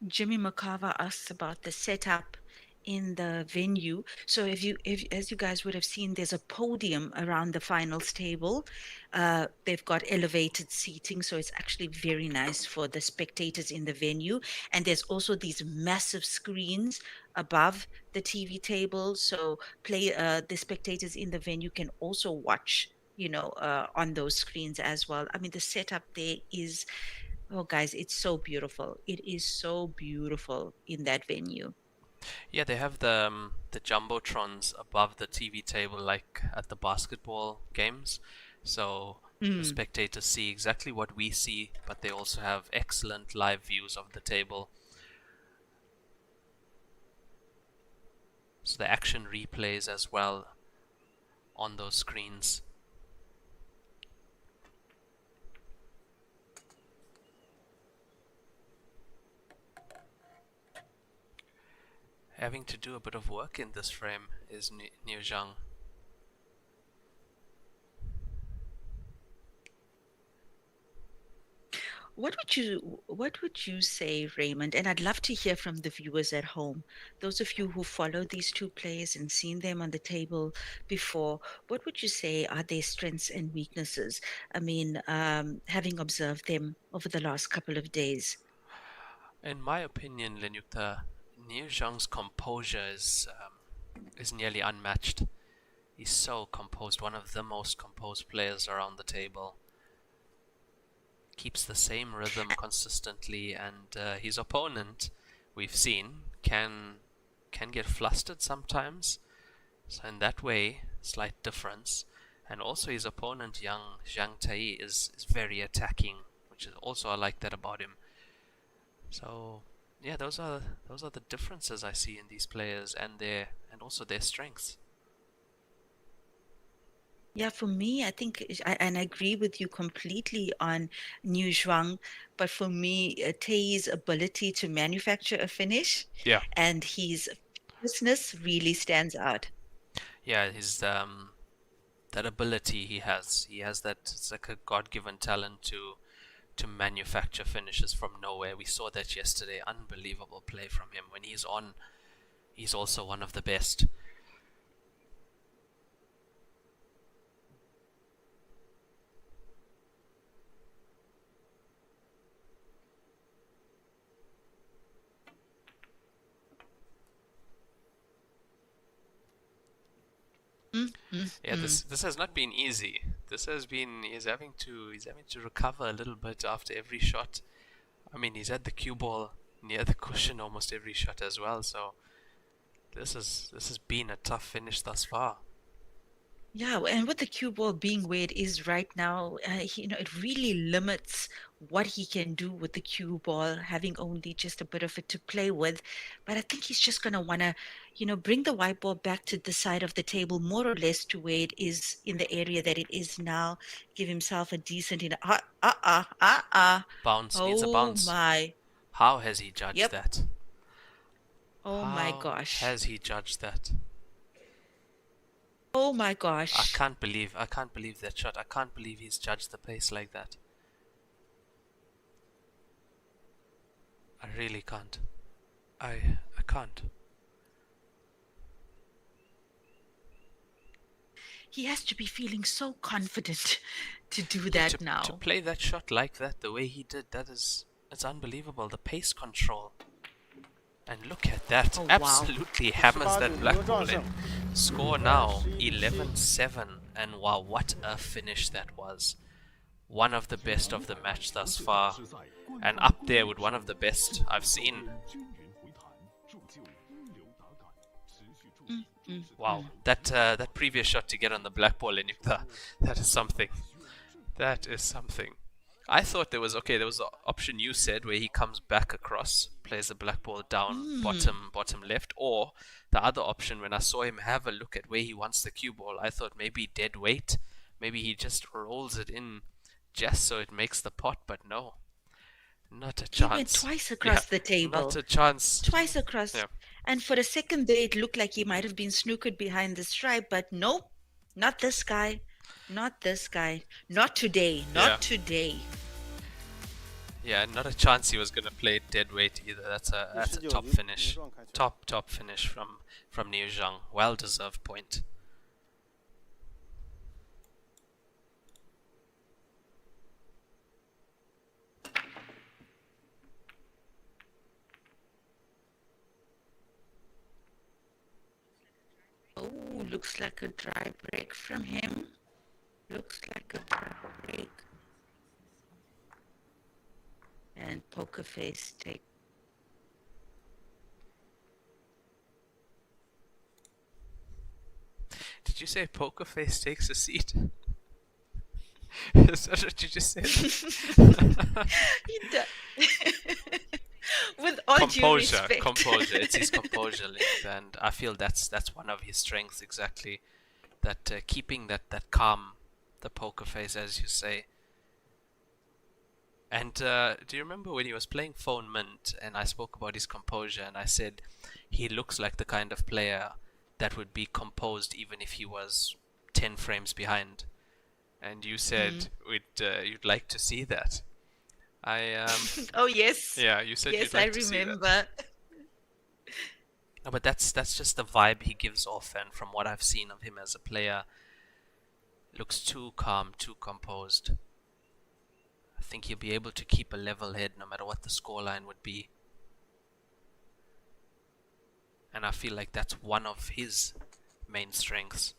Jimmy Makava asks about the setup in the venue. So as you guys would have seen, there's a podium around the finals table. They've got elevated seating, so it's actually very nice for the spectators in the venue. And there's also these massive screens above the TV table, so the spectators in the venue can also watch, on those screens as well. I mean, the setup there is, oh guys, it's so beautiful. It is so beautiful in that venue. Yeah, they have the jumbotrons above the TV table, like at the basketball games. So the spectators see exactly what we see, but they also have excellent live views of the table. So the action replays as well on those screens. Having to do a bit of work in this frame is Niu Zhang. What would you say, Raymond? And I'd love to hear from the viewers at home. Those of you who follow these two players and seen them on the table before, what would you say are their strengths and weaknesses? I mean, having observed them over the last couple of days. In my opinion, Lenyuktha, Niu Zhang's composure is nearly unmatched. He's so composed, one of the most composed players around the table. Keeps the same rhythm consistently, and his opponent, we've seen, can get flustered sometimes. So in that way, slight difference. And also his opponent, young Zhang Tai, is very attacking, which is also I like that about him. So yeah, those are the differences I see in these players and also their strengths. Yeah, for me, I think, and I agree with you completely on Niu Zhuang, but for me, Tei's ability to manufacture a finish and his fierceness really stands out. Yeah, his that ability he has that, it's like a God-given talent to manufacture finishes from nowhere. We saw that yesterday. Unbelievable play from him. When he's on, he's also one of the best. Yeah, this has not been easy. He's having to recover a little bit after every shot. I mean, he's had the cue ball near the cushion almost every shot as well, so this has been a tough finish thus far. Yeah, and with the cue ball being where it is right now, it really limits what he can do with the cue ball, having only just a bit of it to play with. But I think he's just going to want to, bring the white ball back to the side of the table, more or less to where it is in the area that it is now. Give himself a decent, bounce needs a oh bounce. my. How has he judged that? Oh my gosh. Has he judged that? Oh my gosh. I can't believe that shot. I can't believe he's judged the pace like that. I really can't. I can't. He has to be feeling so confident to do that now. To play that shot like that, the way he did, it's unbelievable. The pace control. And look at that. Absolutely hammers that black ball in. Score now 11-7. And wow, what a finish that was. One of the best of the match thus far. And up there with one of the best I've seen. Wow, that previous shot to get on the black ball, Lenyuktha, that is something. That is something. I thought there was the option you said where he comes back across, plays the black ball down bottom left, or the other option when I saw him have a look at where he wants the cue ball, I thought maybe dead weight, maybe he just rolls it in just so it makes the pot, but no. Not a chance. He went twice across the table. Not a chance. Twice across. Yeah. And for a second there, it looked like he might have been snookered behind the stripe, but nope, not this guy. Not this guy. Not today. Not today. Yeah, not a chance he was going to play dead weight either. That's a top finish. Top finish from Niu Zhang. Well-deserved point. Oh, looks like a dry break from him. Looks like a dry break. And poker face take. Did you say poker face takes a seat? Is that what you just said? With all due respect. Composure. It's his composure, and I feel that's one of his strengths exactly. That keeping that calm, the poker face, as you say. And do you remember when he was playing Phone Mint, and I spoke about his composure, and I said he looks like the kind of player that would be composed even if he was 10 frames behind. And you said you'd like to see that. Oh yes. Yeah, you said Yes, you'd like I to see that. remember. No, but that's just the vibe he gives off, and from what I've seen of him as a player, looks too calm, too composed. I think he'll be able to keep a level head no matter what the scoreline would be. And I feel like that's one of his main strengths.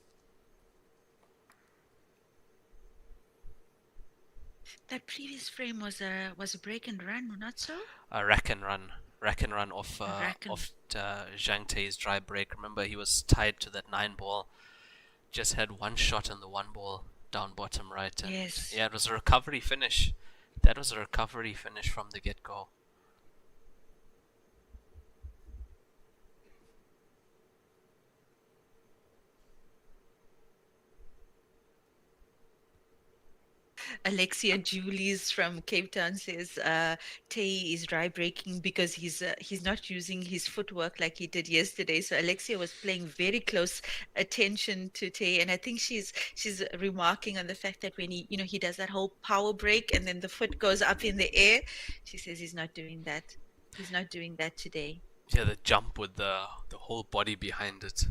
That previous frame was a break and run, not so? A rack and run off Rack and- Zhang Tei's dry break. Remember, he was tied to that 9 ball. Just had one shot on the 1 ball down bottom right. And Yes. yeah, it was a recovery finish. That was a recovery finish from the get-go. Alexia Julies from Cape Town says Tay is dry breaking because he's not using his footwork like he did yesterday. So Alexia was paying very close attention to Tay, and I think she's remarking on the fact that when he does that whole power break and then the foot goes up in the air, she says he's not doing that. He's not doing that today. Yeah, the jump with the whole body behind it.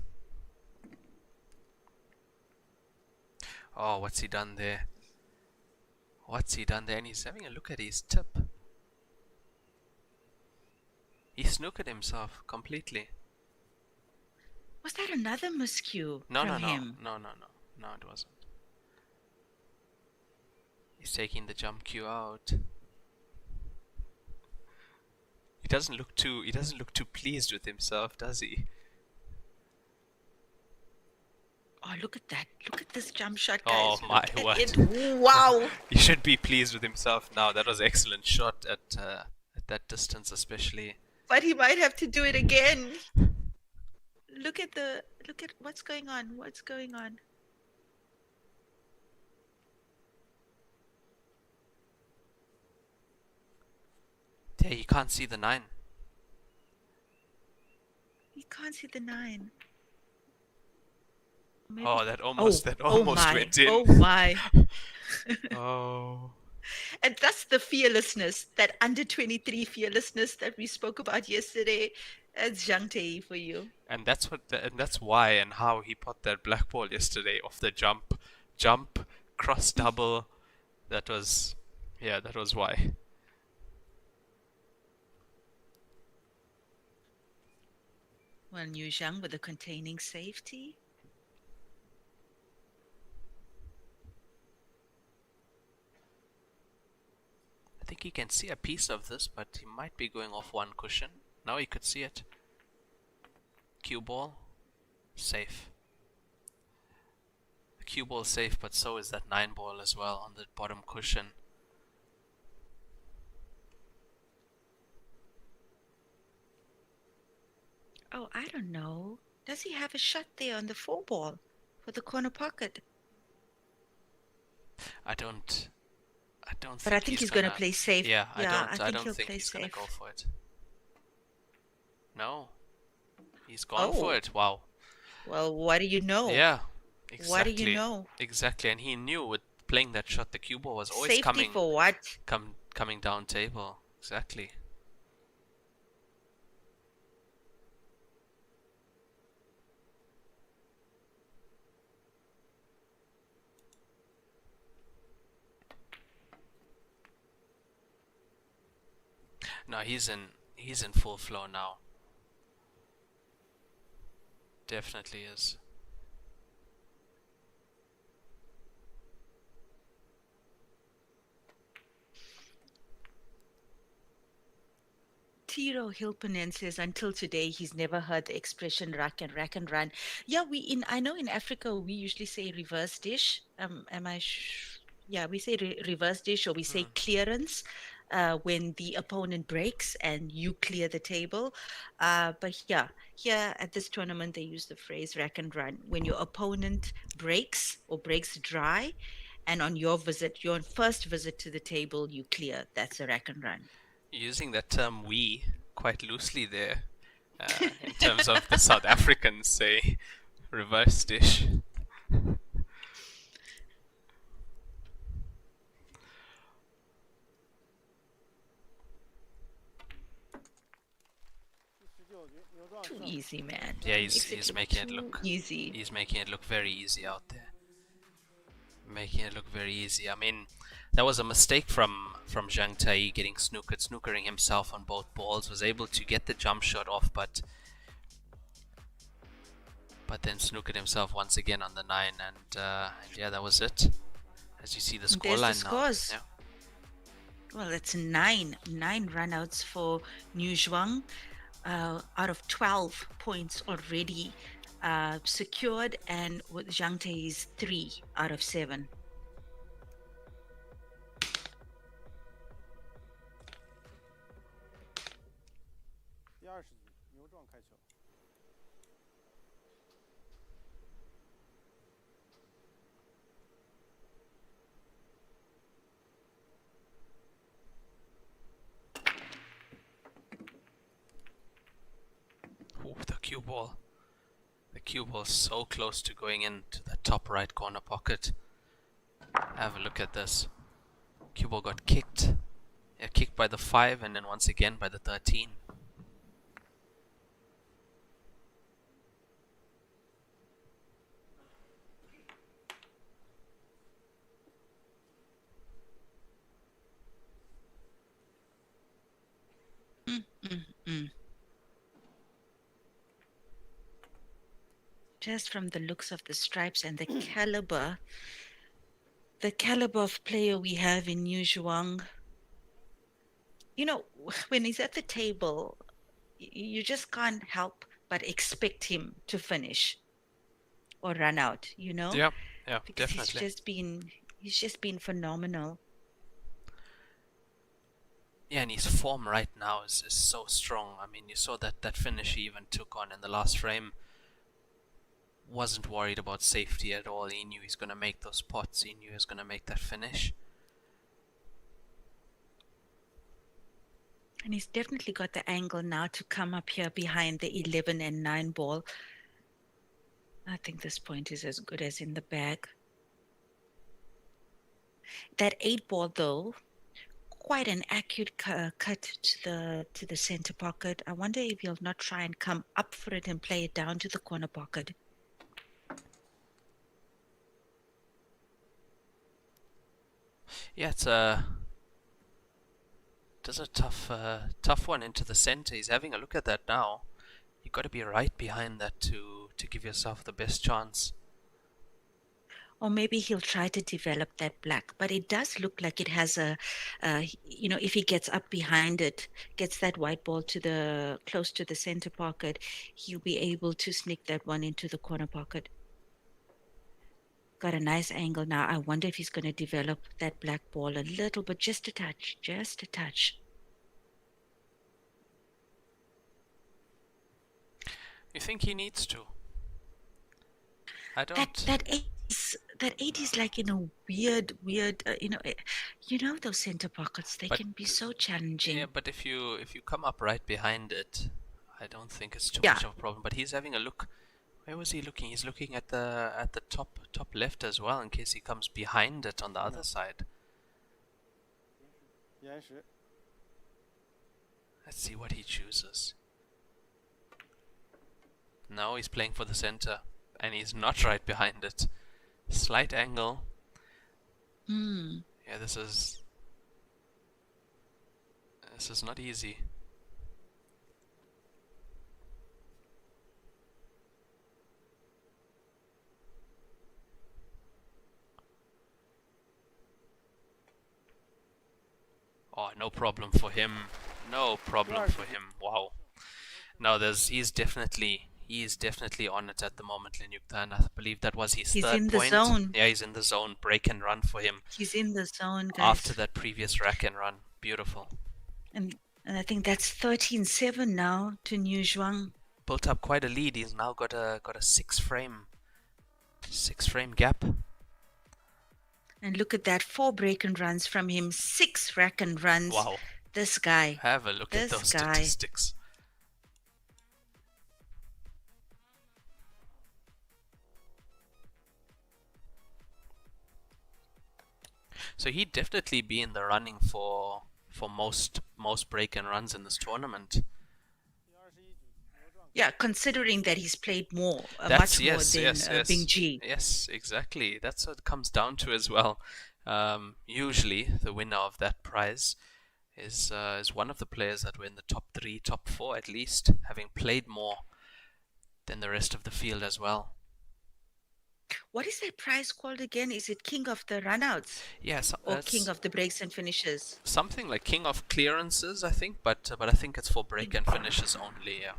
Oh, what's he done there? What's he done there? And he's having a look at his tip. He snookered himself completely. Was that another miscue No, from no, him? no, it wasn't. He's taking the jump cue out. He doesn't look too pleased with himself, does he? Oh, look at that. Look at this jump shot, guys. Oh my Look at word. it. Wow. He should be pleased with himself now. That was an excellent shot at that distance, especially. But he might have to do it again. Look at what's going on. What's going on? Yeah, you can't see the 9. You can't see the 9. Maybe. Oh, that almost went in. Oh my. Oh. And that's the fearlessness, that under 23 fearlessness that we spoke about yesterday. That's Zhang Tei for you. And that's why and how he put that black ball yesterday off the jump, cross double. That was why. Well, Niu Zhang with the containing safety. I think he can see a piece of this, but he might be going off one cushion. Now he could see it. Cue ball, safe. The cue ball safe, but so is that 9 ball as well on the bottom cushion. Oh, I don't know. Does he have a shot there on the 4 ball for the corner pocket? I don't But I think he's gonna play safe. Yeah, Yeah, I don't think he's gonna go for it. No. He's gone for it. Wow. Well, what do you know? Yeah. Exactly. What do you know? Exactly, and he knew with playing that shot the cue ball was always Safety coming for what? coming down table. Exactly. No, he's in full flow now. Definitely is. Tiro Hilpenen says until today he's never heard the expression rack and run. Yeah, I know in Africa we usually say reverse dish. Yeah, we say reverse dish, or we say clearance when the opponent breaks and you clear the table. But yeah, here at this tournament they use the phrase rack and run when your opponent breaks or breaks dry, and on your first visit to the table you clear. That's a rack and run. Using that term "we" quite loosely there, in terms of the South Africans say reverse dish. easy, man. Yeah, Makes he's look making it too look easy. He's making it look very easy out there. Making it look very easy. I mean, that was a mistake from Zhang Tai getting snookering himself on both balls. Was able to get the jump shot off, but then snookered himself once again on the 9, and yeah, that was it. As you see the And there's the scoreline now. scores. Yeah. Well, it's nine runouts for New Zhuang, out of 12 points already secured, and with Zhang Tai is 3 out of 7. Ooh, the cue ball. The cue ball is so close to going into the top right corner pocket. Have a look at this. Cue ball got kicked. Yeah, kicked by the 5 and then once again by the 13. Just from the looks of the stripes and the caliber of player we have in New Zhuang, you know, when he's at the table, you just can't help but expect him to finish or run out, you know? Yeah, because definitely. he's just been phenomenal. Yeah, and his form right now is so strong. I mean, you saw that finish he even took on in the last frame. Wasn't worried about safety at all. He knew he's going to make those pots. He knew he was going to make that finish. And he's definitely got the angle now to come up here behind the 11 and 9 ball. I think this point is as good as in the bag. That 8 ball, though, quite an accurate cut to the center pocket. I wonder if he'll not try and come up for it and play it down to the corner pocket. Yeah, it's a tough one into the center. He's having a look at that now. You've got to be right behind that to give yourself the best chance. Or maybe he'll try to develop that black, but it does look like it has you know, if he gets up behind it, gets that white ball to close to the center pocket, he'll be able to sneak that one into the corner pocket. Got a nice angle now. I wonder if he's going to develop that black ball a little bit, just a touch, just a touch. You think he needs to? I don't. That 8 is like in a weird, you know those center pockets, they can be so challenging. Yeah, but if you come up right behind it, I don't think it's too much of a problem. But he's having a look. Where was he looking? He's looking at the top left as well, in case he comes behind it on the other side. Let's see what he chooses. No, he's playing for the center, and he's not right behind it. Slight angle. Yeah, this is not easy. Oh, no problem for him. No problem for him. Wow. Now he's definitely on it at the moment, Lenyuktha, and I believe that was his third point. He's in the zone. Yeah, he's in the zone. Break and run for him. He's in the zone, guys. After that previous rack and run. Beautiful. And I think that's 13-7 now to New Zhuang. Built up quite a lead. He's now got a 6 frame gap. And look at that, 4 break and runs from him, 6 rack and runs. Wow. This guy. Have a look at those statistics. So he'd definitely be in the running for most break and runs in this tournament. Yeah, considering that he's played more, That's much more than Bing G. Yes, exactly. That's what it comes down to as well. Usually, the winner of that prize is one of the players that were in the top 3, top 4 at least, having played more than the rest of the field as well. What is that prize called again? Is it King of the Runouts? Yes, Or King of the Breaks and Finishes? something like King of Clearances, I think, but I think it's for break and finishes only. Yeah.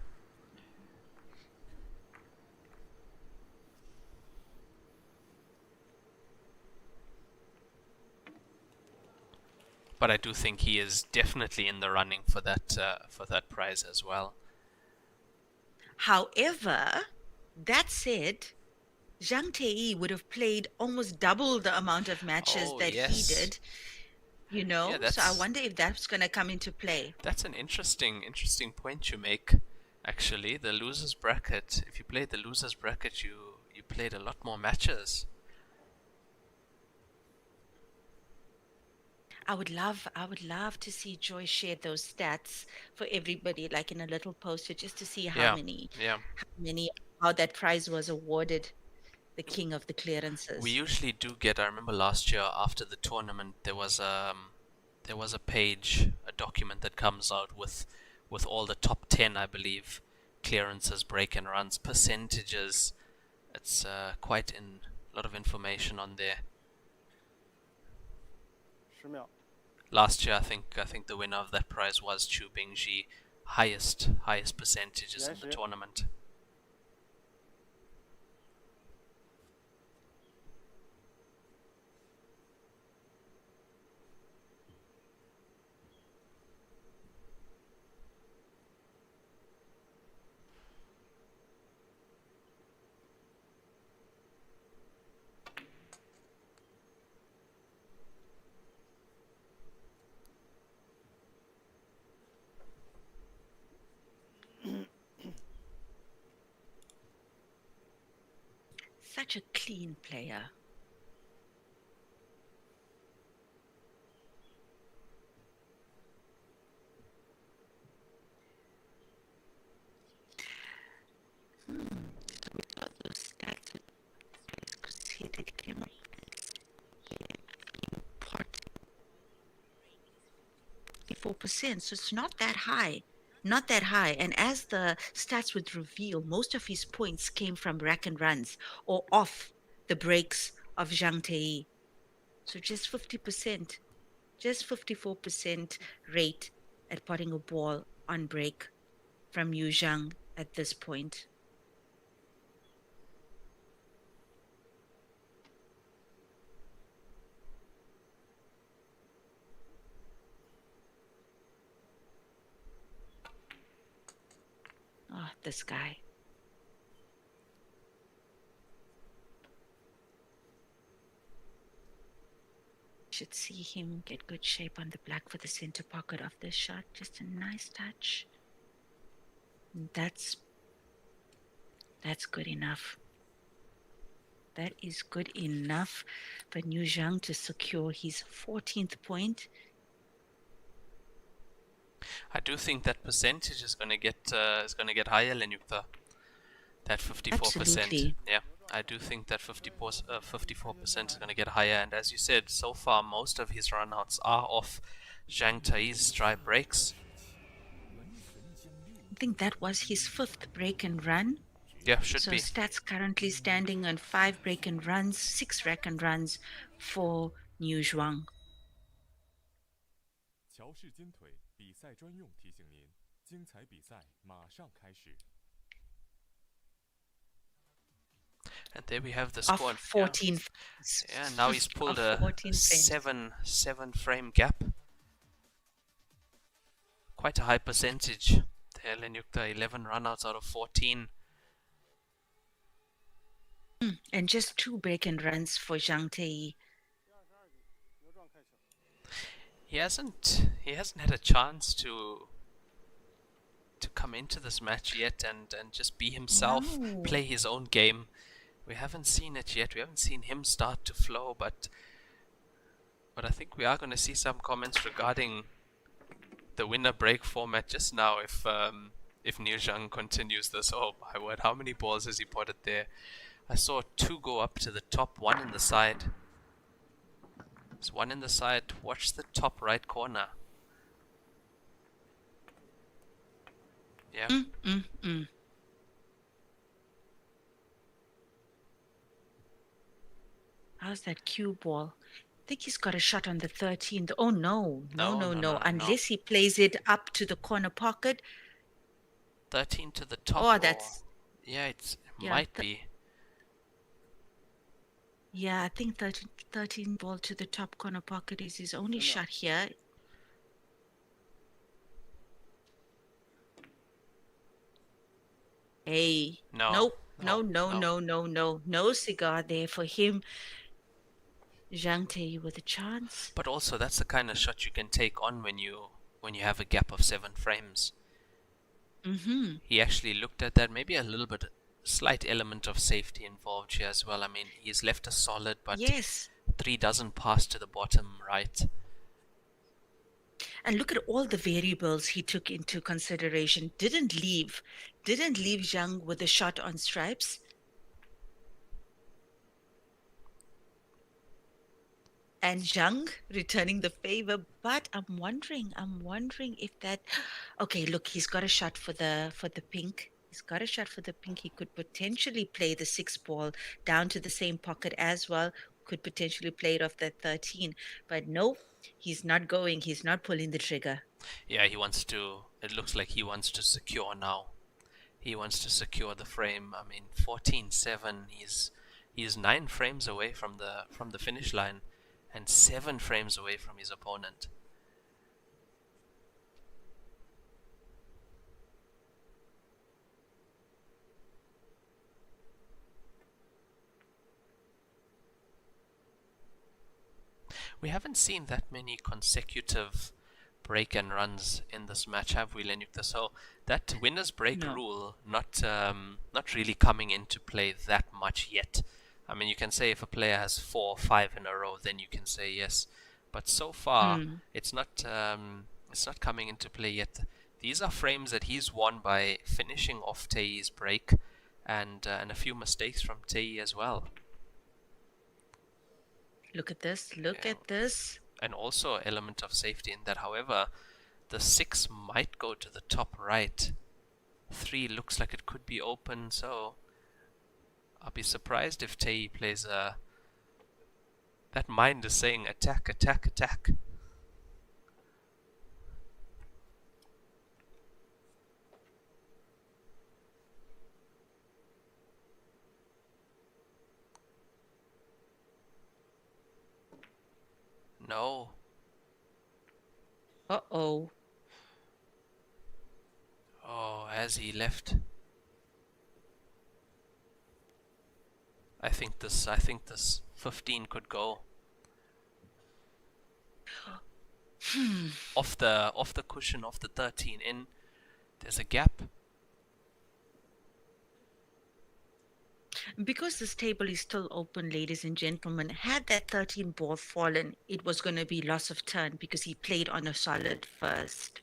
But I do think he is definitely in the running for that prize as well. However, that said, Zhang Tei would have played almost double the amount of matches that he did. You know, so I wonder if that's going to come into play. That's an interesting point you make. Actually, the losers bracket. If you played the losers bracket, you played a lot more matches. I would love to see Joy share those stats for everybody, like in a little poster, just to see how many, how that prize was awarded, the King of the Clearances. We usually do get. I remember last year after the tournament, there was a page, a document that comes out with all the top 10, I believe, clearances, break and runs, percentages. It's quite a lot of information on there. 10秒. Last year, I think the winner of that prize was Chu Bingji, highest percentages in the tournament. Such a clean player. Those stats it came up. 4%, so it's not that high. Not that high. And as the stats would reveal, most of his points came from rack and runs or off the breaks of Zhang Tei. So just 50%, just 54% rate at potting a ball on break from Yu Zhang at this point. Oh, this guy. Should see him get good shape on the black for the center pocket of this shot. Just a nice touch. That's good enough. That is good enough for Yu Zhang to secure his 14th point. I do think that percentage is going to get higher, Lenyuktha. That 54%. Absolutely. Yeah, I do think that 54% is going to get higher. And as you said, so far most of his runouts are off Zhang Tai's stride breaks. I think that was his 5th break and run. Yeah, should be. So stats currently standing on 5 break and runs, 6 rack and runs for Yu Zhang. 乔氏尖腿比赛专用提醒您，精彩比赛马上开始。 And there we have the score. 14. Yeah, now he's pulled a 7 frame gap. Quite a high percentage. There, Lenyuktha, 11 runouts out of 14. And just 2 break and runs for Zhang Tei. He hasn't had a chance to come into this match yet and just be himself, play his own game. We haven't seen it yet. We haven't seen him start to flow, but I think we are going to see some comments regarding the winner break format just now. If if Niu Zhang continues this. Oh my word, how many balls has he potted there? I saw 2 go up to the top, 1 in the side. There's 1 in the side. Watch the top right corner. Yeah. How's that cue ball? I think he's got a shot on the 13th. Oh no. No. Unless he plays it up to the corner pocket. 13 to the top. Oh, that's... Yeah, it Yeah, might be. Yeah, I think 13 ball to the top corner pocket is his only shot here. Hey. No. No cigar there for him. Zhang Tei with a chance. But also, that's the kind of shot you can take on when you have a gap of 7 frames. He actually looked at that. Maybe a little bit, slight element of safety involved here as well. I mean, he's left a solid, but yes, 3 doesn't pass to the bottom right. And look at all the variables he took into consideration. Didn't leave Zhang with a shot on stripes. And Zhang returning the favor, but I'm wondering if that... Okay, look, he's got a shot for the pink. He's got a shot for the pink. He could potentially play the 6 ball down to the same pocket as well. Could potentially play it off that 13. But no, he's not going. He's not pulling the trigger. Yeah, he wants to... It looks like he wants to secure now. He wants to secure the frame. I mean, 14-7. He's 9 frames away from the finish line. And 7 frames away from his opponent. We haven't seen that many consecutive break and runs in this match, have we, Lenyuktha? So that winner's break rule not really coming into play that much yet. I mean, you can say if a player has 4 or 5 in a row, then you can say yes. But so far, it's not coming into play yet. These are frames that he's won by finishing off Tei's break, and a few mistakes from Tei as well. Look at this. Look at this. And also element of safety in that. However, the 6 might go to the top right. 3 looks like it could be open, so I'll be surprised if Tei plays a... That mind is saying attack, attack, attack. No. Uh-oh. Oh, as he left. I think this 15 could go. Off the cushion of the 13 in. There's a gap. Because this table is still open, ladies and gentlemen, had that 13 ball fallen, it was going to be loss of turn because he played on a solid first.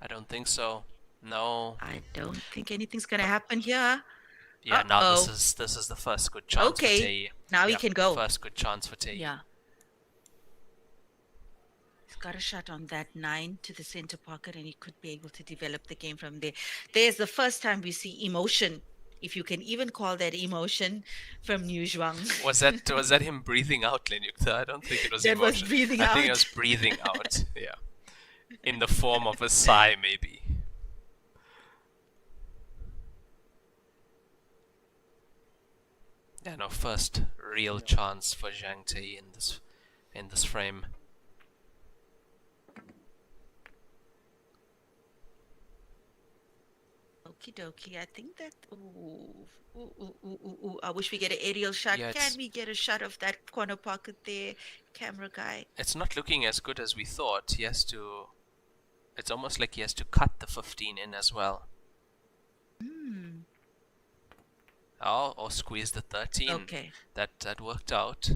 I don't think so. No. I don't think anything's going to happen here. Yeah, now this is the first good chance for Tei. Now he can go. First good chance for Tei. Yeah. He's got a shot on that 9 to the center pocket, and he could be able to develop the game from there. There's the first time we see emotion, if you can even call that emotion, from Niu Zhang. Was that him breathing out, Lenyuktha? I don't think it was emotion. That was breathing out. I think it was breathing out. Yeah, in the form of a sigh, maybe. Yeah, no, first real chance for Zhang Tei in this frame. Okie dokie, I think that... I wish we get an aerial shot. Yeah, Can we get a shot of that corner pocket there, camera guy? It's not looking as good as we thought. He has to... It's almost like he has to cut the 15 in as well. Oh, or squeeze the 13. Okay. That worked out.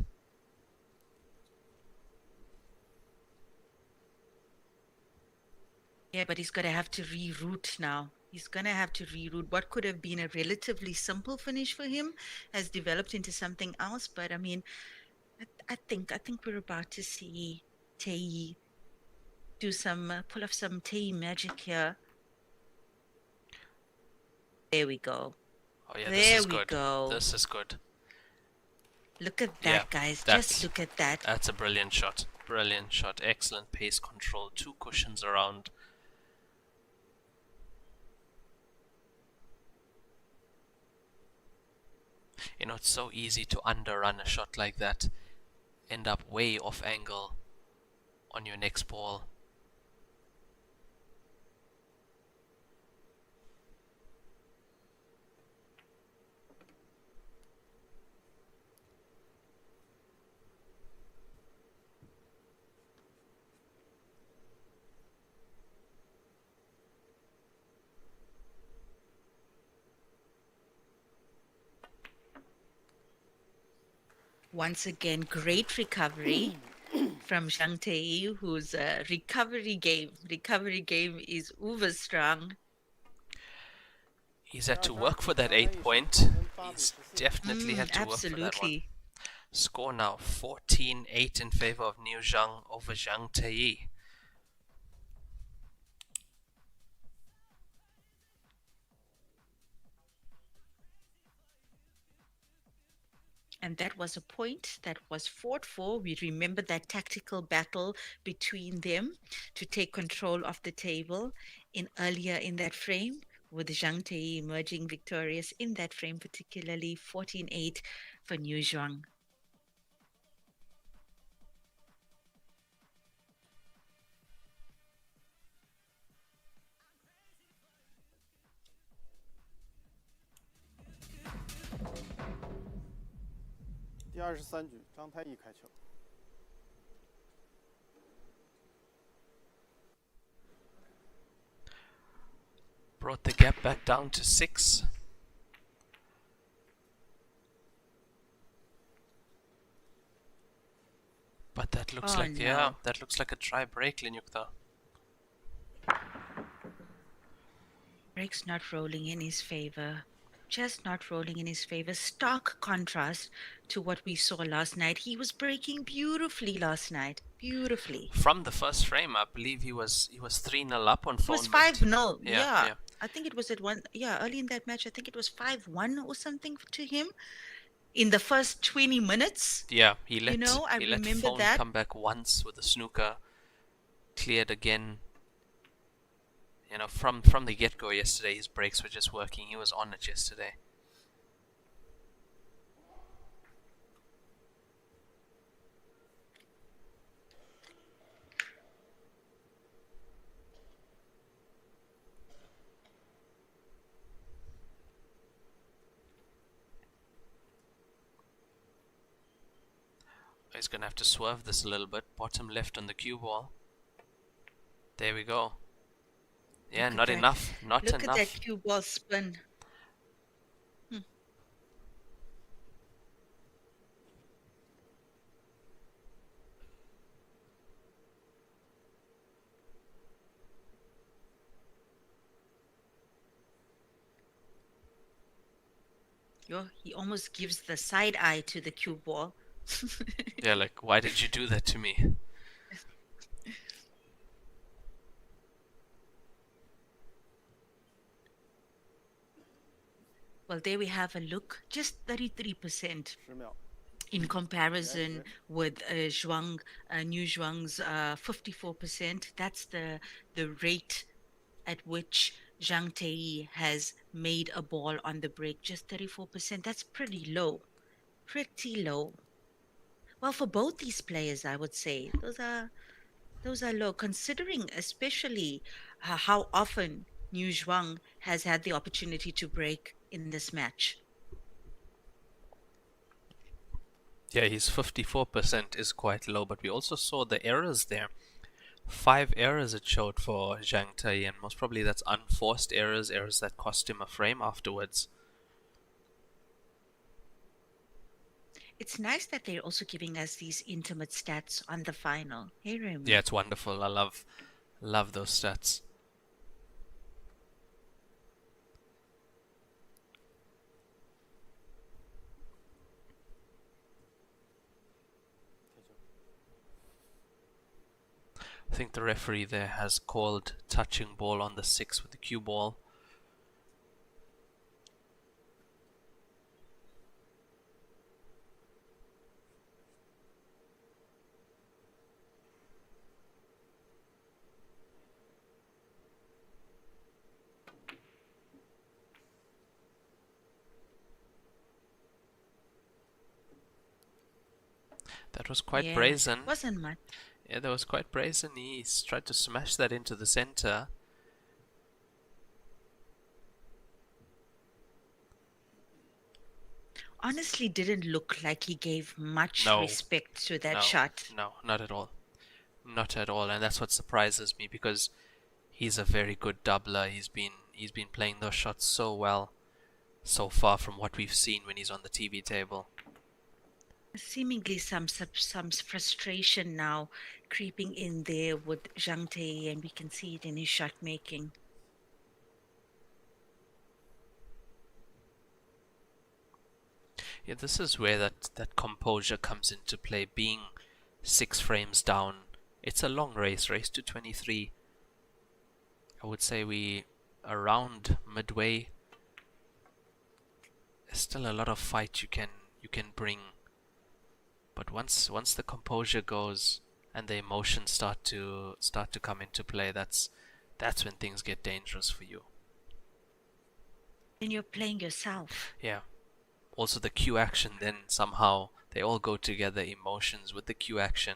Yeah, but he's going to have to reroute now. He's going to have to reroute. What could have been a relatively simple finish for him has developed into something else. But I mean, I think we're about to see Tei do some pull off some Tei magic here. There we go. Oh yeah, this There is we good. go. This is good. Look at that, Yeah, guys. that's, Just look at that. That's a brilliant shot. Brilliant shot. Excellent pace control. 2 cushions around. You know, it's so easy to underrun a shot like that. End up way off angle on your next ball. Once again, great recovery from Zhang Tei, whose recovery game is uber strong. He's had to work for that 8 point. He's definitely had to work for that one. Absolutely. Score now 14-8 in favor of Niu Zhang over Zhang Tei. And that was a point that was fought for. We remember that tactical battle between them to take control of the table earlier in that frame, with Zhang Tei emerging victorious in that frame, particularly 14-8 for Niu Zhang.第23局，张太一开球。 Brought the gap back down to 6. But that looks that looks like a try break, Lenyuktha. Break's not rolling in his favor. Just not rolling in his favor. Stark contrast to what we saw last night. He was breaking beautifully last night. Beautifully. From the first frame, I believe he was 3-0 up on phone. It was 5-0. Yeah. I think it was at one. Yeah, early in that match, I think it was 5-1 or something to him in the first 20 minutes. Yeah, he let I remember phone that. come back once with the snooker, cleared again. You know, from the get-go yesterday, his breaks were just working. He was on it yesterday. He's going to have to swerve this a little bit. Bottom left on the cue ball. There we go. Yeah, not enough. Not enough. Look at that cue ball spin. He almost gives the side eye to the cue ball. Yeah, like, why did you do that to me? Well, there we have a look. Just 33% in comparison with Niu Zhuang's 54%. That's the rate at which Zhang Tei has made a ball on the break. Just 34%. That's pretty low. Pretty low. Well, for both these players, I would say those are low, considering especially how often Niu Zhuang has had the opportunity to break in this match. Yeah, his 54% is quite low, but we also saw the errors there. 5 errors it showed for Zhang Tei, and most probably that's unforced errors that cost him a frame afterwards. It's nice that they're also giving us these intimate stats on the final. Hey, Raymond. Yeah, it's wonderful. I love those stats. I think the referee there has called touching ball on the 6 with the cue ball. That was quite brazen. Wasn't much. Yeah, that was quite brazen. He tried to smash that into the center. Honestly, didn't look like he gave much No. respect to that No, shot. no, not at all. Not at all, and that's what surprises me because he's a very good doubler. He's been playing those shots so well so far from what we've seen when he's on the TV table. Seemingly some frustration now creeping in there with Zhang Tei, and we can see it in his shot making. Yeah, this is where that composure comes into play. Being 6 frames down, it's a long race to 23. I would say we around midway. There's still a lot of fight you can bring, but once the composure goes and the emotions start to come into play, that's when things get dangerous for you. And you're playing yourself. Yeah. Also the cue action, then somehow they all go together, emotions with the cue action.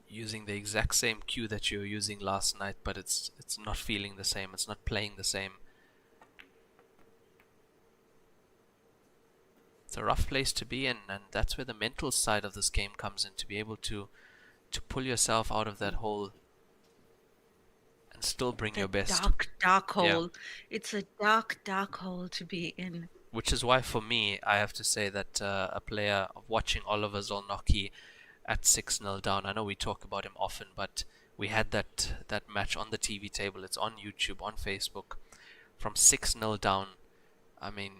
Using the exact same cue that you were using last night, but it's not feeling the same, it's not playing the same. It's a rough place to be in, and that's where the mental side of this game comes in, to be able to pull yourself out of that hole and still bring your best. Dark hole. Yeah. It's a dark hole to be in. Which is why, for me, I have to say that a player watching Oliver Zolnocki at 6-0 down, I know we talk about him often, but we had that match on the TV table. It's on YouTube, on Facebook. From 6-0 down, I mean,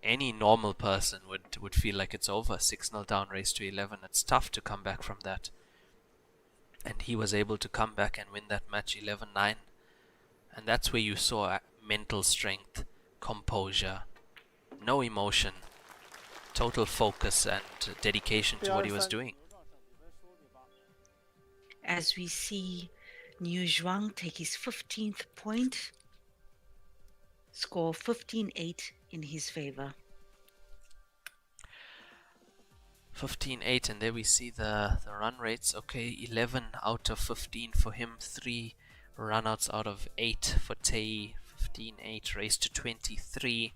any normal person would feel like it's over. 6-0 down, race to 11. It's tough to come back from that. And he was able to come back and win that match 11-9. And that's where you saw mental strength, composure, no emotion, total focus and dedication to what he was doing. As we see Niu Zhuang take his 15th point, score 15-8 in his favor. 15-8, and there we see the run rates. Okay, 11 out of 15 for him, 3 runouts out of 8 for Tei. 15-8, race to 23.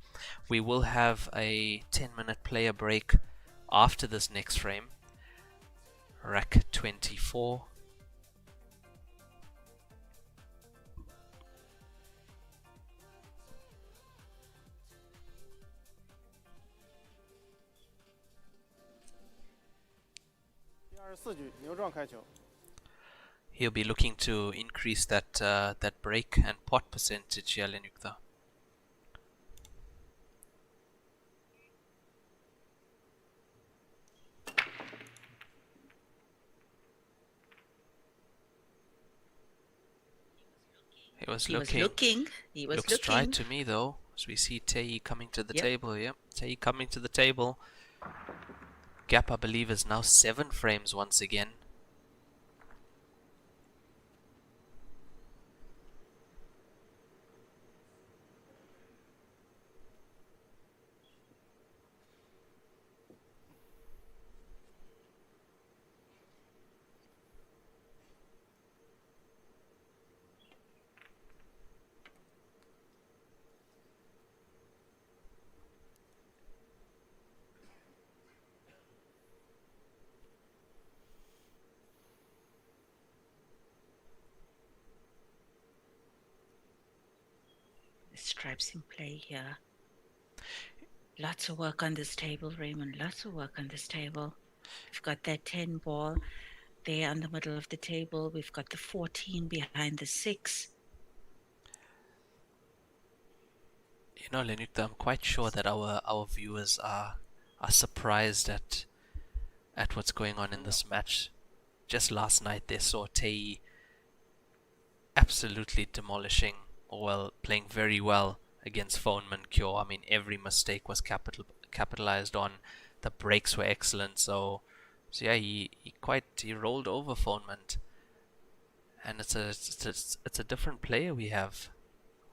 We will have a 10-minute player break after this next frame. Rack 24. He'll be looking to increase that break and pot percentage here, Lenyuktha. He was looking. Looks dry to me though, as we see Tei coming to the table. Yep, Tei coming to the table. Gap, I believe, is now 7 frames once again. Stripes in play here. Lots of work on this table, Raymond. Lots of work on this table. We've got that 10 ball there on the middle of the table. We've got the 14 behind the 6. You know, Lenyuktha, I'm quite sure that our viewers are surprised at at what's going on in this match. Just last night they saw Tillack absolutely demolishing, well, playing very well against Phoneman Cure. I mean, every mistake was capitalized on. The breaks were excellent. So yeah, he rolled over Phoneman, and it's a different player we have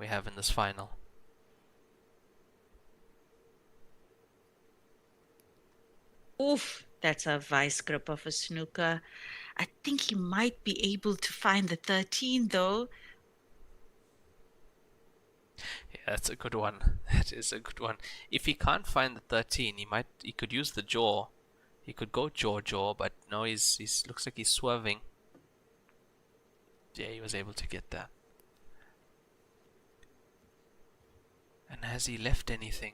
in this final. Oof, that's a vice grip of a snooker. I think he might be able to find the 13 though. Yeah, that's a good one. That is a good one. If he can't find the 13, he could use the jaw. He could go jaw, but no, he's looks like he's swerving. Yeah, he was able to get that. And has he left anything?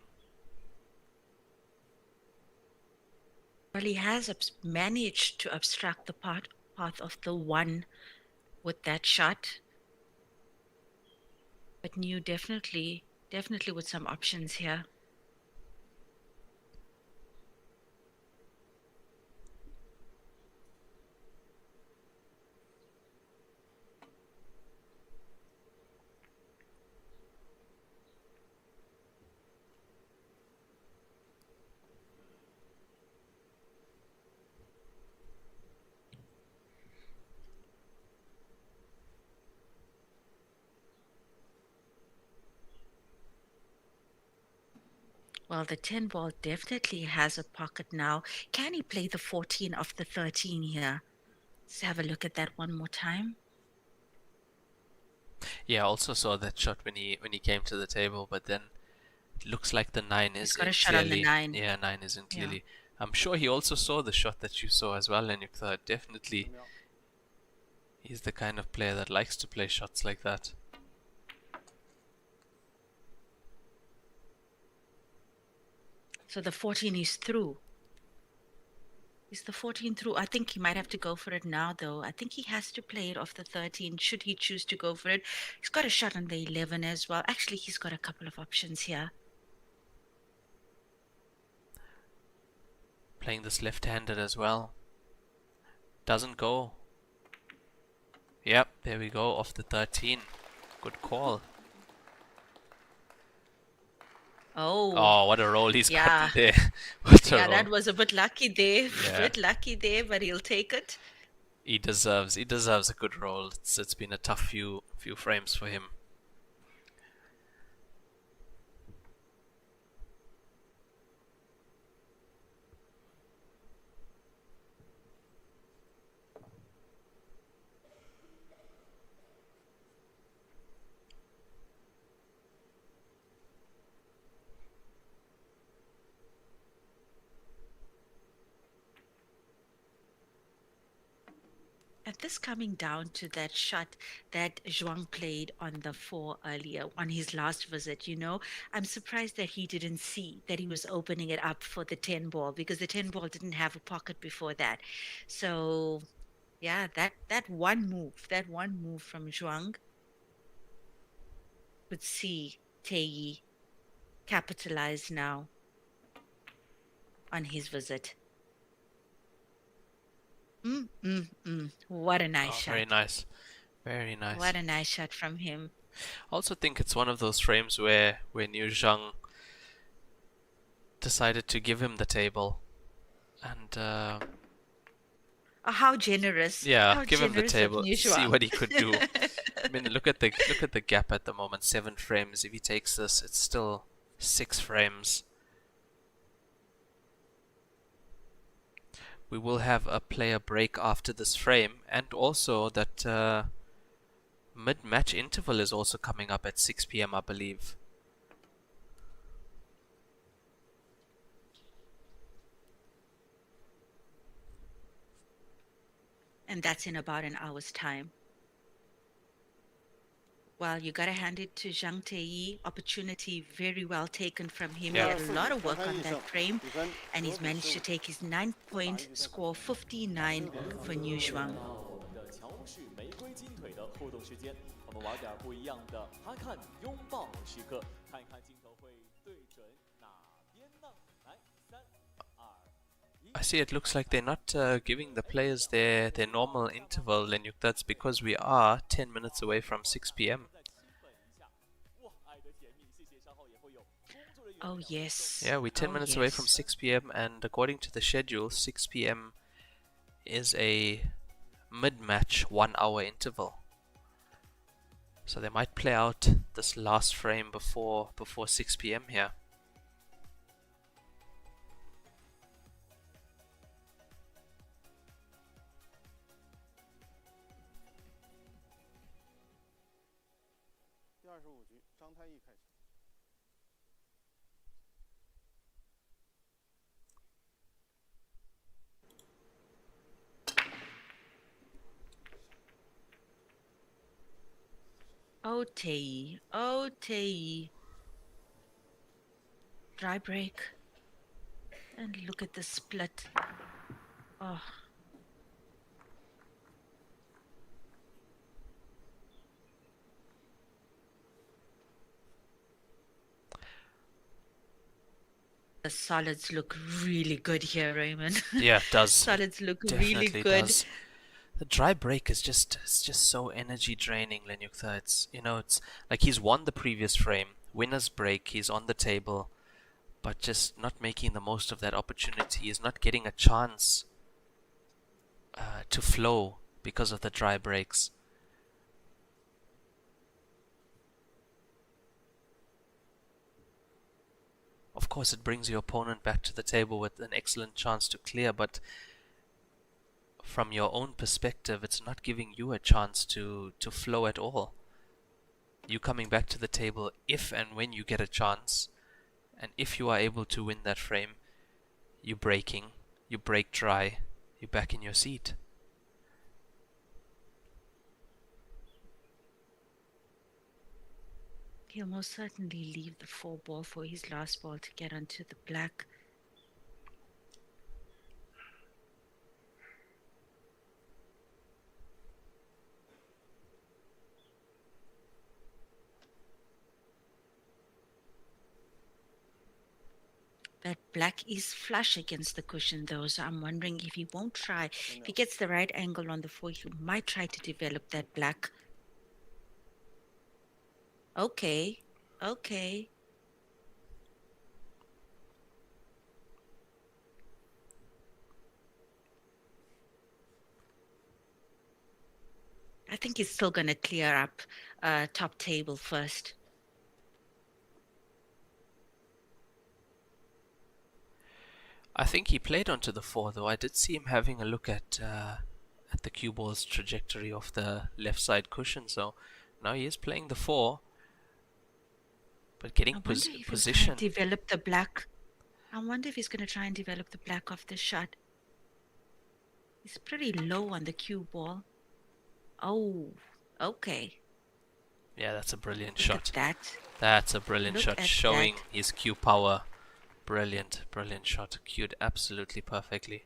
Well, he has managed to obstruct the path of the 1 with that shot. But New definitely with some options here. Well, the 10 ball definitely has a pocket now. Can he play the 14 off the 13 here? Let's have a look at that one more time. Yeah, I also saw that shot when he came to the table, but then it looks like the 9 He's is got a shot clearly. on the 9. Yeah, 9 isn't clearly. Yeah. I'm sure he also saw the shot that you saw as well, Lenyuktha. Definitely, he's the kind of player that likes to play shots like that. So the 14 is through. Is the 14 through? I think he might have to go for it now, though. I think he has to play it off the 13, should he choose to go for it. He's got a shot on the 11 as well. Actually, he's got a couple of options here. Playing this left-handed as well. Doesn't go. Yep, there we go, off the 13. Good call. Oh, what a roll he's gotten there. What a roll. That was a bit lucky there. Bit lucky there, but he'll take it. He deserves a good roll. It's been a tough few frames for him. And this coming down to that shot that Zhuang played on the 4 earlier, on his last visit, I'm surprised that he didn't see that he was opening it up for the 10 ball, because the 10 ball didn't have a pocket before that. So, yeah, that one move from Zhuang would see Tillack capitalize now on his visit. What a nice shot. Very nice. Very nice. What a nice shot from him. I also think it's one of those frames where Niu Zhang decided to give him the table. And how generous. Yeah, how give him the generous table. See what he could do. I mean, look at the gap at the moment. 7 frames. If he takes this, it's still 6 frames. We will have a player break after this frame, and also that mid-match interval is also coming up at 6 PM, I believe. And that's in about an hour's time. Well, you got to hand it to Zhang Tillack. Opportunity very well taken from him. Yeah. He had a lot of work on that frame, and he's managed to take his 9-point score, 59 for Niu Zhuang. 玫瑰金腿的互动时间，我们玩点不一样的，哈看拥抱时刻，看一看镜头会对准哪边呢？来，3、2、I see it looks like they're not giving the players their normal interval, Lenyuk. That's because we are 10 minutes away from 6 p.m. Oh, yes. Yeah, we're 10 Oh, minutes away from yes. 6 p.m. and according to the schedule, 6 p.m. is a mid-match 1-hour interval. So they might play out this last frame before 6 p.m. here. Oh, Tei. Oh, Tei. Dry break. And look at the split. Oh. The solids look really good here, Raymond. Yeah, it does. Solids look Definitely really good. does. The dry break is just so energy draining, Lenyuktha. It's like he's won the previous frame, winner's break, he's on the table, but just not making the most of that opportunity. He's not getting a chance to flow because of the dry breaks. Of course, it brings your opponent back to the table with an excellent chance to clear, but from your own perspective, it's not giving you a chance to flow at all. You coming back to the table if and when you get a chance, and if you are able to win that frame, you breaking, you break dry, you're back in your seat. He'll most certainly leave the 4 ball for his last ball to get onto the black. That black is flush against the cushion though, so I'm wondering if he won't try. If he gets the right angle on the 4, he might try to develop that black. Okay, okay. I think he's still going to clear up top table first. I think he played onto the 4 though. I did see him having a look at the cue ball's trajectory of the left side cushion, so now he is playing the 4, but getting position. Develop the black. I wonder if he's going to try and develop the black off the shot. He's pretty low on the cue ball. Oh, okay. Yeah, that's a brilliant shot. That. That's a brilliant shot, showing his cue power. Brilliant, brilliant shot. Cued absolutely perfectly.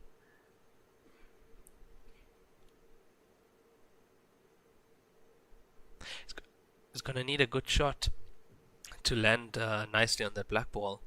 He's going to need a good shot to land nicely on that black ball.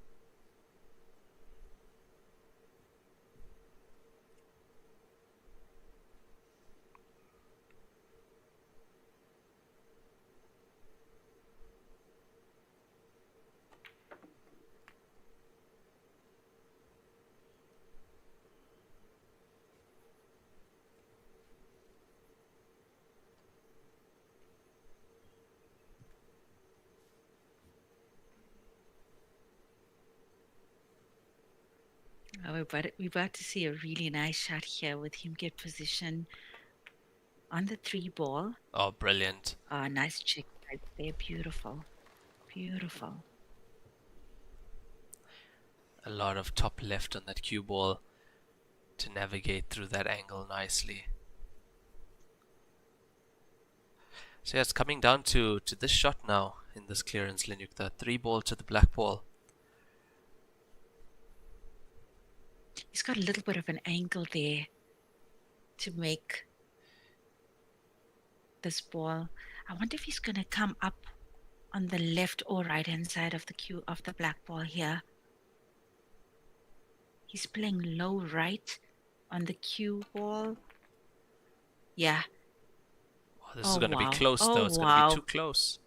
We're about to see a really nice shot here with him get position on the 3 ball. Oh, brilliant. Nice check right there. Beautiful. Beautiful. A lot of top left on that cue ball to navigate through that angle nicely. So yeah, it's coming down to this shot now in this clearance, Lenyuktha. 3 ball to the black ball. He's got a little bit of an angle there to make this ball. I wonder if he's going to come up on the left or right hand side of the cue of the black ball here. He's playing low right on the cue ball. Yeah. Oh, this is going to be close, though. It's going to be too close.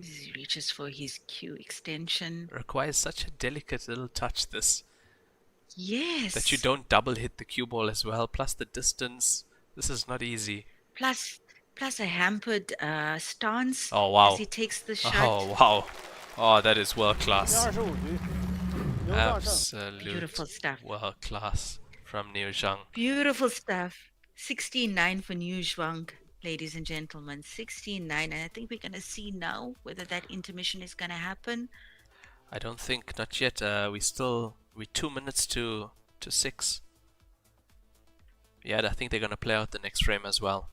He reaches for his cue extension. Requires such a delicate little touch, this. Yes. That you don't double hit the cue ball as well. Plus the distance. This is not easy. Plus a hampered stance Oh, wow. as he takes the shot. Oh, wow. Oh, that is world class. 25局，刘大胜。 Absolute Beautiful stuff. world class from Niu Zhang. Beautiful stuff. 16-9 for Niu Zhang, ladies and gentlemen. 16-9. And I think we're going to see now whether that intermission is going to happen. I don't think, not yet. We're 2 minutes to 6. Yeah, I think they're going to play out the next frame as well.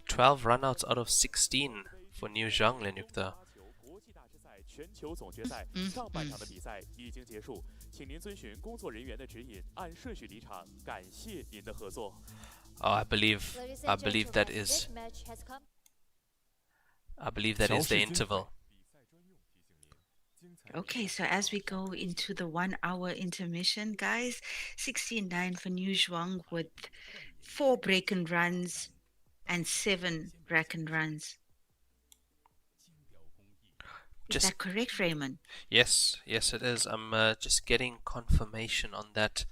"12 runouts out of 16 for Niu Zhang, Lenyuktha." 全球总决赛上半场的比赛已经结束，请您遵循工作人员的指引，按顺序离场。感谢您的合作。Oh, I believe that is the interval. Okay, so as we go into the 1 hour intermission, guys, 16-9 for Niu Zhang with 4 break and runs and 7 rack and runs. Is that correct, Raymond? Yes, it is. I'm just getting confirmation on that.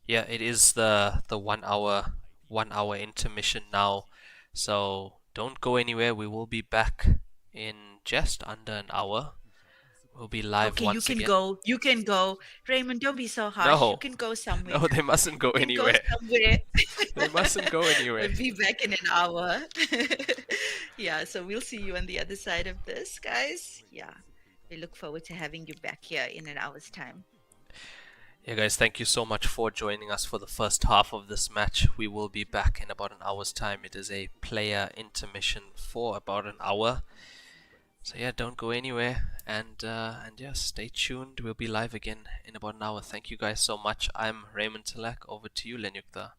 Yeah, it is the 1 hour intermission now. So don't go anywhere. We will be back in just under an hour. We'll be live once again. Okay, you can go. Raymond, don't be so harsh. No. You can go somewhere. No, they mustn't go anywhere. Go somewhere. They mustn't go anywhere. We'll be back in an hour. Yeah, so we'll see you on the other side of this, guys. Yeah, we look forward to having you back here in an hour's time. Yeah, guys, thank you so much for joining us for the first half of this match. We will be back in about an hour's time. It is a player intermission for about an hour. So yeah, don't go anywhere, and yeah, stay tuned. We'll be live again in about an hour. Thank you guys so much. I'm Raymond Tillack. Over to you, Lenyuktha.